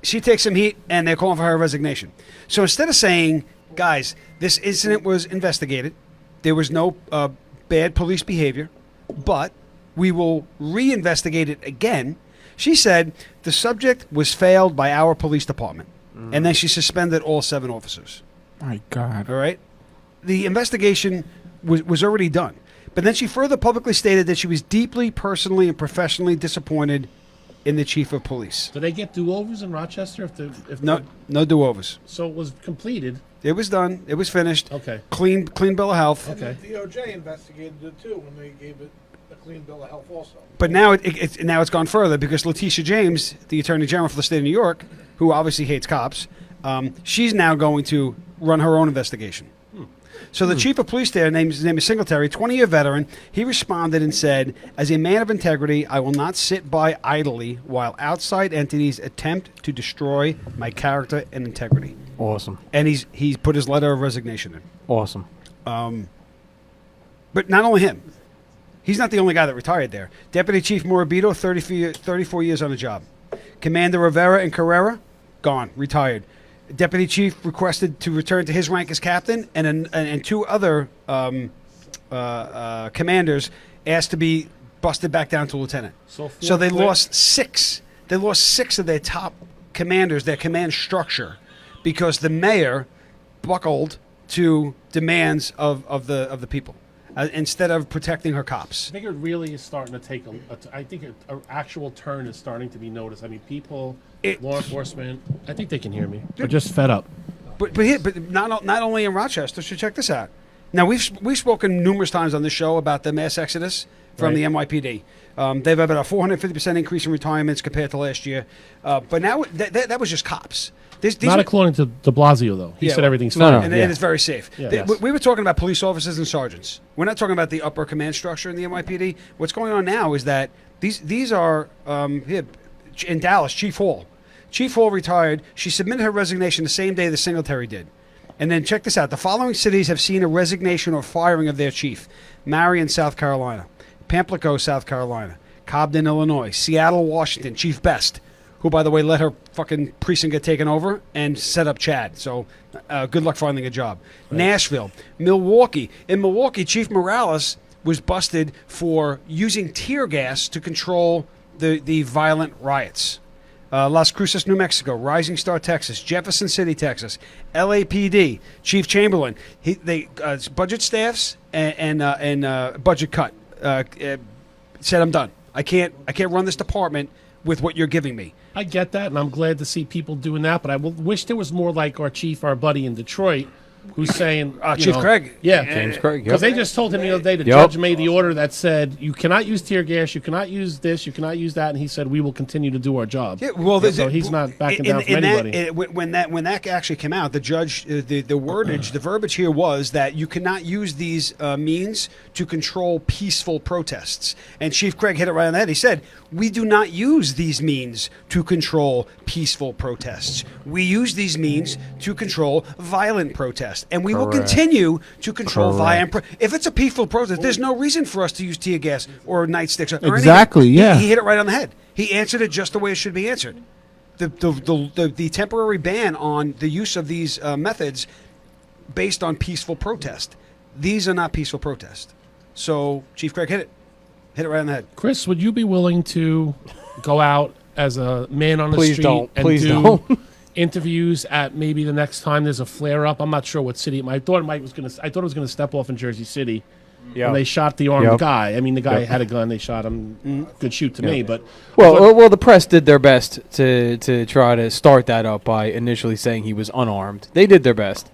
She takes some heat, and they're calling for her resignation. So instead of saying, guys, this incident was investigated, there was no bad police behavior, but we will reinvestigate it again, she said the subject was failed by our police department. And then she suspended all 7 officers. My God. All right? The investigation was already done. But then she further publicly stated that she was deeply, personally, and professionally disappointed in the chief of police. Do they get do-overs in Rochester if No do-overs. So it was completed. It was done. It was finished. Okay. Clean bill of health. Okay. The DOJ investigated it too when they gave it a clean bill of health also. But now it's gone further because Letitia James, the Attorney General for the state of New York, who obviously hates cops, she's now going to run her own investigation. So the chief of police there, his name is Singletary, 20-year veteran. He responded and said, "As a man of integrity, I will not sit by idly while outside entities attempt to destroy my character and integrity." awesome. And he's put his letter of resignation in. Awesome. But not only him. He's not the only guy that retired there. Deputy Chief Morabito, 34 years on the job. Commander Rivera and Carrera, gone, retired. Deputy Chief requested to return to his rank as captain, and 2 other commanders asked to be busted back down to lieutenant. So they lost 6. They lost 6 of their top commanders, their command structure, because the mayor buckled to demands of the people instead of protecting her cops. I think it really is starting to take I think an actual turn is starting to be noticed. I mean, people, law enforcement, I think they can hear me. They're just fed up. But not only in Rochester. So check this out. Now we've spoken numerous times on this show about the mass exodus from the NYPD. They've had about a 450% increase in retirements compared to last year. But now that was just cops. These Not were- according to de Blasio, though. He Yeah, said well, everything's no, fine. no. and Yeah. it's very safe. Yeah. They- Yes. We were talking about police officers and sergeants. We're not talking about the upper command structure in the NYPD. What's going on now is that these are in Dallas, Chief Hall. Chief Hall retired. She submitted her resignation the same day the Singletary did. And then check this out. The following cities have seen a resignation or firing of their chief. Marion, South Carolina. Pamplico, South Carolina. Cobden, Illinois. Seattle, Washington. Chief Best, who, by the way, let her fucking precinct get taken over and set up Chad. So good luck finding a job. Right. Nashville. Milwaukee. In Milwaukee, Chief Morales was busted for using tear gas to control the violent riots. Las Cruces, New Mexico, Rising Star, Texas, Jefferson City, Texas, LAPD, Chief Chamberlain. Budget staffs and budget cut. Said, I'm done. I can't run this department with what you're giving me. I get that, and I'm glad to see people doing that. But I wish there was more like our chief, our buddy in Detroit, who's saying, Chief Craig. yeah, James Craig. because Yep. they just told him the other day the Yep. judge made the order that said you cannot use tear gas, you cannot use this, you cannot use that, and he said we will continue to do our job. Yeah, well, so he's not backing down from anybody. When that actually came out, the judge, the wordage, the verbiage here was that you cannot use these means to control peaceful protests. And Chief Craig hit it right on the head. He said, "We do not use these means to control peaceful protests. We use these means to control violent protests, and we will continue to control violent. If it's a peaceful protest, there's no reason for us to use tear gas or nightsticks. Or Exactly, anything." yeah. He hit it right on the head. He answered it just the way it should be answered. The temporary ban on the use of these methods based on peaceful protest. These are not peaceful protests. So Chief Craig hit it right on the head. Chris, would you be willing to go out as a man on the Please street don't. and Please do don't. interviews at maybe the next time there's a flare up? I'm not sure what city. I thought it was gonna step off in Jersey City. Yeah. When they shot the armed Yep. guy. I mean, the guy Yep. had a gun. They shot him. Good shoot to me, but Well, the press did their best to try to start that up by initially saying he was unarmed. They did their best.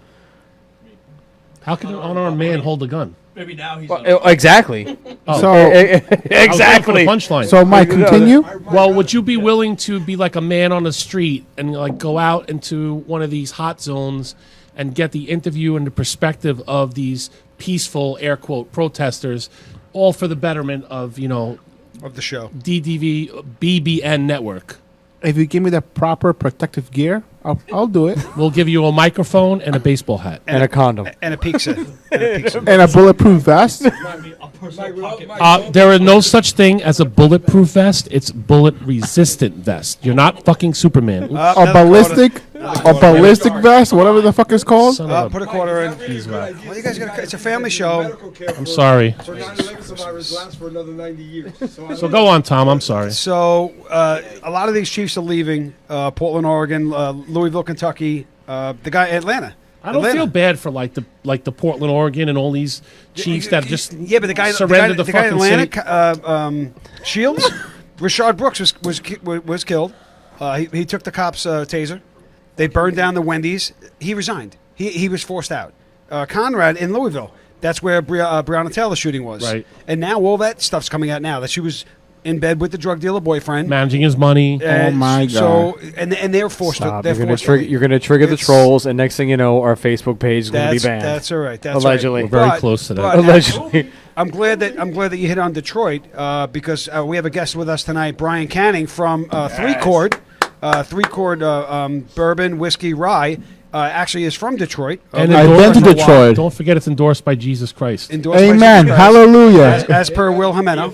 how can an unarmed man hold a gun? Maybe now he's Exactly. Oh. So, I was waiting for exactly. the punchline. so Mike, continue. Well, would you be willing to be like a man on the street and like go out into one of these hot zones and get the interview and the perspective of these peaceful air quote protesters, all for the betterment of Of the show. DDV BBN network? If you give me the proper protective gear, I'll do it. We'll give you a microphone and a baseball hat. And a condom. And a pizza. And a bulletproof vest. There are no such thing as a bulletproof vest. It's bullet resistant vest. You're not fucking Superman. Oops. A ballistic vest, whatever the fuck it's called. Son of a- Put a quarter in. Well, you guys got. It's a family show. I'm sorry. So 9/11 survivors last for another 90 years. So go on, Tom. I'm sorry. So a lot of these chiefs are leaving Portland, Oregon, Louisville, Kentucky. The guy Atlanta. I don't feel bad for like the Portland, Oregon, and all these chiefs that just But the guy surrendered the the guy in fucking Atlanta, Shields, Rashard Brooks was killed. He took the cops' taser. They burned down the Wendy's. He resigned. He was forced out. Conrad in Louisville. That's where Breonna Taylor shooting was. Right. And now all that stuff's coming out now that she was in bed with the drug dealer boyfriend. managing his money. Oh my So and they're forced Stop. to. They're You're gonna forced trigger. to You're gonna trigger the It's- trolls, and next thing you know, our Facebook page is gonna be banned. That's all right. That's Allegedly. right. We're very close to that. but Allegedly. I'm glad that you hit on Detroit because we have a guest with us tonight, Brian Canning from Three Chord Bourbon Whiskey Rye. Actually, is from Detroit. And I've been to endorsed- Detroit. Don't forget it's endorsed by Jesus Christ. Endorsed by Amen. Jesus Christ, Hallelujah. as per Will Jimeno.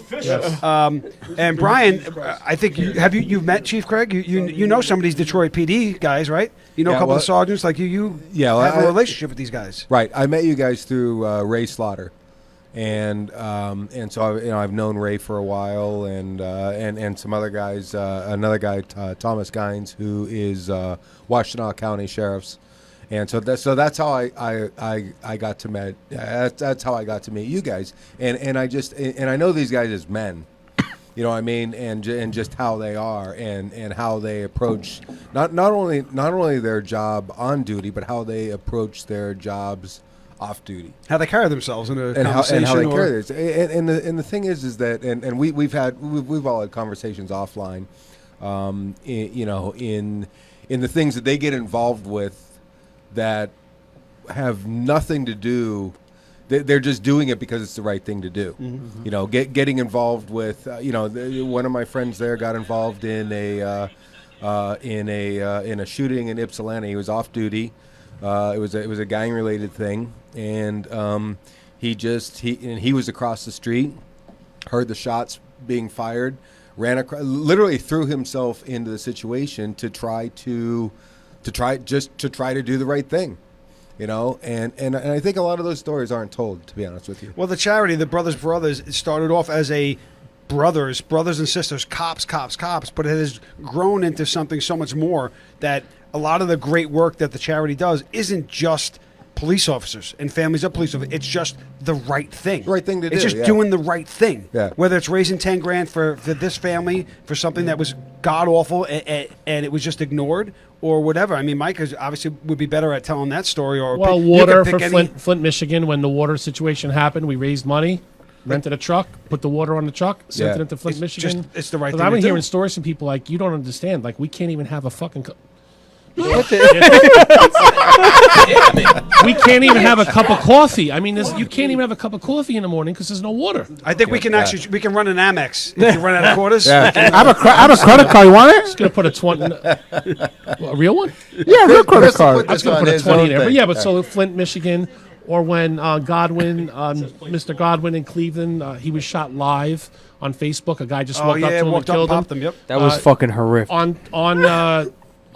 And Brian, I think you've met Chief Craig. You know some of these Detroit PD guys, right? You know a Yeah, couple well- of sergeants like you. Yeah, well, have a I- relationship with these guys. Right. I met you guys through Ray Slaughter, and so I've known Ray for a while, and some other guys. Another guy, Thomas Gines, who is Washtenaw County Sheriff's, and so that's how I got to meet. That's how I got to meet you guys, and I know these guys as men. You know what I mean, and just how they are, and how they approach not only their job on duty, but how they approach their jobs off duty, How they carry themselves in a and conversation. how they or- carry this. And the thing is that we've all had conversations offline, in the things that they get involved with that have nothing to do. They're just doing it because it's the right thing to do. Mm-hmm. You know, getting involved with, one of my friends there got involved in a shooting in Ypsilanti. He was off duty. It was a gang related thing, and he was across the street, heard the shots being fired, literally threw himself into the situation to try to do the right thing. You know, and I think a lot of those stories aren't told, to be honest with you. Well, the charity, the Brothers, it started off as a brothers and sisters, cops, but it has grown into something so much more that a lot of the great work that the charity does isn't just police officers and families of police officers. It's just the right thing. Right thing to It's do, just yeah. doing the right thing. Yeah. Whether it's raising 10 grand for this family for something that was god awful and it was just ignored or whatever. I mean, Mike is obviously would be better at telling that story. Or Well, pick- you water could for pick any- Flint, Michigan. When the water situation happened, we raised money, rented a truck, put the water on the truck, sent Yeah. it into Flint, It's Michigan. just- it's the right 'Cause thing I've been to do. hearing stories from people like, you don't understand. Like, we can't even have a fucking. We can't even have a cup of coffee. I mean, you can't even have a cup of coffee in the morning because there's no water. I think we can actually we can run an Amex if you run out of quarters. I have a credit card. You want it? Just gonna put a 20, a real one. Yeah, real credit Chris will card. put I was this gonna on put a his 20 own in there, but thing. yeah, but so Flint, Michigan, or when Godwin, Mr. Godwin in Cleveland, he was shot live on Facebook. A guy just Oh walked up to yeah, him walked and up and killed him. popped them. Yep. That was fucking horrific.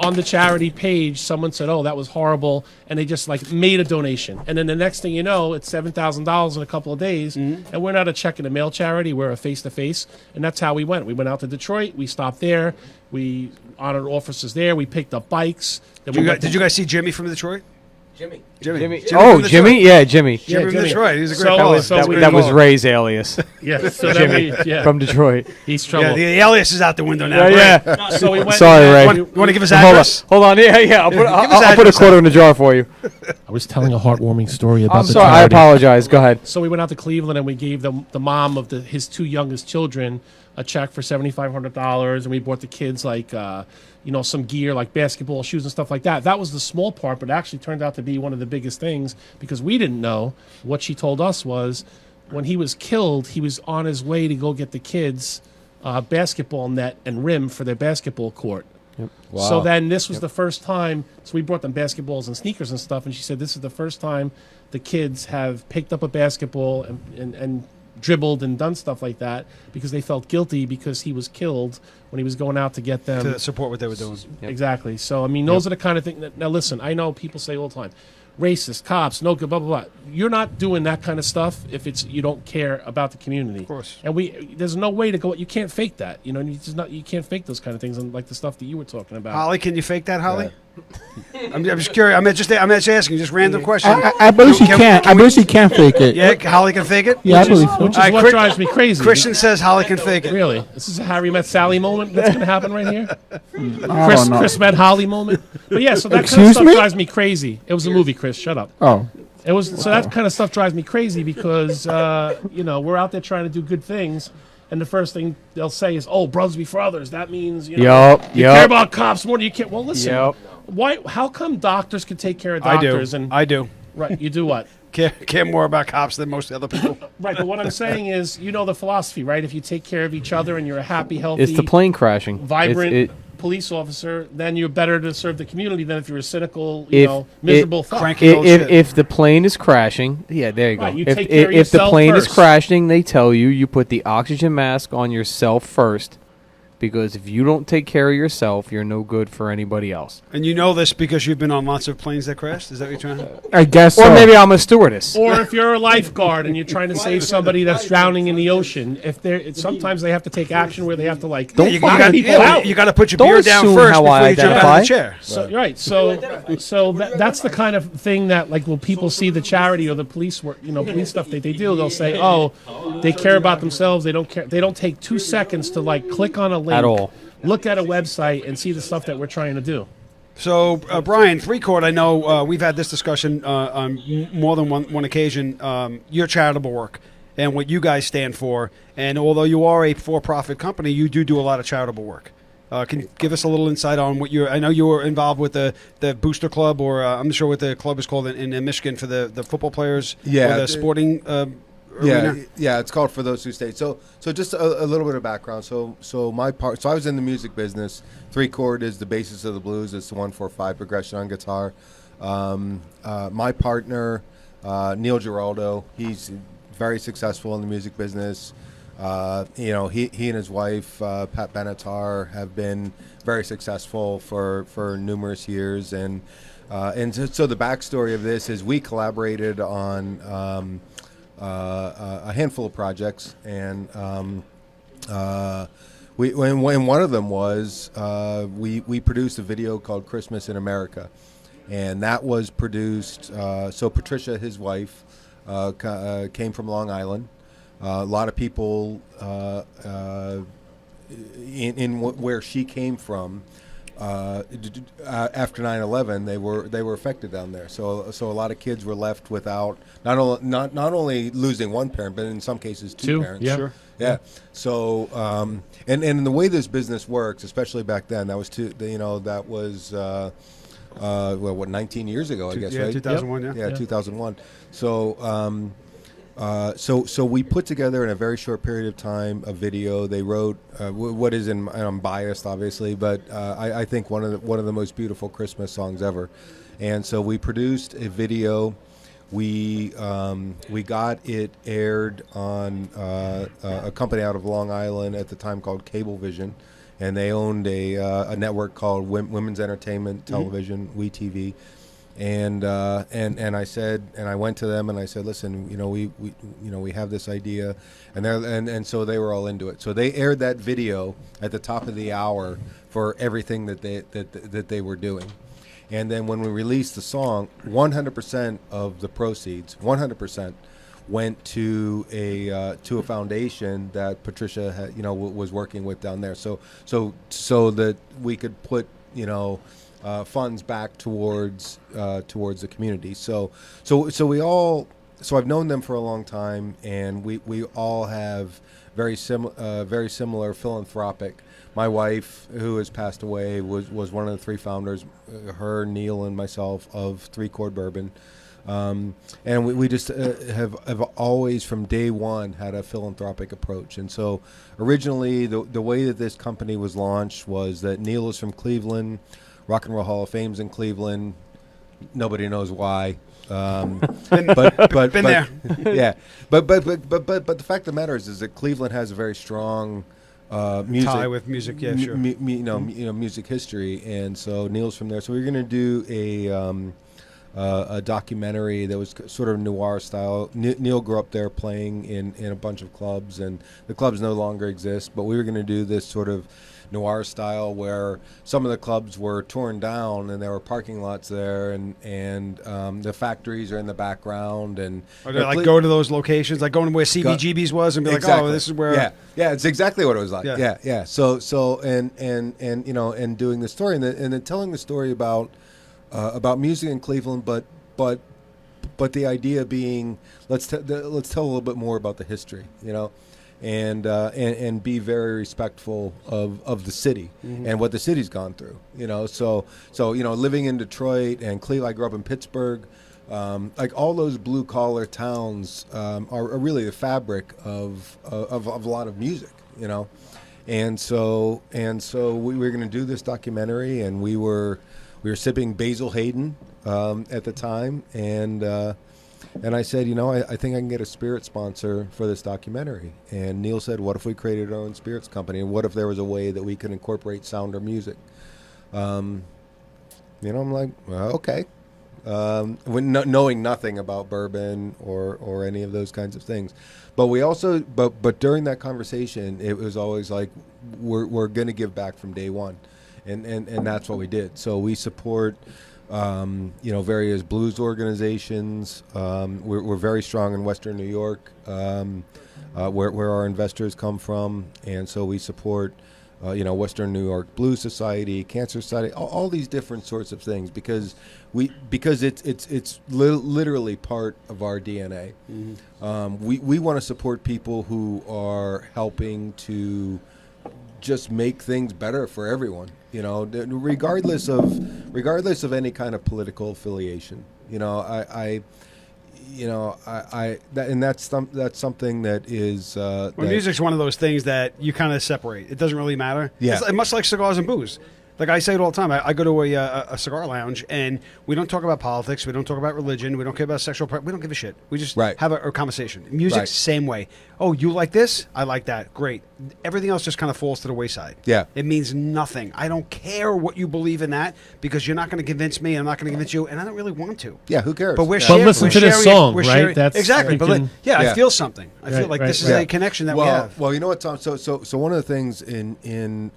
On the charity page, someone said, "Oh, that was horrible," and they just like made a donation. And then the next thing you know, it's $7,000 in a couple of days, and we're not a check in the mail charity; we're a face to face, and that's how we went. We went out to Detroit, we stopped there, we honored officers there, we picked up bikes. Then we went Did you guys see Jimmy from Detroit? Jimmy. Jimmy Oh, from Jimmy? Detroit. Yeah, Jimmy. Jimmy from Jimmy. Detroit. He's a great So- fellow. so That, we- that was Ray's alias. Yeah, so then Jimmy we, from Detroit. he's trouble. Yeah, the alias is out the window now. Yeah, Right? yeah. So we went. Sorry, Ray. You want to give us Hold on. address? Hold on. Yeah, yeah. I'll put, us I'll put a address quarter in the jar for you. I was telling a heartwarming story about I'm the sorry. I charity. apologize. Go ahead. So we went out to Cleveland and we gave the mom of his two youngest children a check for $7,500, and we bought the kids like some gear like basketball shoes and stuff like that. That was the small part, but it actually turned out to be one of the biggest things because we didn't know. What she told us was when he was killed, he was on his way to go get the kids basketball net and rim for their basketball court. Wow. So then this was the first time. So we brought them basketballs and sneakers and stuff, and she said this is the first time the kids have picked up a basketball and dribbled and done stuff like that because they felt guilty because he was killed when he was going out to get them. To support what they were doing. Exactly. So I mean, those are the kind of things. Now listen, I know people say all the time, racist, cops, no good, blah blah blah. You're not doing that kind of stuff if you don't care about the community. Of course. And there's no way to go. You can't fake that. You know, you can't fake those kind of things, and like the stuff that you were talking about. Holly, can you fake that, Holly? I'm just curious. I'm just asking, just random question. I believe she can. I believe she can fake it. Yeah, Holly can fake it. Yeah, I believe so. Which is All right, what Chris- drives me crazy. Christian says Holly can fake it. Really? This is a Harry met Sally moment that's going to happen right here? I don't know. Chris met Holly moment? But yeah, so that kind of Excuse stuff me? drives me crazy. It was a movie, Chris. Shut up. Oh, It was so that kind of stuff drives me crazy because we're out there trying to do good things, and the first thing they'll say is, "Oh, brothers before others." That means you care about cops more than you care. Well, listen, Yup. why? How come doctors can take care of I do. doctors and I do. right? You do what? Care more about cops than most other people. Right, but what I'm saying is, the philosophy, right? If you take care of each other and you're a happy, healthy, It's the plane crashing. vibrant It- police officer, then you're better to serve the community than if you're a cynical, If miserable fuck. Cranky old if, shit. if the plane is crashing, yeah, there you go. Right, you if take care of if the yourself plane is first. crashing, they tell you put the oxygen mask on yourself first, because if you don't take care of yourself, you're no good for anybody else. And you know this because you've been on lots of planes that crashed? Is that what you're trying to I guess Or so. maybe I'm a stewardess. Or if you're a lifeguard and you're trying to save somebody that's drowning in the ocean, sometimes they have to take action where they have to like Don't you, knock got, people yeah, out. you got to put your Don't beer down assume first how before I you jump out of identify. the chair. So, right. So that's the kind of thing that like when people see the charity or the police work, police stuff that they do, they'll say, "Oh, they care about themselves. They don't care. They don't take 2 seconds to like click on a link At all. Look at a website and see the stuff that we're trying to do." So, Brian, 3-Court, I know we've had this discussion on more than one occasion, your charitable work and what you guys stand for. And although you are a for-profit company, you do a lot of charitable work. Can you give us a little insight on what I know you were involved with the Booster Club, or I'm not sure what the club is called in Michigan for the football players, Yeah, or the sporting arena? Yeah, it's called For Those Who Stayed. So just a little bit of background. So my part. So I was in the music business. 3-Chord is the basis of the blues. It's the 1-4-5 progression on guitar. My partner, Neil Giraldo, he's very successful in the music business. He and his wife, Pat Benatar, have been very successful for numerous years. And so the backstory of this is we collaborated on a handful of projects, and when one of them was we produced a video called Christmas in America, and that was produced. So Patricia, his wife, came from Long Island. A lot of people where she came from. After 9/11, they were affected down there. So a lot of kids were left without not only losing one parent, but in some cases two parents. Yeah. Sure. Yeah. So and the way this business works, especially back then, that was that was 19 years ago, I guess, Yeah, right? 2001. Yeah, 2001. So so we put together in a very short period of time a video. They wrote what is and I'm biased, obviously, but I think one of the most beautiful Christmas songs ever. And so we produced a video. We got it aired on a company out of Long Island at the time called Cablevision, and they owned a network called Women's Entertainment Television, WeTV. And I said, and I went to them and I said, listen, we have this idea, and so they were all into it. So they aired that video at the top of the hour for everything that they were doing. And then when we released the song, 100% of the proceeds, 100%, went to a foundation that Patricia had, was working with down there. So that we could put funds back towards the community. So I've known them for a long time, and we all have very similar philanthropic. My wife, who has passed away, was one of the three founders, her, Neil, and myself, of 3 Chord Bourbon. And we just have always, from day one, had a philanthropic approach. And so originally, the way that this company was launched was that Neil is from Cleveland, Rock and Roll Hall of Fame's in Cleveland. Nobody knows why. Been there. Yeah, but the fact of the matter is that Cleveland has a very strong music tie with music. Yeah, sure. Music history, and so Neil's from there. So we're going to do a documentary that was sort of noir style. Neil grew up there playing in a bunch of clubs, and the clubs no longer exist. But we were going to do this sort of noir style where some of the clubs were torn down and there were parking lots there, and the factories are in the background, and Or they go to those locations, like going to where CBGB's was, and be like, oh, this is where. Yeah, it's exactly what it was like. Yeah. So and doing the story and then telling the story about music in Cleveland, but the idea being let's tell a little bit more about the history, and be very respectful of the city and what the city's gone through, So living in Detroit and Cleveland, I grew up in Pittsburgh. Like all those blue collar towns are really the fabric of a lot of music, And so we were going to do this documentary, and we were sipping Basil Hayden at the time, and I said, I think I can get a spirit sponsor for this documentary. And Neil said, what if we created our own spirits company? And what if there was a way that we could incorporate sound or music? I'm like, well, okay. Knowing nothing about bourbon or any of those kinds of things. But we also, but during that conversation, it was always like, we're going to give back from day one. And that's what we did. So we support various blues organizations. We're very strong in Western New York, where our investors come from, and so we support, Western New York Blues Society, Cancer Society, all these different sorts of things because it's literally part of our DNA. We want to support people who are helping to just make things better for everyone, regardless of any kind of political affiliation. That's something that is. Music's one of those things that you kind of separate. It doesn't really matter. Yeah. It's much like cigars and booze. Like I say it all the time. I go to a cigar lounge, and we don't talk about politics. We don't talk about religion. We don't care about sexual. We don't give a shit. We just have a conversation. Music, same way. Oh, you like this? I like that. Great. Everything else just kind of falls to the wayside. Yeah. It means nothing. I don't care what you believe in that because you're not going to convince me. I'm not going to convince you, and I don't really want to. Yeah, who cares? But we're Yeah. sharing. But listen we're to this sharing song, it, we're right? sharing- That's exactly. But freaking- I feel something. I feel like right, this is right. a connection that we have. Well, you know what, Tom? So one of the things in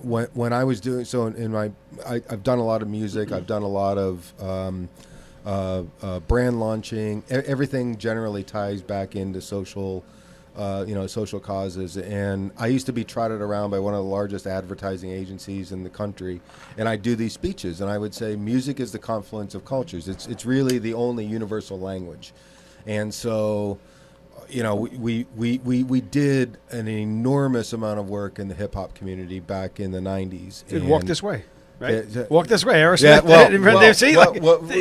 when I was was doing I've done a lot of music. I've done a lot of brand launching. Everything generally ties back into social causes. And I used to be trotted around by one of the largest advertising agencies in the country, and I do these speeches, and I would say music is the confluence of cultures. It's really the only universal language. And so, we did an enormous amount of work in the hip hop community back in the 90s. Dude, walk this way. Right? Yeah, walk this way, Aerosmith.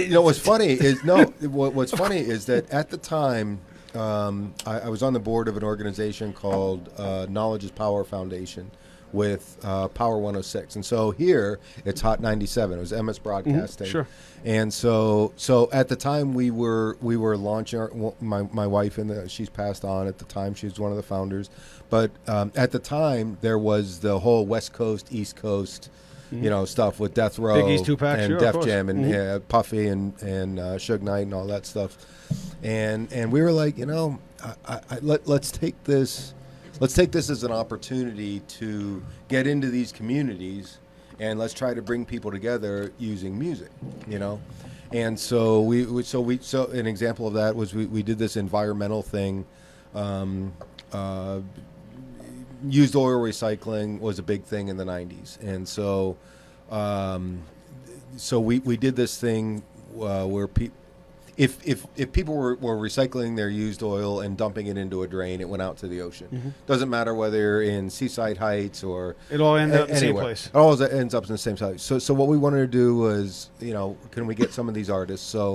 Yeah, what's funny is that at the time, I was on the board of an organization called Knowledge is Power Foundation with Power 106. And so here, it's Hot 97. It was MS Broadcasting. Sure. And so at the time, we were launching my wife, she's passed on at the time. She was one of the founders. But at the time, there was the whole West Coast, East Coast, stuff with Death Row Big East, Tupac, and sure, Def Jam and Puffy and Suge Knight and all that stuff. And we were like, let's take this as an opportunity to get into these communities, and let's try to bring people together using music, And so so an example of that was we did this environmental thing. Used oil recycling was a big thing in the 90s, and so we did this thing where if people were recycling their used oil and dumping it into a drain, it went out to the ocean. Doesn't matter whether you're in Seaside Heights or it all ends up in the same place. It always ends up in the same place. So what we wanted to do was, can we get some of these artists? So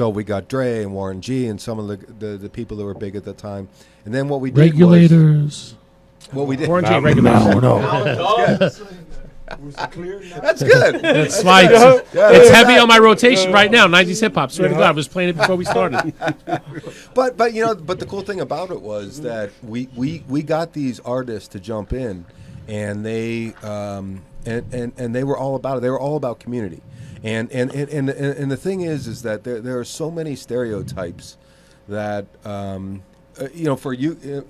we got Dre and Warren G and some of the people that were big at the time. And then what we did Regulators. What we did. Warren G, regulators. That's good. It's like it's heavy on my rotation right now. 90s hip hop. Swear to God, I was playing it before we started. But the cool thing about it was that we got these artists to jump in, and they and they were all about it. They were all about community, and the thing is that there are so many stereotypes that for you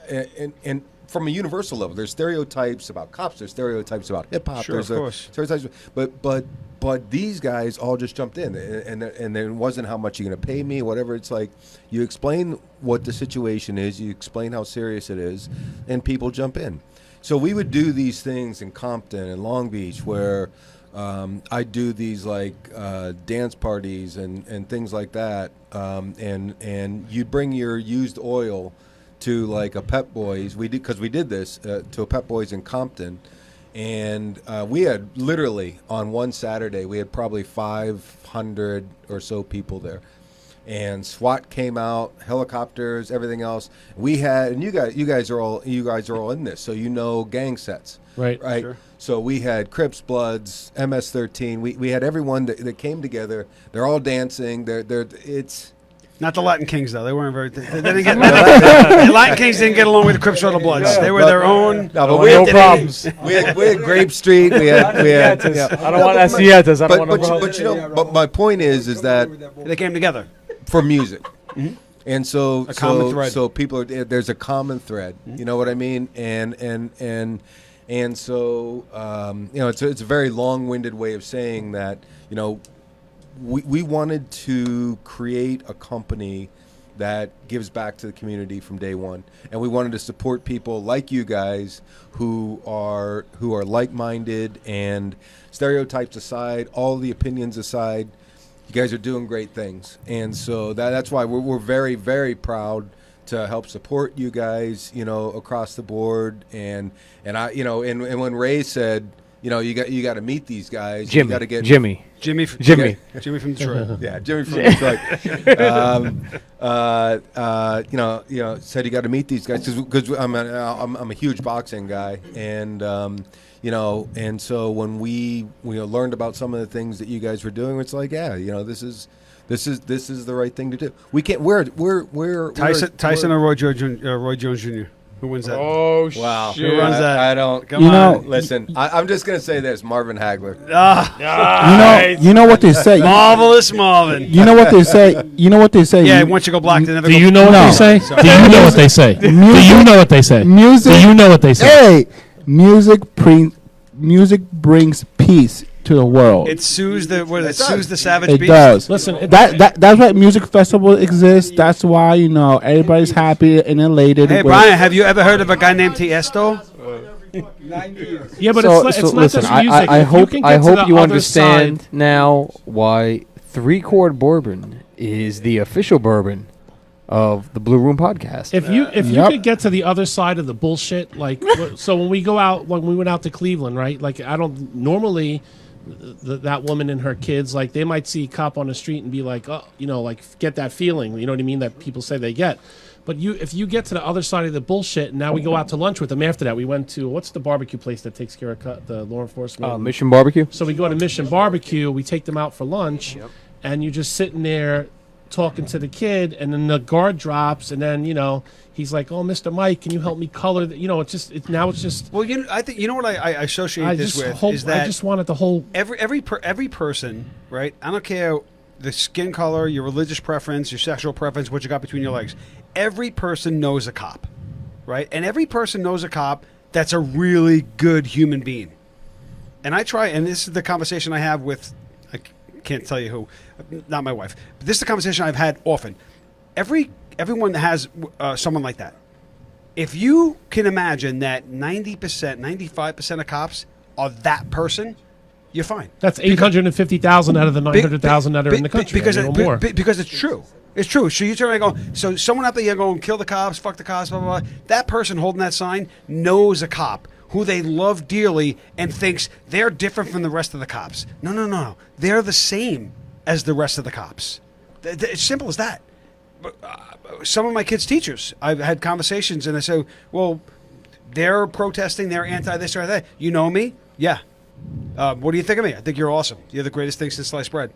and from a universal level, there's stereotypes about cops. There's stereotypes about hip hop. Sure, there's of course. Stereotypes, but these guys all just jumped in, and it wasn't how much you're going to pay me, whatever. It's like you explain what the situation is, you explain how serious it is, and people jump in. So we would do these things in Compton and Long Beach where I do these dance parties and things like that, and you bring your used oil to a Pep Boys. We did this to a Pep Boys in Compton, and we had literally on one Saturday we had probably 500 or so people there, and SWAT came out, helicopters, everything else. We had, and you guys are all in this, so gang sets, right? Sure. So we had Crips, Bloods, MS-13. We had everyone that came together. They're all dancing. It's. Not the Latin Kings, though. They weren't very. They didn't get. The Latin Kings didn't get along with the Crips or the Bloods. They were their own. No, but we had problems. We had Grape Street. We had. I don't want Asietas. I don't want. But my point is that They came together. for music, and so common thread. So people are there's a common thread. You know what I mean? And so it's a very long-winded way of saying that we wanted to create a company that gives back to the community from day one, and we wanted to support people like you guys who are like-minded, and stereotypes aside, all the opinions aside, you guys are doing great things, and so that's why we're very, very proud to help support you guys, across the board, and I, and when Ray said, you got to meet these guys, you got to get Jimmy from Detroit. Yeah, Jimmy from Detroit. Said you got to meet these guys because I'm a huge boxing guy, and and so when we learned about some of the things that you guys were doing, it's like, this is the right thing to do. We can't. We're Tyson or Roy Jones Jr. Who wins that? Oh, wow. shit. Who runs that? I don't. Come on. Listen, I'm just gonna say this: Marvin Hagler. You know what they say. Marvelous Marvin. You know what they say. Yeah, once you go black, they never Do go. you know what they say? Do you know what they say? Do you know what they say? Music. Do you know what they say? Hey, music music brings peace to the world. It soothes the soothes the savage It beast. does. Listen, That's why music festival exists. That's why everybody's happy and elated. Hey with- Brian, have you ever heard of a guy named Tiesto? yeah, but So, it's so not listen, just music. I If hope can I get to hope the you other understand side- now why 3-Chord Bourbon is the official bourbon of the Blue Room podcast. If you Yep. could get to the other side of the bullshit, like so when we went out to Cleveland, right? Like I don't normally that woman and her kids, like they might see a cop on the street and be like, oh, like get that feeling, you know what I mean, that people say they get. But if you get to the other side of the bullshit, and now we go out to lunch with them after that. We went to what's the barbecue place that takes care of the law enforcement? Mission Barbecue. So we go to Mission Barbecue. We take them out for lunch, and you're just sitting there talking to the kid, and then the guard drops, and then he's like, "Oh, Mr. Mike, can you help me color?" It's just. Well, I think what I associate I this just with hope. is that I just wanted the whole. every person, right? I don't care the skin color, your religious preference, your sexual preference, what you got between your legs. Every person knows a cop, right? And every person knows a cop that's a really good human being. And I try, and this is the conversation I have with, I can't tell you who, not my wife, but this is the conversation I've had often. Everyone has someone like that. If you can imagine that 90%, 95% of cops are that person, you're fine. That's 850,000 out of the 900,000 that are in the country. Because, more. because it's true. It's true. So you turn around and go, so someone out there going, kill the cops, fuck the cops, blah, blah, blah. That person holding that sign knows a cop who they love dearly and thinks they're different from the rest of the cops. No. They're the same as the rest of the cops. It's simple as that. Some of my kids' teachers, I've had conversations and I say, well, they're protesting, they're anti this or that. You know me? Yeah. What do you think of me? I think you're awesome. You're the greatest thing since sliced bread.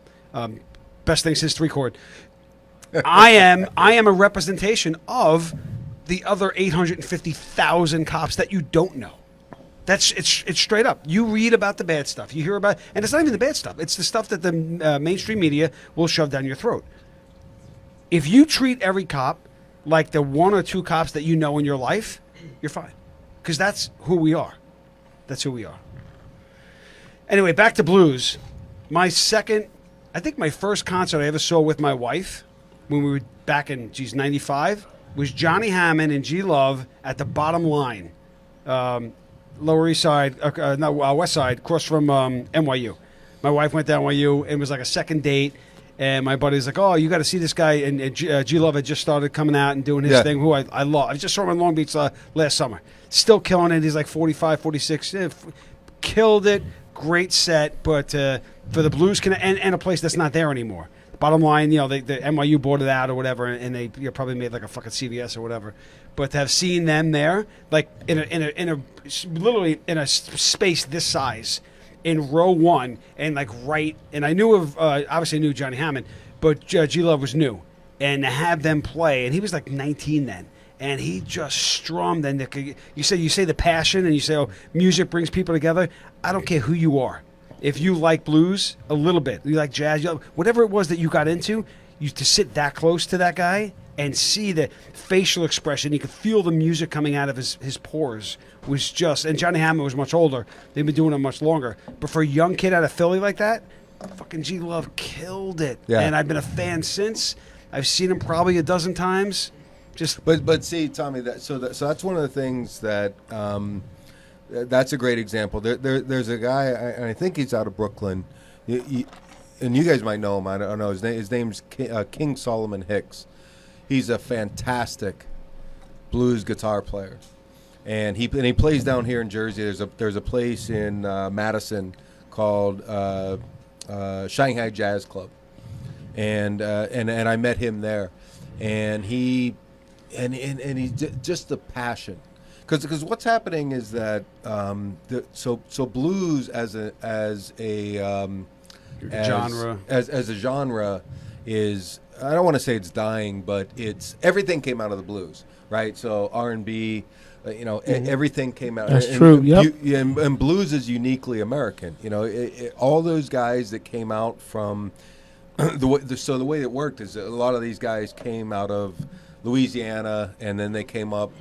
Best thing since 3-Chord. I am a representation of the other 850,000 cops that you don't know. It's straight up. You read about the bad stuff. You hear about, and it's not even the bad stuff. It's the stuff that the mainstream media will shove down your throat. If you treat every cop like the one or two cops that you know in your life, you're fine. Because that's who we are. That's who we are. Anyway, back to blues. My first concert I ever saw with my wife when we were back in, 95, was Johnny Hammond and G Love at the Bottom Line, Lower East Side, West Side, across from NYU. My wife went to NYU, and it was like a second date, and my buddy was like, oh, you got to see this guy, and G Love had just started coming out and doing his thing, who I love. I just saw him in Long Beach last summer. Still killing it. He's like 45, 46. Killed it. Great set, but for the blues and a place that's not there anymore. Bottom line, the NYU bought it out or whatever, and they probably made like a fucking CVS or whatever. But to have seen them there, like literally in a space this size, in row one, and like and I knew obviously knew Johnny Hammond, but G Love was new, and to have them play, and he was like 19 then. And he just strummed, and you say the passion, and you say, oh, music brings people together. I don't care who you are. If you like blues a little bit, you like jazz, whatever it was that you got into, to sit that close to that guy and see the facial expression, you could feel the music coming out of his pores, was just, and Johnny Hammond was much older. They've been doing it much longer. But for a young kid out of Philly like that, fucking G Love killed it. Yeah. And I've been a fan since. I've seen him probably a dozen times. But see, Tommy, so that's one of the things that that's a great example. There's a guy, and I think he's out of Brooklyn, and you guys might know him. I don't know his name's King Solomon Hicks. He's a fantastic blues guitar player, and he plays down here in Jersey. There's a place in Madison called Shanghai Jazz Club, and I met him there, and he just the passion, because what's happening is that so blues as a genre is, I don't want to say it's dying, but it's, everything came out of the blues, right? So R&B, everything came out. That's true. Yep. And blues is uniquely American. All those guys that came out from the way it worked is a lot of these guys came out of Louisiana, and then they came up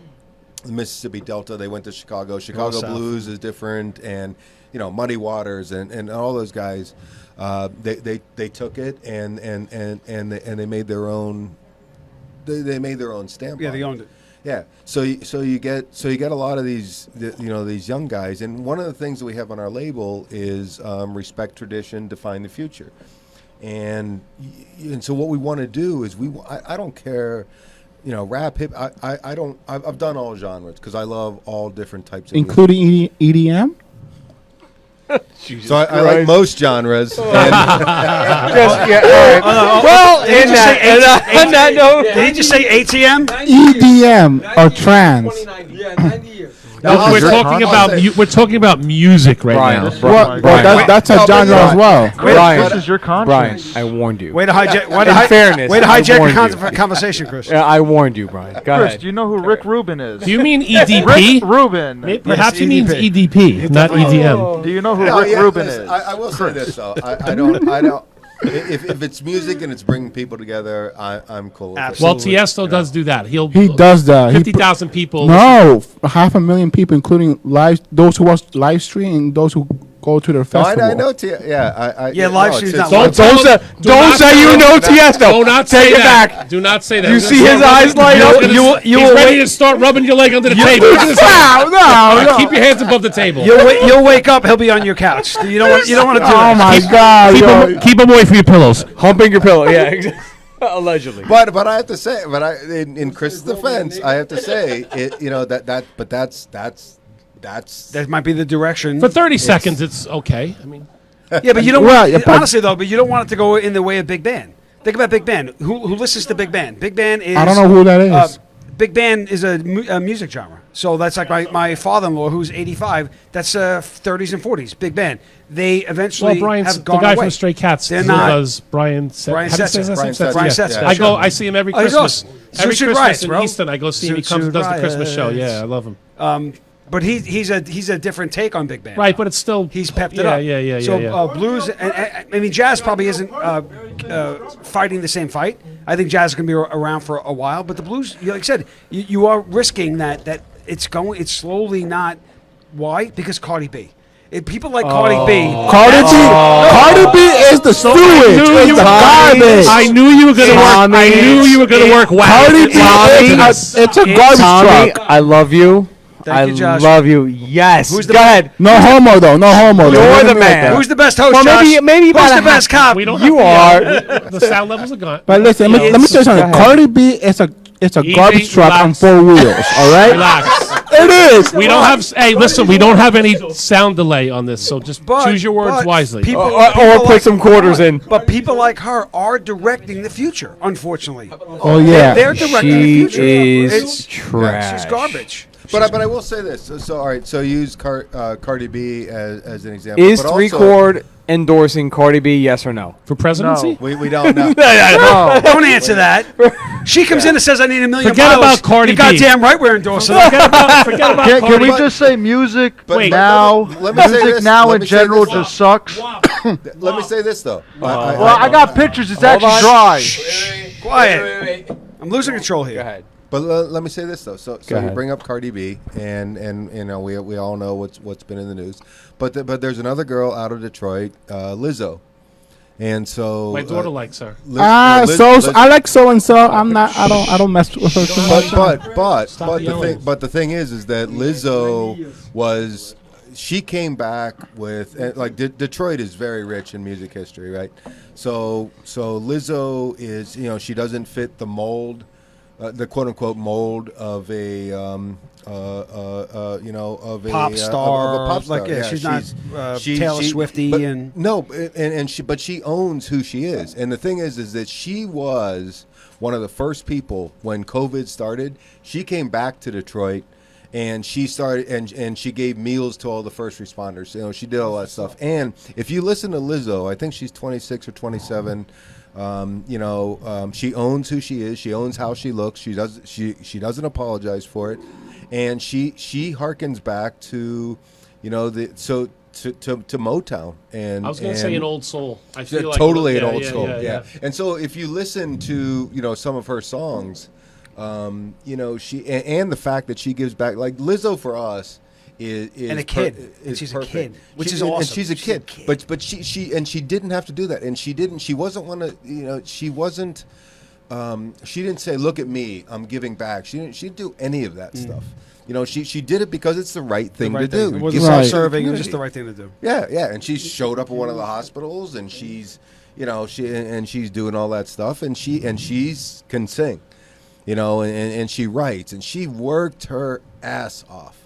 the Mississippi Delta. They went to Chicago. Chicago south. blues is different, and Muddy Waters and all those guys. They took it and they made their own. They made their own stamp. Yeah, on they it. owned it. Yeah, so you get a lot of these these young guys, and one of the things that we have on our label is respect tradition, define the future, and so what we want to do is I don't care, rap, hip. I've done all genres because I love all different types of music. Including EDM. So I like most genres. And Well, on that note, Did he just say ATM? EDM or trance. I'll we're say- talking I'll about say- we're talking about music right Brian, now. Well, Brian, that's a No, but genre as well. Brian, This is your Brian, conscience. I warned you. Way to hijack. In fairness, way to I hijack warned the you. conversation, Chris. Yeah, I warned you, Brian. Go Chris, ahead. do you know who Rick Rubin is? Do you mean Rick EDP? Rubin. Perhaps he means EDP. EDP, not EDM. Do you know who No, Rick yeah, Rubin listen, is? I will say this though. I don't. If it's music and it's bringing people together, I'm cool with Absolutely. Well, Tiesto does do that. He does that. He 50,000 people. No, 500,000 people, including those who watch live stream and those who go to their it. festival. I know. Yeah, live stream's not it's- Don't say you know Tiesto. Do not say Take it that. back. Do not say that. You He's see gonna his start eyes light rubbing- up? he's You gonna- will- you He's will ready wait- to start rubbing your leg under the table. Look at his hand. All right, keep your hands above the table. You'll wake up. He'll be on your couch. You don't want to do Oh that. my God! yo. Keep him away from your pillows. Humping your pillow. Yeah, exactly. Allegedly. But I have to say, in Chris's defense, I have to say that's That might be the direction. For 30 seconds, it's okay. I mean, Yeah, but you don't Well, want, yeah, but- honestly though. But you don't want it to go in the way of Big Band. Think about Big Band. Who listens to Big Band? Big Band is. I don't know who that is. Big Band is a music genre. So that's like my father-in-law, who's 85. That's 30s and 40s. Big Band. They eventually Brian's have the gone guy away. from Stray Cats. They're who not- does Brian. Brian how do you say Setzer. his last Brian name? Setzer. Brian Yeah, Setzer. yeah. I go. I see him every Oh, he's Christmas. awesome. Every Zoot Suit Christmas Riots, in bro. Easton, I go see him. He Zoot comes and Suit does the Christmas show. Riots. Yeah, I love him. But he's a different take on Big Band. Right, but it's still He's pepped it yeah, up. Yeah. So blues, and I mean, jazz probably isn't fighting the same fight. I think jazz is going to be around for a while, but the blues, like I said, you are risking that it's slowly not. Why? Because Cardi B. If people like Cardi B. Cardi B is the sewage. It's the garbage. I knew you were gonna work. I knew you were gonna work. Cardi B is it's a garbage Tommy, truck. I love you. Thank you, Josh. love you. Yes. Who's the Go ahead. No homo though. No homo. You're Don't the look at me like man. that. Who's the best host, Well, Josh? maybe Who's about the a best cop? We don't You have are. the sound levels are gone. But listen, let me tell you something. Go ahead. Cardi B is a Easy, garbage truck on relax. 4 wheels. All right. Relax. It is. We don't have. Hey, listen. We don't have any sound delay on this, so just But- choose your words but wisely. people- Or people put some quarters her, in. But people like her are directing the future, unfortunately. Oh yeah. They're directing the She future. is It's- trash. She's garbage. But I will say this. So all right. So use Cardi B as an example. Is but also, 3 Chord endorsing Cardi B? Yes or no? For presidency? We don't know. No. Don't answer that. She comes in and says, "I need $1 million." Forget about Cardi You're B. goddamn right, we're endorsing. Forget about Can Cardi we B. just say music But- now? let me say Music this, now let in me say general this. just sucks. Let me say this though. Well, I got pictures. It's actually dry. Quiet. I'm losing control here. Go ahead. But let me say this though. So you ahead. bring up Cardi B, and we all know what's been in the news. But there's another girl out of Detroit, Lizzo, and so My daughter likes her. I like so and so. I don't mess with her too much. But the thing is that Lizzo she came back with like Detroit is very rich in music history, right? So Lizzo is she doesn't fit the mold. The quote unquote mold of a of a Pop star. of a pop star. Like, yeah, she's not Taylor Swifty but she owns who she is. And the thing is that she was one of the first people when COVID started. She came back to Detroit and she started and she gave meals to all the first responders. She did all that stuff. And if you listen to Lizzo, I think she's 26 or 27. She owns who she is. She owns how she looks. She doesn't apologize for it, and she harkens back to, to Motown. And I was going to say an old soul. I feel like totally an an old soul. Yeah. And so if you listen to some of her songs, You know, and the fact that she gives back, like Lizzo for us is And a kid. And she's a kid, which is awesome. And she's a kid. But she didn't have to do that, and she wasn't one of, you know, she wasn't. She didn't say, "Look at me, I'm giving back." She didn't do any of that stuff. You know, she did it because it's the right thing to do. It wasn't self-serving. It was just the right thing to do. Yeah, and she showed up at one of the hospitals, and she's, you know, she's doing all that stuff, and she's can sing, you know, and she writes, and she worked her ass off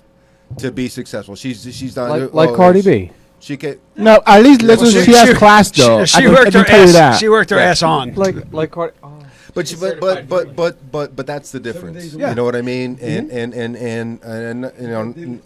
to be successful. She's done like Cardi B. She can No, at least listen. She has class though. She worked her ass. She worked her ass on. Like Cardi. Oh. But that's the difference. Yeah. You know what I mean? And you know,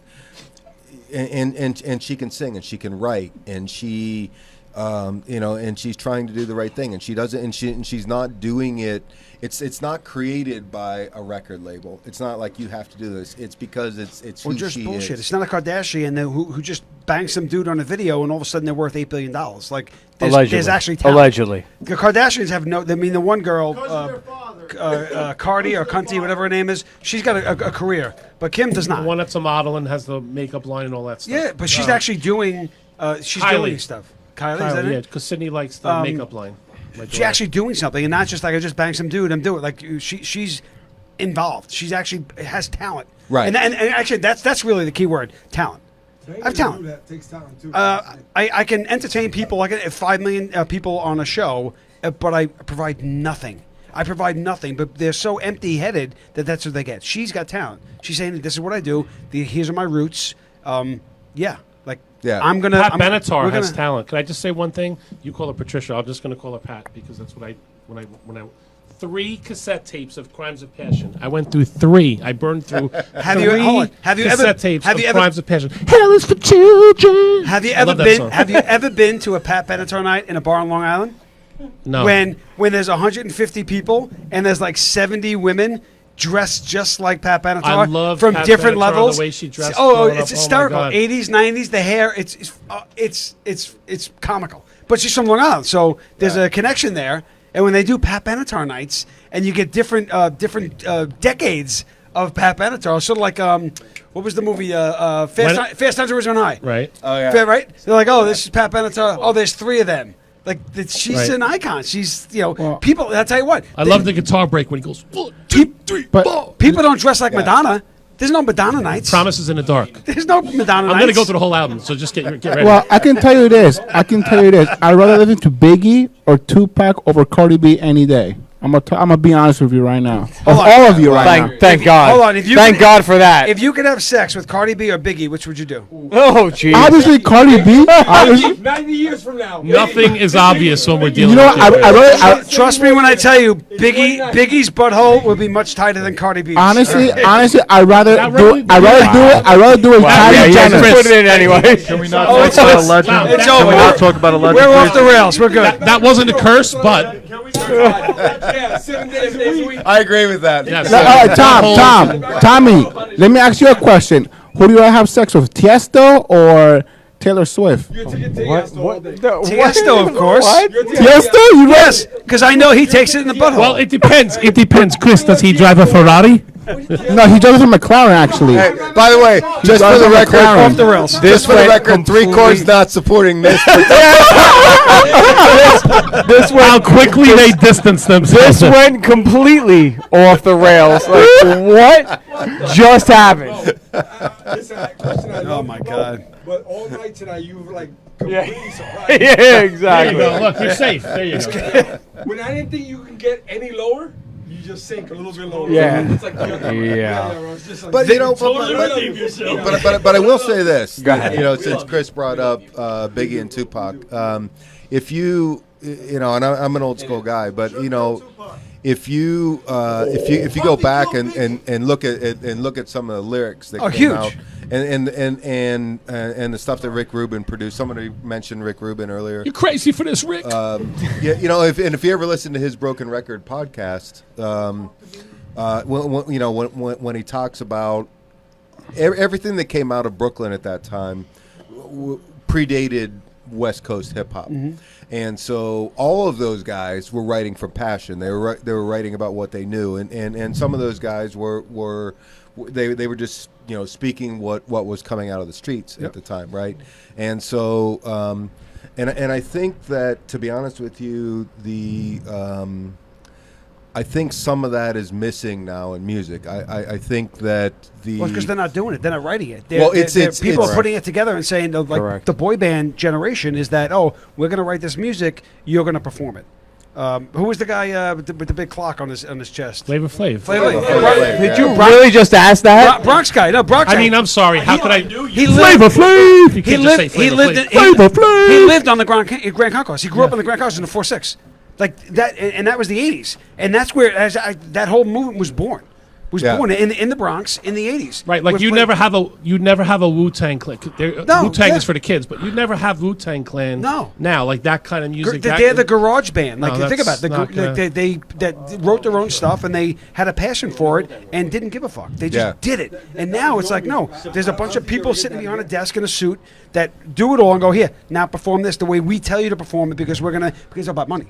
and she can sing and she can write and she, you know, and she's trying to do the right thing and she doesn't and she's not doing it. It's not created by a record label. It's not like you have to do this. It's because it's Well, who just she bullshit. is. It's not a Kardashian who just bangs some dude on a video and all of a sudden they're worth $8 billion. Like there's actually talent. Allegedly. The Kardashians have no. I mean, the one girl, Cardi or Cunty, whatever her name is, she's got a career, but Kim does The not. one that's a model and has the makeup line and all that stuff. Yeah, but she's actually doing. She's Kylie. doing stuff. Kylie, is that yeah, it? because Sydney likes the makeup line. She's actually doing something, and not just like I just banged some dude. I'm doing it. Like she's involved. She's actually has talent. Right. And actually, that's really the key word: talent. I have talent. That takes talent too. I can entertain people. I can have 5 million people on a show, but I provide nothing. I provide nothing, but they're so empty-headed that that's what they get. She's got talent. She's saying, "This is what I do. Here's are my roots." Yeah. Yeah. I'm gonna. Pat I'm, Benatar we're has gonna- talent. Can I just say one thing? You call her Patricia. I'm just going to call her Pat because that's what when I 3 cassette tapes of Crimes of Passion. I went through 3. I burned through Have you- 3 hold on. Have you cassette ever- tapes have of you ever- Crimes of Passion. Hell is for children. Have you I ever love that been? song. Have you ever been to a Pat Benatar night in a bar on Long Island? No. When there's 150 people and there's like 70 women dressed just like Pat Benatar I love from Pat different Benatar, levels. the way she dressed Oh, growing it's up. Oh, my hysterical. God. 80s, 90s, the hair. It's comical. But she's from Long Island, so there's a connection there. And when they do Pat Benatar nights, and you get different decades of Pat Benatar, sort of like what was the movie Fast Times at Ridgemont High? Right. Oh yeah. Right? They're like, oh, this is Pat Benatar. Oh, there's 3 of them. Like she's Right. an icon. She's people. I'll tell you what. I love the guitar break when he goes 1, 2, 3, But- 4. People don't dress like Madonna. There's no Madonna nights. Promises in the Dark. There's no Madonna nights. I'm going to go through the whole album, so just get ready. Well, I can tell you this. I'd rather listen to Biggie or Tupac over Cardi B any day. I'm gonna be honest with you right now. Hold on. All of you right now. Thank God. Hold on. If you Thank could- God for that. If you could have sex with Cardi B or Biggie, which would you do? Oh, jeez. Obviously, Cardi B. obviously- 90 years from now. Nothing is obvious when we're dealing You know, with this. Trust me when I tell you, Biggie's butthole would be much tighter than Cardi B's. honestly, I'd rather That do. really- I'd rather do it with Yeah, Kylie you Jenner. just put it in anyway. Can we not Oh, talk it's about over. a legend? Wow, It's Can over. we not talk about a legend? We're off the please? rails. We're good. That wasn't a curse, but Yeah, 7 days a week. I agree with that. yes. All right, Tommy, let me ask you a question. Who do you have sex with, Tiesto or Taylor Swift? Tiesto, of course. Tiesto, you Yes, because I know he takes it in the butthole. Well, it depends. It depends. Chris, does he drive a Ferrari? No, he drives a McLaren actually. Hey, by the way, just for drives the a record, McLaren. off the rails. just for the record, 3 chords not supporting this. This went, How quickly they distance themselves. this went completely off the rails. Like, what just happened? Listen, question I love my you, bro, God. But all night tonight, you were like Yeah. completely surprised. Yeah, There you exactly. go. Look, you're safe. There you go. When I didn't think you could get any lower, you just sink a little bit lower. Yeah. It's like, Yeah. bro, it's just like, But you know, totally relieve yourself. but I will say this. Go ahead. You know, since Chris brought up Biggie and Tupac, if you know, and I'm an old school guy, but you know, if you go back and look at some of the lyrics that came huge. out, and the stuff that Rick Rubin produced. Somebody mentioned Rick Rubin earlier. You're crazy for this, Rick. Yeah, you know, if you ever listen to his Broken Record podcast, when he talks about everything that came out of Brooklyn at that time predated West Coast hip hop. And so all of those guys were writing from passion. They were writing about what they knew, and some of those guys were they were just speaking what was coming out of the streets at the time, right? And so and I think that, to be honest with you, I think some of that is missing now in music. I think that because they're not doing it, they're not writing it. People are putting it together and saying, like, the boy band generation is that, we're going to write this music, you're going to perform it. Who was the guy with the big clock on his chest? Flavor Flav. Did you really just ask that? Bronx guy. No, Bronx. I mean, I'm sorry. How could I? He lived. Flavor Flav. You can't just say Flavor Flav. Flavor Flav. He lived on the Grand Concourse. He grew up on the Grand Concourse in the 4-6. Like that, and that was the 80s, and that's where that whole movement was born. Born in the Bronx in the 80s. Right, like you'd never have a Wu-Tang Clan. Wu-Tang is for the kids, but you'd never have Wu-Tang Clan. No. Now, like that kind of music. They're the garage band. Like, No, think about that's it. They wrote their own stuff and they had a passion for it and didn't give a fuck. They just did it. And now it's like, no, there's a bunch of people sitting behind a desk in a suit that do it all and go, here, now perform this the way we tell you to perform it because it's about money.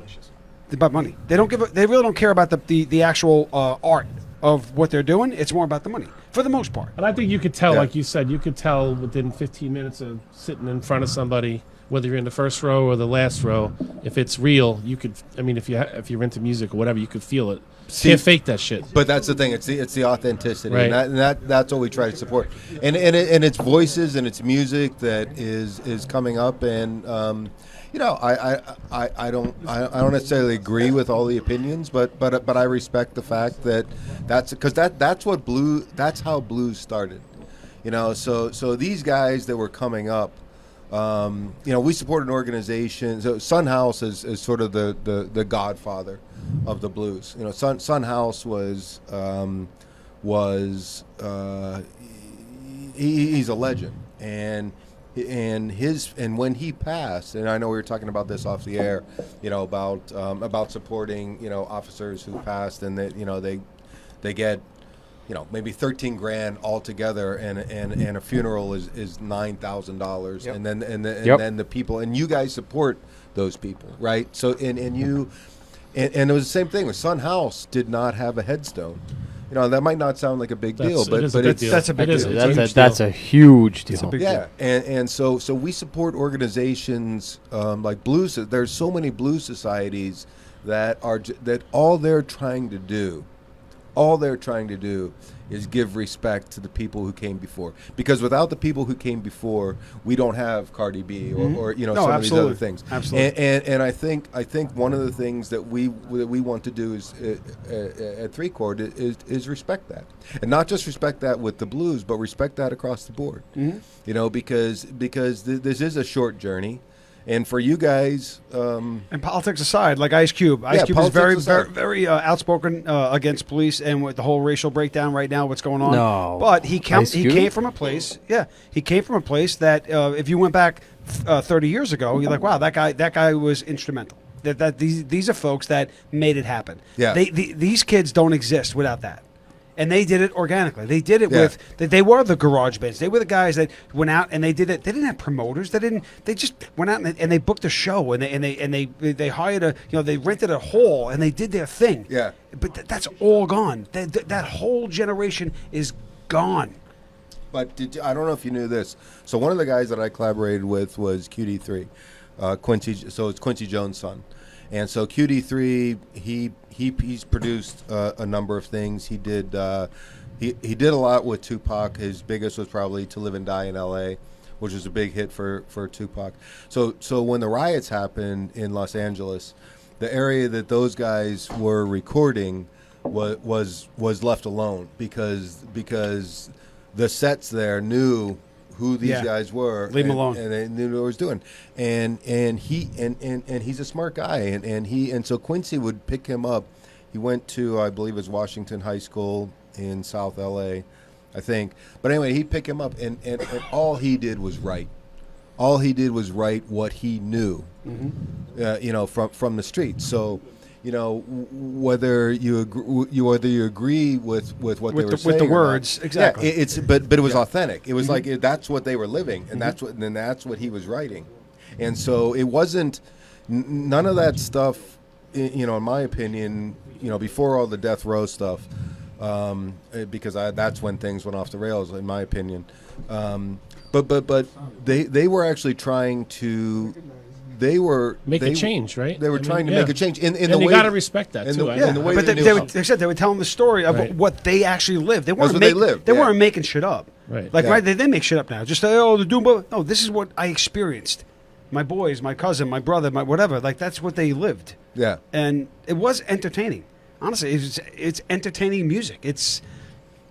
It's about money. They really don't care about the actual art of what they're doing. It's more about the money for the most part. And I think you could tell, like you said, within 15 minutes of sitting in front of somebody, whether you're in the first row or the last row, if it's real, you could. I mean, if you're into music or whatever, you could feel it. Can't fake that shit. But that's the thing. It's the authenticity, Right. and that's what we try to support. And it's voices and it's music that is coming up, and I don't necessarily agree with all the opinions, but I respect the fact that that's how blues started. So these guys that were coming up, we support an organization. So Son House is sort of the godfather of the blues. Son House was he's a legend, and when he passed, and I know we were talking about this off the air, about supporting officers who passed, and that they get maybe $13,000 altogether, and a funeral is $9,000, and then the people, and you guys support those people, right? So and it was the same thing with Son House did not have a headstone. That might not sound like a big deal, but that's a big deal. That's a huge deal. It's a big deal. And so we support organizations like blues. There's so many blues societies that all they're trying to do is give respect to the people who came before. Because without the people who came before, we don't have Cardi B or some of these other things. Absolutely. And I think one of the things that we want to do is at 3 Chord is respect that, and not just respect that with the blues, but respect that across the board. Because this is a short journey. And for you guys, and politics aside, like Ice Cube is very, very, very outspoken against police and with the whole racial breakdown right now, what's going on. No, but he came from a place. Yeah, he came from a place that if you went back 30 years ago, you're like, wow, that guy was instrumental. That these are folks that made it happen. Yeah, these kids don't exist without that. And they did it organically. They did it with. They were the garage bands. They were the guys that went out and they did it. They didn't have promoters. They just went out and they booked a show and they hired they rented a hall and they did their thing. Yeah. But that's all gone. That whole generation is gone. But I don't know if you knew this. So one of the guys that I collaborated with was QD3, Quincy. So it's Quincy Jones' son. And so QD3, he's produced a number of things. He did he did a lot with Tupac. His biggest was probably "To Live and Die in L.A.," which was a big hit for Tupac. So when the riots happened in Los Angeles, the area that those guys were recording was left alone because the sets there knew who these guys were. Leave them alone. And they knew what he was doing. And he's a smart guy. And so Quincy would pick him up. He went to, I believe it was Washington High School in South LA, I think. But anyway, he'd pick him up and all he did was write. All he did was write what he knew, from the streets. So, whether you agree with what they were saying, with the words, exactly. Yeah, but it was authentic. It was like that's what they were living, and that's what he was writing, And so it wasn't none of that stuff. You know, in my opinion, you know, before all the death row stuff, because that's when things went off the rails, in my opinion. But they were actually trying to. They were make a change, right? They were trying to make a change in and the way. You got to respect that too. In the way but they said they were telling the story of Right. what they actually lived. They weren't what they lived, They yeah. weren't making shit up. Right. Like Yeah. right, they make shit up now. Just say, oh, the doom. No, this is what I experienced. My boys, my cousin, my brother, my whatever. Like that's what they lived. Yeah. And it was entertaining. Honestly, it's entertaining music. It's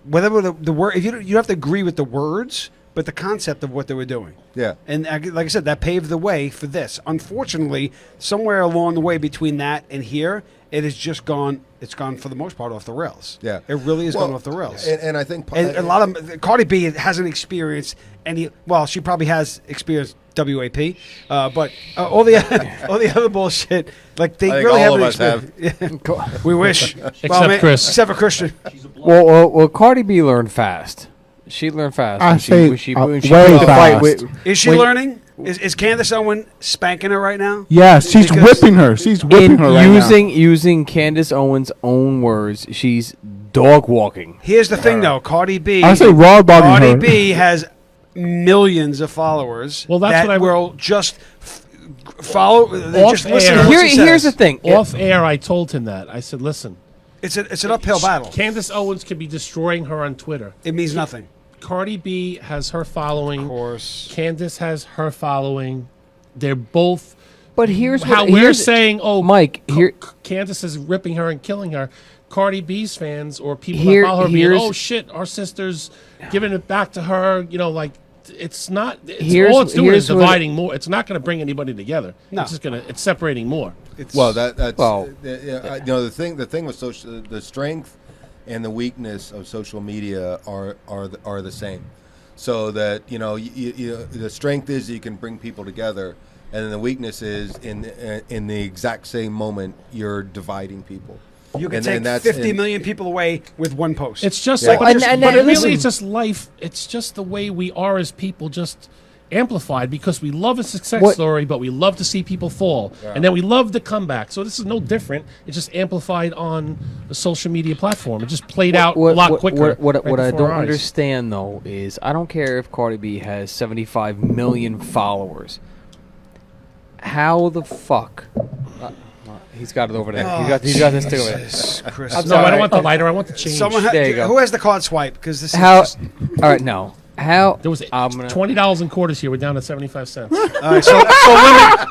whatever the word. If you have to agree with the words, but the concept of what they were doing. Yeah. And like I said, that paved the way for this. Unfortunately, somewhere along the way between that and here, it has just gone. It's gone for the most part off the rails. Yeah. It really has Well, gone off the rails. And I think And a lot of Cardi B hasn't experienced any. Well, she probably has experienced WAP, but all the other bullshit, like they I think really all haven't of us experienced. We wish, Except Chris. except for Christian. Well, Cardi B learned fast. She learned fast. I when say, when she way put the fight fast. with- Is she when- learning? Is Candace Owen spanking her right now? Yes, she's Because- whipping her. She's whipping in her right using Candace Owens' own words, she's dog walking. Here's the thing, though. Cardi B. I say raw dogging Cardi her. B has millions of followers. Well, that's that what I- will just follow. They Off just listen to air. what Here, she here's says. the thing. Off air, I told him that. I said, listen, It's an uphill battle. Candace Owens could be destroying her on Twitter. It means nothing. Cardi B has her following. Of course. Candace has her following. They're both. But here's How what we're here's- saying, oh, Mike, here- Candace is ripping her and killing her. Cardi B's fans or people Here- that follow her being, here's- oh shit, our sister's giving it back to her. You know, like it's not. It's, Here's- all it's doing is here's what- dividing more. It's not going to bring anybody together. No. It's just going to. It's separating more. Well, that's Well- you know the thing with social, the strength and the weakness of social media are the same. So that you know the strength is you can bring people together, and then the weakness is in the exact same moment you're dividing people. You can And take that's- 50 and- million people away with one post. It's just Yeah. like, Well, and but listen- really, it's just life. It's just the way we are as people, just amplified because we love a success What- story, but we love to see people fall, and then we love the comeback. So this is no different. It's just amplified on the social media platform. It just played out a lot quicker. What right I before don't our eyes. understand though is I don't care if Cardi B has 75 million followers. How the fuck? He's got it over there. He's got this thing over there. Jesus Christ. I'm No, I sorry. don't want the lighter. I want the change. Someone There you go. who has the card swipe? Because this How? is just, All right, no. How? There was I'm gonna- $20 in quarters here. We're down to 75 cents. all right, so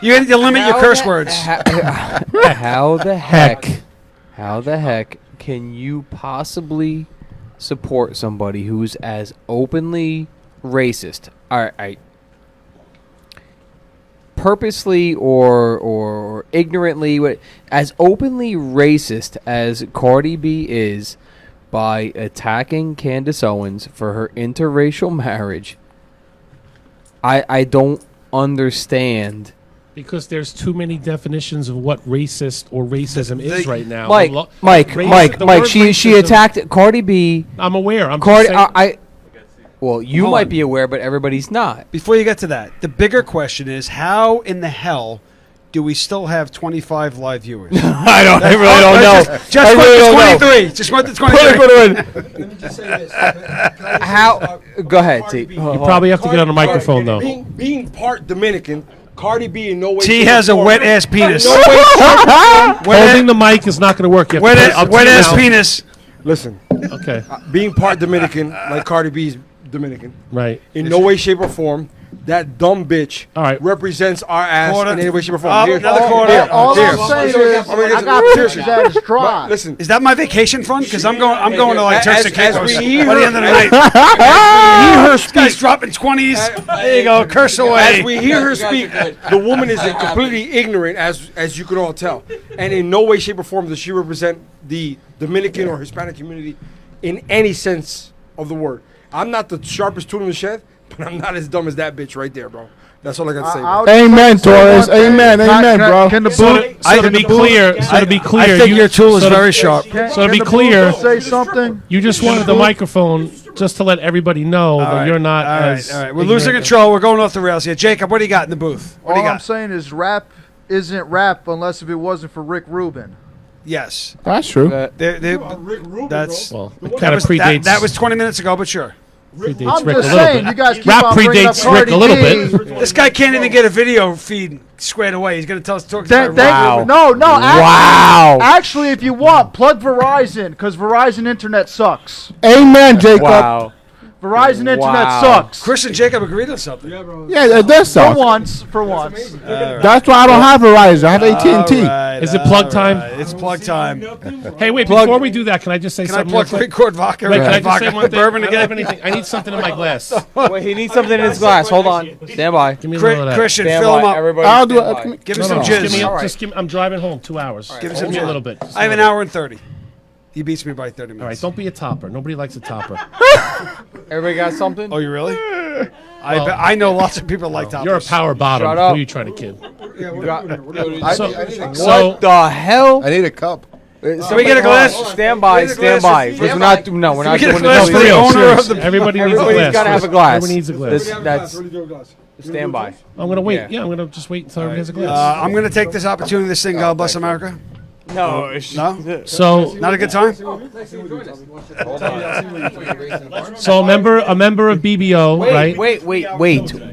you need to limit your How curse the- words. How the heck? How the heck can you possibly support somebody who's as openly racist? All right, purposely or ignorantly, as openly racist as Cardi B is by attacking Candace Owens for her interracial marriage. I don't understand. Because there's too many definitions of what racist or racism is right now. Mike, The lo- Mike, raci- Mike, the Mike. word She racism- attacked Cardi B. I'm aware. I'm Cardi, just saying, well, you Hold might on. be aware, but everybody's not. Before you get to that, the bigger question is how in the hell do we still have 25 live viewers? I really don't know. Just went to 23. Just went to 23. Let me just say this. How? Go ahead, T. you probably have to get on the microphone though. Being part Dominican, Cardi B in no way. T shape, has or a form- wet ass penis. No way, shape, or form- Holding the mic is not going to work. You have to put it up to Wet your ass mouth. penis. Listen, Okay, being part Dominican, like Cardi B's Dominican, right. in no way, shape, or form, that dumb bitch All right. represents our ass Quarter. in any way, shape, or form. Up, Here, another quarter. here, All here. I'm saying Seriously, is, I'm gonna get I to- got seriously. pictures that is dry. Listen, Is that my vacation fund? Because I'm going to like Turks and as Caicos we by hear the end of the her- night. hear her This guy's speak. dropping 20s. There you go. Curse away. As we hear her speak, the woman is completely ignorant, as you can all tell, and in no way, shape, or form does she represent the Dominican or Hispanic community in any sense of the word. I'm not the sharpest tool in the shed, but I'm not as dumb as that bitch right there, bro. That's all I got to say. bro. Amen, Torres. Amen, amen, bro. Can the So, booth? so to be clear, I think your tool is very sharp. So to be clear, say something. you just wanted the microphone just to let everybody know that you're not All as. right, all right. We're losing control. We're going off the rails here. Jacob, what do you got in the booth? What do All you I'm got? saying is rap isn't rap unless if it wasn't for Rick Rubin. Yes. That's true. Rick Rubin, That's Well, The it one kind of that was, predates. that was 20 minutes ago, but sure. predates I'm Rick a just little saying, bit. you guys keep Rap on bringing up predates Rick Cardi a little B. bit. This guy can't even get a video feed squared away. He's going to tell us talk Thank- about thank- No, no. Actually, if you want, plug Verizon because Verizon Internet sucks. Amen, Jacob. Verizon Internet sucks. Chris and Jacob agreed on something. Yeah, it does For suck. once, for once. That's why I don't have Verizon. I have AT&T. Is it plug time? It's plug time. Hey, wait! Before we do that, can I just say Can I something? plug real quick? record vodka? Wait, can I just vodka say one thing? bourbon I don't have again? anything. I need something in my glass. Wait, he needs something in his glass. Hold on. Stand by. Give me a little of that. Christian, Stand fill by. him up. Everybody I'll do stand it. by. Give me No, some no, jizz. just give me, All right. just give me, I'm driving home 2 hours. Give me Hold some me a jizz. little bit. Just I have a an little hour and 30. He beats me by 30 minutes. bit. All right, don't be a topper. Nobody likes a topper. Everybody got something? Oh, you really? I know lots of people like toppers. You're a power bottom. Shut Who up. are you trying to kid? I need a So, What the hell? I need a cup. Can we get a glass? Stand by, Get a stand glass by. of- We're not. No, we're Can we not get a doing glass this. for the owner serious. of the- Everybody needs a Everybody's glass. gotta have a glass. Everybody needs a glass. That's stand by. I'm gonna wait. Yeah. Yeah, I'm gonna just wait until everybody has a glass. I'm going to take this opportunity to sing God Bless America. No, No? So, Not a good time? so a member of BBO, right? Wait.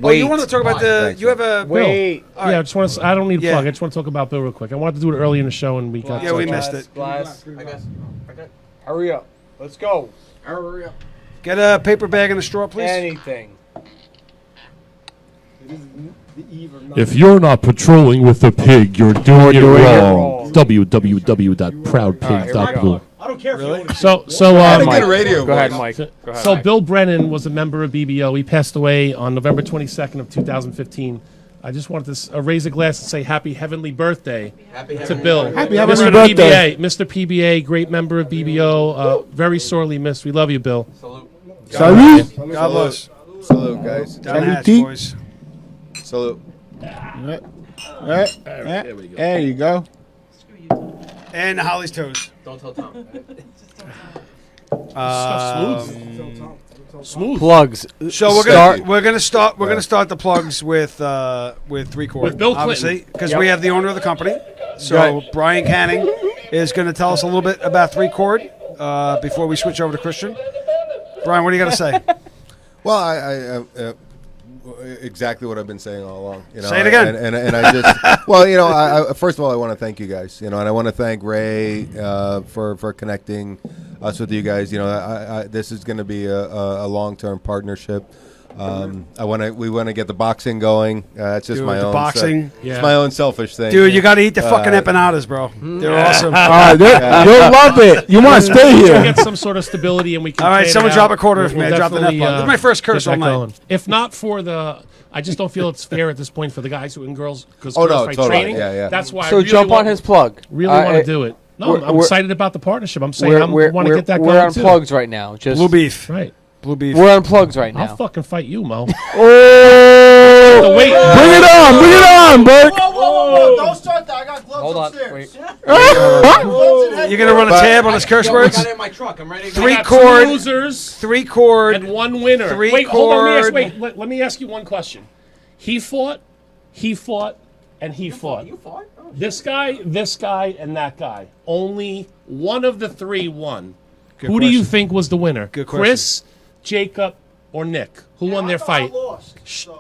Oh, you want to talk about the... You have a... Wait. Yeah, I just want to. I don't need a Yeah. plug. I just want to talk about Bill real quick. I wanted to do it early in the show, and we got. Yeah, we missed it. Glass. Hurry up. Let's go. Get a paper bag and a straw, please. Anything. If you're not patrolling with the pig, you're doing it wrong. www.proudpig.com. I don't care if you own it. So I Mike, get a radio. Go ahead, voice. Mike. Go ahead, So Mike. Bill Brennan was a member of BBO. He passed away on November 22nd of 2015. I just wanted to raise a glass and say happy heavenly birthday to Bill. Happy Mr. heavenly birthday. PBA, Mr. PBA, great member of BBO. Very sorely missed. We love you, Bill. Salute. God bless. Salute, guys. Down the hatch, Salute. boys. Salute. There you go. And Holly's toes. Don't tell Tom. Smooth. Plugs. So we're gonna start the plugs with 3 chord With Bill Clinton. obviously because Yep. we have the owner of the company. So Right. Brian Canning is going to tell us a little bit about 3 chord before we switch over to Christian. Brian, what do you got to say? Well, I exactly what I've been saying all along. You know, Say it again. And I just well, you know, I first of all, I want to thank you guys. You know, and I want to thank Ray for connecting us with you guys. You know, this is going to be a long-term partnership. We want to get the boxing going. That's just Dude, my the own boxing. It's my own selfish thing. Dude, you got to eat the fucking empanadas, bro. They're awesome. You'll love it. You want to stay We'll here. get some sort of stability, and we can. All right, plan it someone out. drop a quarter for me. We'll I dropped the net definitely, ball. This is my first curse get all that night. going. If not for the, I just don't feel it's fair at this point for the guys and girls because Oh, girls no, fight totally. training. Yeah. That's why. So I really jump want, on his plug. Really want to do it. No, I'm we're- excited about the partnership. I'm saying I want to get that we're going on too. plugs right now. Just Blue beef. Right. Blue beef. We're on plugs right I'll now. fucking fight you, Mo. Oh! So wait. Bring it on, Burke. Whoa, don't start that. I got gloves Hold on. upstairs. Wait. You're going to run a tab on his curse words? in my truck. I'm ready to 3 I got chord. 2 losers 3 chord. and 1 winner. 3 wait, hold on. chord. Let me ask you one question. He fought, and he fought. You fought? Oh, This guy, and that guy. Only one of the 3 won. Good Who do you question. think was the winner? Good question. Chris, Jacob, or Nick? Who won their I thought I fight? lost, so.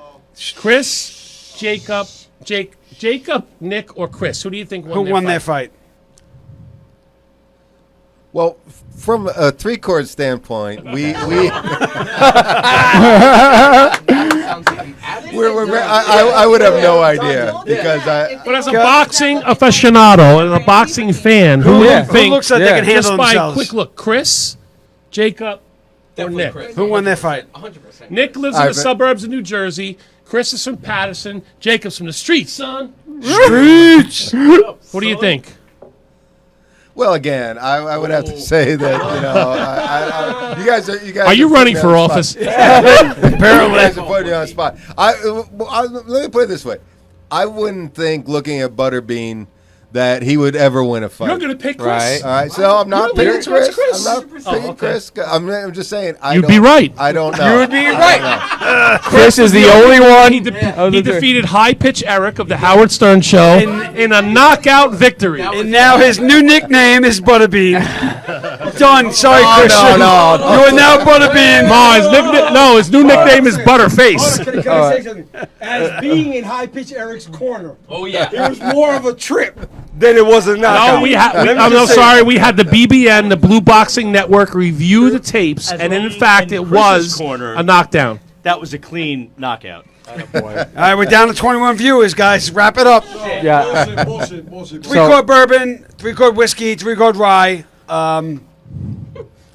Chris, Jacob, Nick, or Chris? Who do you think won Who their won fight? their fight? Well, from a 3 chord standpoint, we I would have no idea because But as a boxing aficionado and a boxing fan, who do you Who think? looks like they can handle just by themselves? quick look, Chris, Jacob, or Nick? Who won their fight? 100%. Nick lives in the suburbs of New Jersey. Chris is from Patterson. Jacob's from the streets, son. Streets. What do you think? well, again, I would have to say that you know you guys Are you putting running me for on the office? spot. You guys are putting me on the spot. Let me put it this way: I wouldn't think looking at Butterbean that he would ever win a fight. You're going to pick Chris. Right. All right, so I'm not You're picking leaning towards Chris. Chris. I'm not picking Chris. I'm just saying. You'd be right. I don't know. You would be right. Chris is the only one. He defeated High Pitch Eric of the Howard Stern Show in a knockout victory. And now his new nickname is Butterbean. Done. Sorry, Christian. no. You are now Butterbean. No, his new nickname is Butterface. Can I say something? As being in High Pitch Eric's corner, it was more of a trip than it was a knockout. No, Let me I'm just say- sorry. We had the BBN, the Blue Boxing Network, review the tapes, and in fact, it was a knockdown. That was a clean knockout. All right, we're down to 21 viewers, guys. Wrap it up. Yeah. Bullshit. 3-quart bourbon, 3-quart whiskey, 3-quart rye.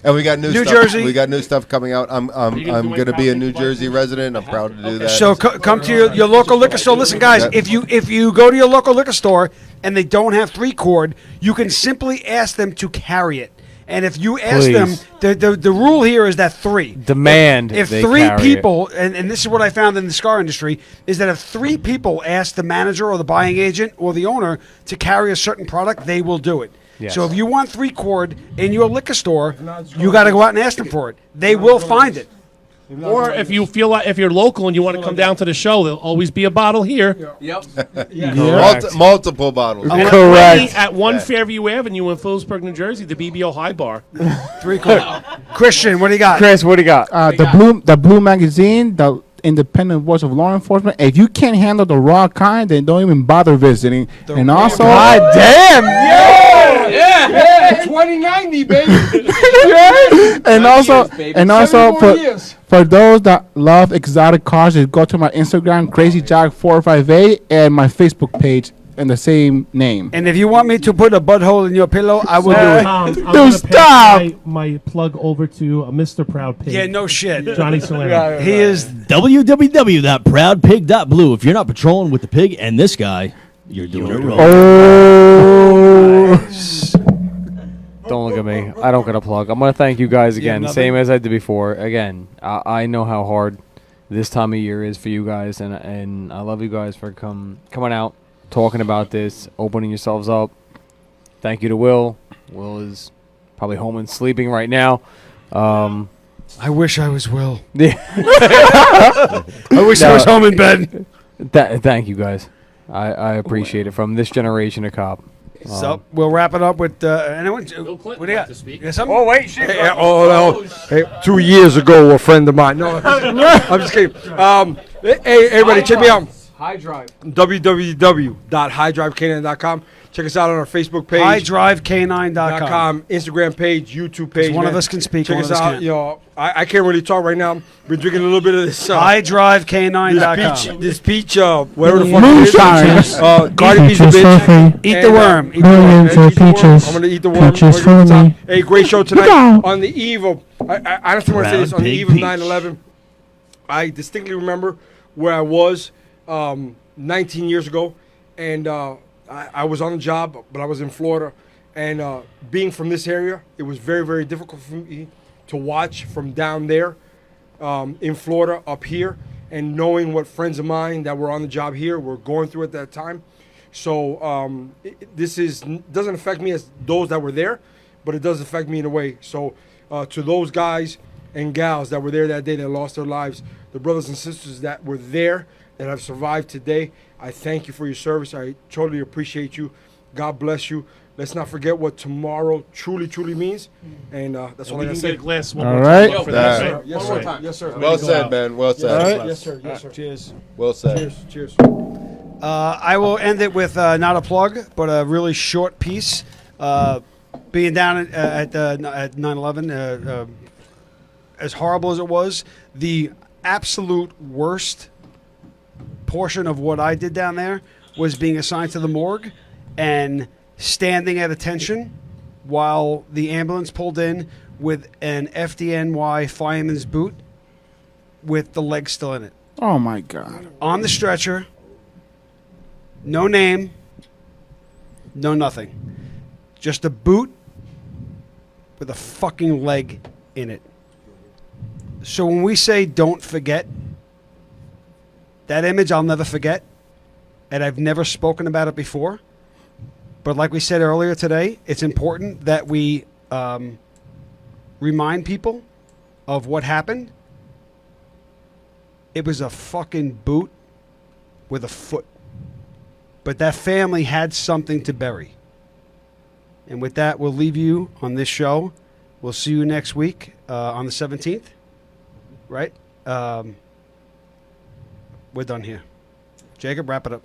And we got new New stuff. Jersey. We got new stuff coming out. I'm gonna do going my to be a proud New big Jersey resident. I'm proud to do that. So come to your local liquor store. Listen, guys, if you go to your local liquor store and they don't have 3-quart, you can simply ask them to carry it. And if you ask Please. them, the rule here is that 3. Demand If they 3 carry it. people, and this is what I found in the cigar industry, is that if 3 people ask the manager or the buying agent or the owner to carry a certain product, they will do it. Yes. So if you want 3-quart in your liquor store, you got to go out and ask them for it. They will find it. Or if you feel like if you're local and you want to come down to the show, there'll always be a bottle here. Multiple bottles. Correct. At 1 Fairview Avenue in Phillipsburg, New Jersey, the BBO High Bar. 3-quart. Christian, what do you got? Chris, what do you got? The Blue magazine, the independent voice of law enforcement. If you can't handle the raw kind, then don't even bother visiting. And also, God damn! Yeah, 2090, baby. and also, Seven more years. for those that love exotic cars, just go to my Instagram, CrazyJack458, and my Facebook page in the same name. And if you want me to put a butthole in your pillow, I will do it. I'm Dude, gonna stop! pass my plug over to Mr. Proud Pig. Yeah, no shit. Johnny Salerno. He is. www.proudpig.blue. If you're not patrolling with the pig and this guy, you're doing it wrong. Don't look at me. I don't got a plug. I'm going to thank you guys again, nothing? same as I did before. Again, I know how hard this time of year is for you guys, and I love you guys for coming out, talking about this, opening yourselves up. Thank you to Will. Will is probably home and sleeping right now. I wish I was Will. Yeah. I wish I was home in bed. Thank you guys. I appreciate it from this generation of cop. So we'll wrap it up with anyone. Bill Clinton What do you got? to speak. Got something? Oh wait, shit. Hey, 2 years ago, a friend of mine. No, I'm just kidding. Hey, everybody, check me out. High Drive. www.highdrivecanine.com. Check us out on our Facebook page. HighDriveK9.com. Instagram page, YouTube page. One of man. us can speak, Check one us of us out. can't. You know, I can't really talk right now. Been drinking a little bit of this. HighDriveK9.com. This peach, whatever the fuck it is. Cardi B's a bitch. Eat And, the worm. Eat the worm. Eat the worm. I'm gonna eat the worm. Peaches for me. Hey, great show tonight. On the eve of, I honestly want to say this, on the eve of 9/11, I distinctly remember where I was 19 years ago, and I was on a job, but I was in Florida, and being from this area, it was very, very difficult for me to watch from down there in Florida up here, and knowing what friends of mine that were on the job here were going through at that time. So this doesn't affect me as those that were there, but it does affect me in a way. So to those guys and gals that were there that day that lost their lives, the brothers and sisters that were there that have survived today, I thank you for your service. I totally appreciate you. God bless you. Let's not forget what tomorrow truly, truly means. And that's all I We gotta can say. get a glass one All more right. time for that, sir. Yes, One sir. more time. Yes, sir. Well said, man. Well said. Yes, sir. Yes, sir. Cheers. Well said. Cheers. Cheers. I will end it with not a plug, but a really short piece. Being down at 9/11, as horrible as it was, the absolute worst portion of what I did down there was being assigned to the morgue and standing at attention while the ambulance pulled in with an FDNY fireman's boot with the leg still in it. Oh my God. On the stretcher, no name, no nothing. Just a boot with a fucking leg in it. So when we say don't forget, that image I'll never forget, and I've never spoken about it before, But like we said earlier today, it's important that we remind people of what happened. It was a fucking boot with a foot. But that family had something to bury. And with that, we'll leave you on this show. We'll see you next week on the 17th. Right? We're done here. Jacob, wrap it up.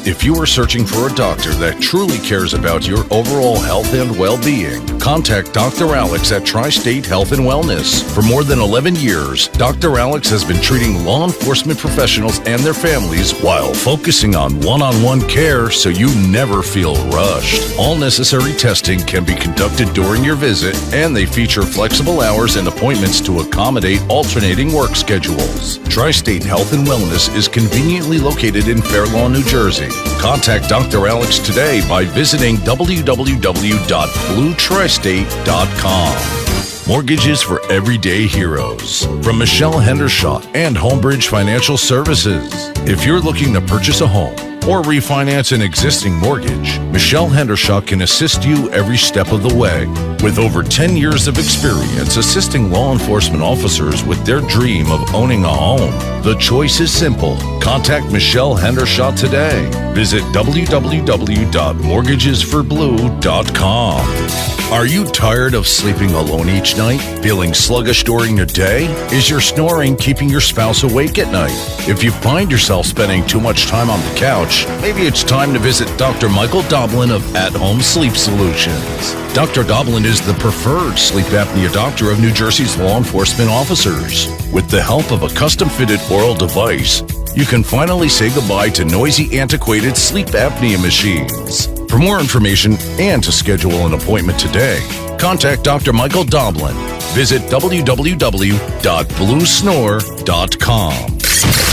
If you are searching for a doctor that truly cares about your overall health and well-being, contact Dr. Alex at Tri-State Health and Wellness. For more than 11 years, Dr. Alex has been treating law enforcement professionals and their families while focusing on one-on-one care so you never feel rushed. All necessary testing can be conducted during your visit, and they feature flexible hours and appointments to accommodate alternating work schedules. Tri-State Health and Wellness is conveniently located in Fair Lawn, New Jersey. Contact Dr. Alex today by visiting www.bluetristate.com. Mortgages for everyday heroes. From Michelle Hendershot and Homebridge Financial Services. If you're looking to purchase a home or refinance an existing mortgage, Michelle Hendershot can assist you every step of the way. With over 10 years of experience assisting law enforcement officers with their dream of owning a home, the choice is simple. Contact Michelle Hendershot today. Visit www.mortgagesforblue.com. Are you tired of sleeping alone each night? Feeling sluggish during the day? Is your snoring keeping your spouse awake at night? If you find yourself spending too much time on the couch, maybe it's time to visit Dr. Michael Doblin of At Home Sleep Solutions. Dr. Doblin is the preferred sleep apnea doctor of New Jersey's law enforcement officers. With the help of a custom-fitted oral device, you can finally say goodbye to noisy, antiquated sleep apnea machines. For more information and to schedule an appointment today, contact Dr. Michael Doblin. Visit www.bluesnore.com.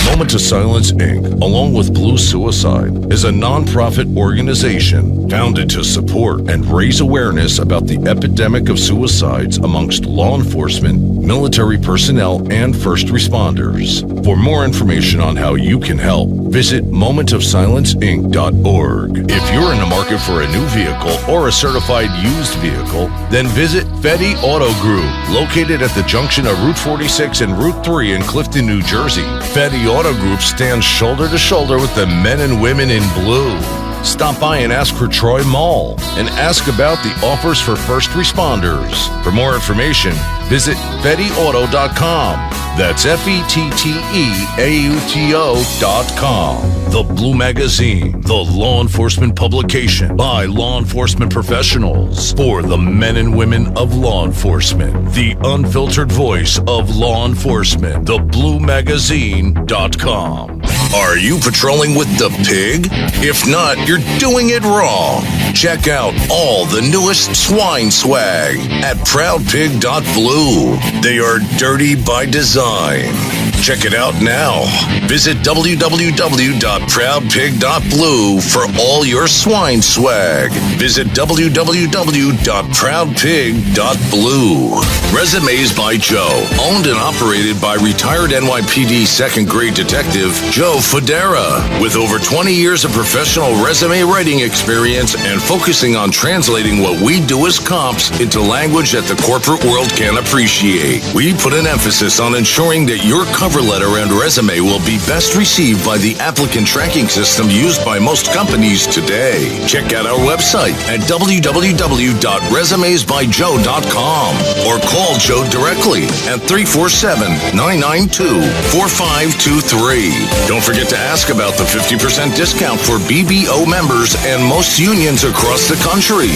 Moment of Silence, Inc., along with Blue Suicide, is a nonprofit organization founded to support and raise awareness about the epidemic of suicides amongst law enforcement, military personnel, and first responders. For more information on how you can help, visit momentofsilenceinc.org. If you're in the market for a new vehicle or a certified used vehicle, then visit Fetty Auto Group, located at the junction of Route 46 and Route 3 in Clifton, New Jersey. Fetty Auto Group stands shoulder to shoulder with the men and women in blue. Stop by and ask for Troy Mall and ask about the offers for first responders. For more information, visit FettyAuto.com. That's FettyAuto.com. The Blue Magazine, the law enforcement publication by law enforcement professionals for the men and women of law enforcement. The unfiltered voice of law enforcement. TheBlueMagazine.com. Are you patrolling with the pig? If not, you're doing it wrong. Check out all the newest swine swag at ProudPig.blue. They are dirty by design. Check it out now. Visit www.proudpig.blue for all your swine swag. Visit www.proudpig.blue. Resumes by Joe. Owned and operated by retired NYPD second grade detective Joe Federa. With over 20 years of professional resume writing experience and focusing on translating what we do as cops into language that the corporate world can appreciate. We put an emphasis on ensuring that your cover letter and resume will be best received by the applicant tracking system used by most companies today. Check out our website at www.resumesbyjoe.com or call Joe directly at 347-992-4523. Don't forget to ask about the 50% discount for BBO members and most unions across the country.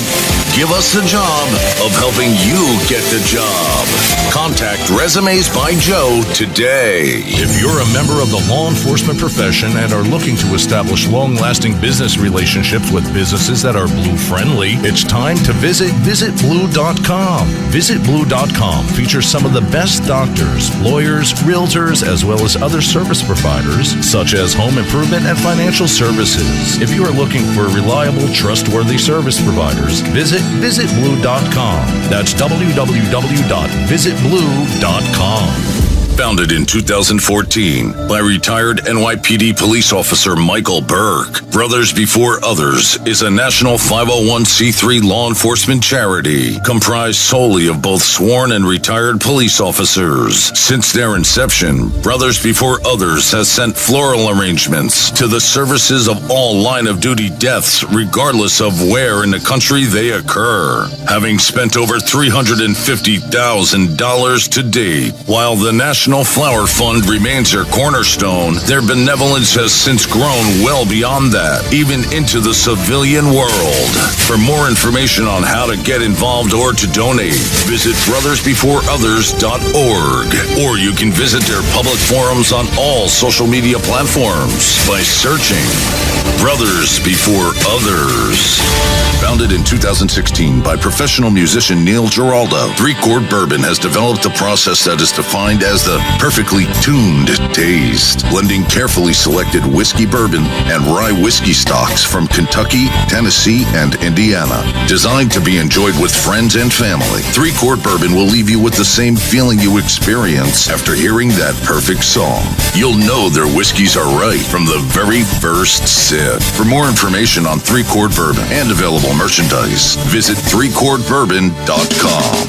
Give us the job of helping you get the job. Contact Resumes by Joe today. If you're a member of the law enforcement profession and are looking to establish long-lasting business relationships with businesses that are blue-friendly, it's time to visit visitblue.com. Visitblue.com features some of the best doctors, lawyers, realtors, as well as other service providers, such as home improvement and financial services. If you are looking for reliable, trustworthy service providers, visit visitblue.com. That's www.visitblue.com. Founded in 2014 by retired NYPD police officer Michael Burke, Brothers Before Others is a national 501c3 law enforcement charity comprised solely of both sworn and retired police officers. Since their inception, Brothers Before Others has sent floral arrangements to the services of all line-of-duty deaths, regardless of where in the country they occur, having spent over $350,000 to date. While the National Flower Fund remains their cornerstone, their benevolence has since grown well beyond that, even into the civilian world. For more information on how to get involved or to donate, visit brothersbeforeothers.org, or you can visit their public forums on all social media platforms by searching Brothers Before Others. Founded in 2016 by professional musician Neil Giraldo, 3-Chord Bourbon has developed a process that is defined as the perfectly tuned taste, blending carefully selected whiskey bourbon and rye whiskey stocks from Kentucky, Tennessee, and Indiana. Designed to be enjoyed with friends and family, 3-Chord Bourbon will leave you with the same feeling you experience after hearing that perfect song. You'll know their whiskeys are right from the very first sip. For more information on 3-Chord Bourbon and available merchandise, visit 3chordbourbon.com.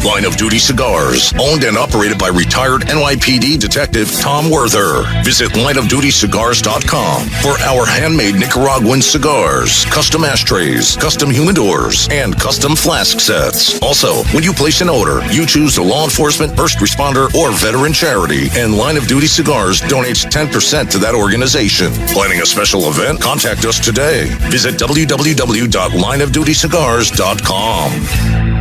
Line of Duty Cigars, owned and operated by retired NYPD Detective Tom Werther. Visit lineofdutycigars.com for our handmade Nicaraguan cigars, custom ashtrays, custom humidors, and custom flask sets. Also, when you place an order, you choose the law enforcement, first responder, or veteran charity, and Line of Duty Cigars donates 10% to that organization. Planning a special event? Contact us today. Visit www.lineofdutycigars.com.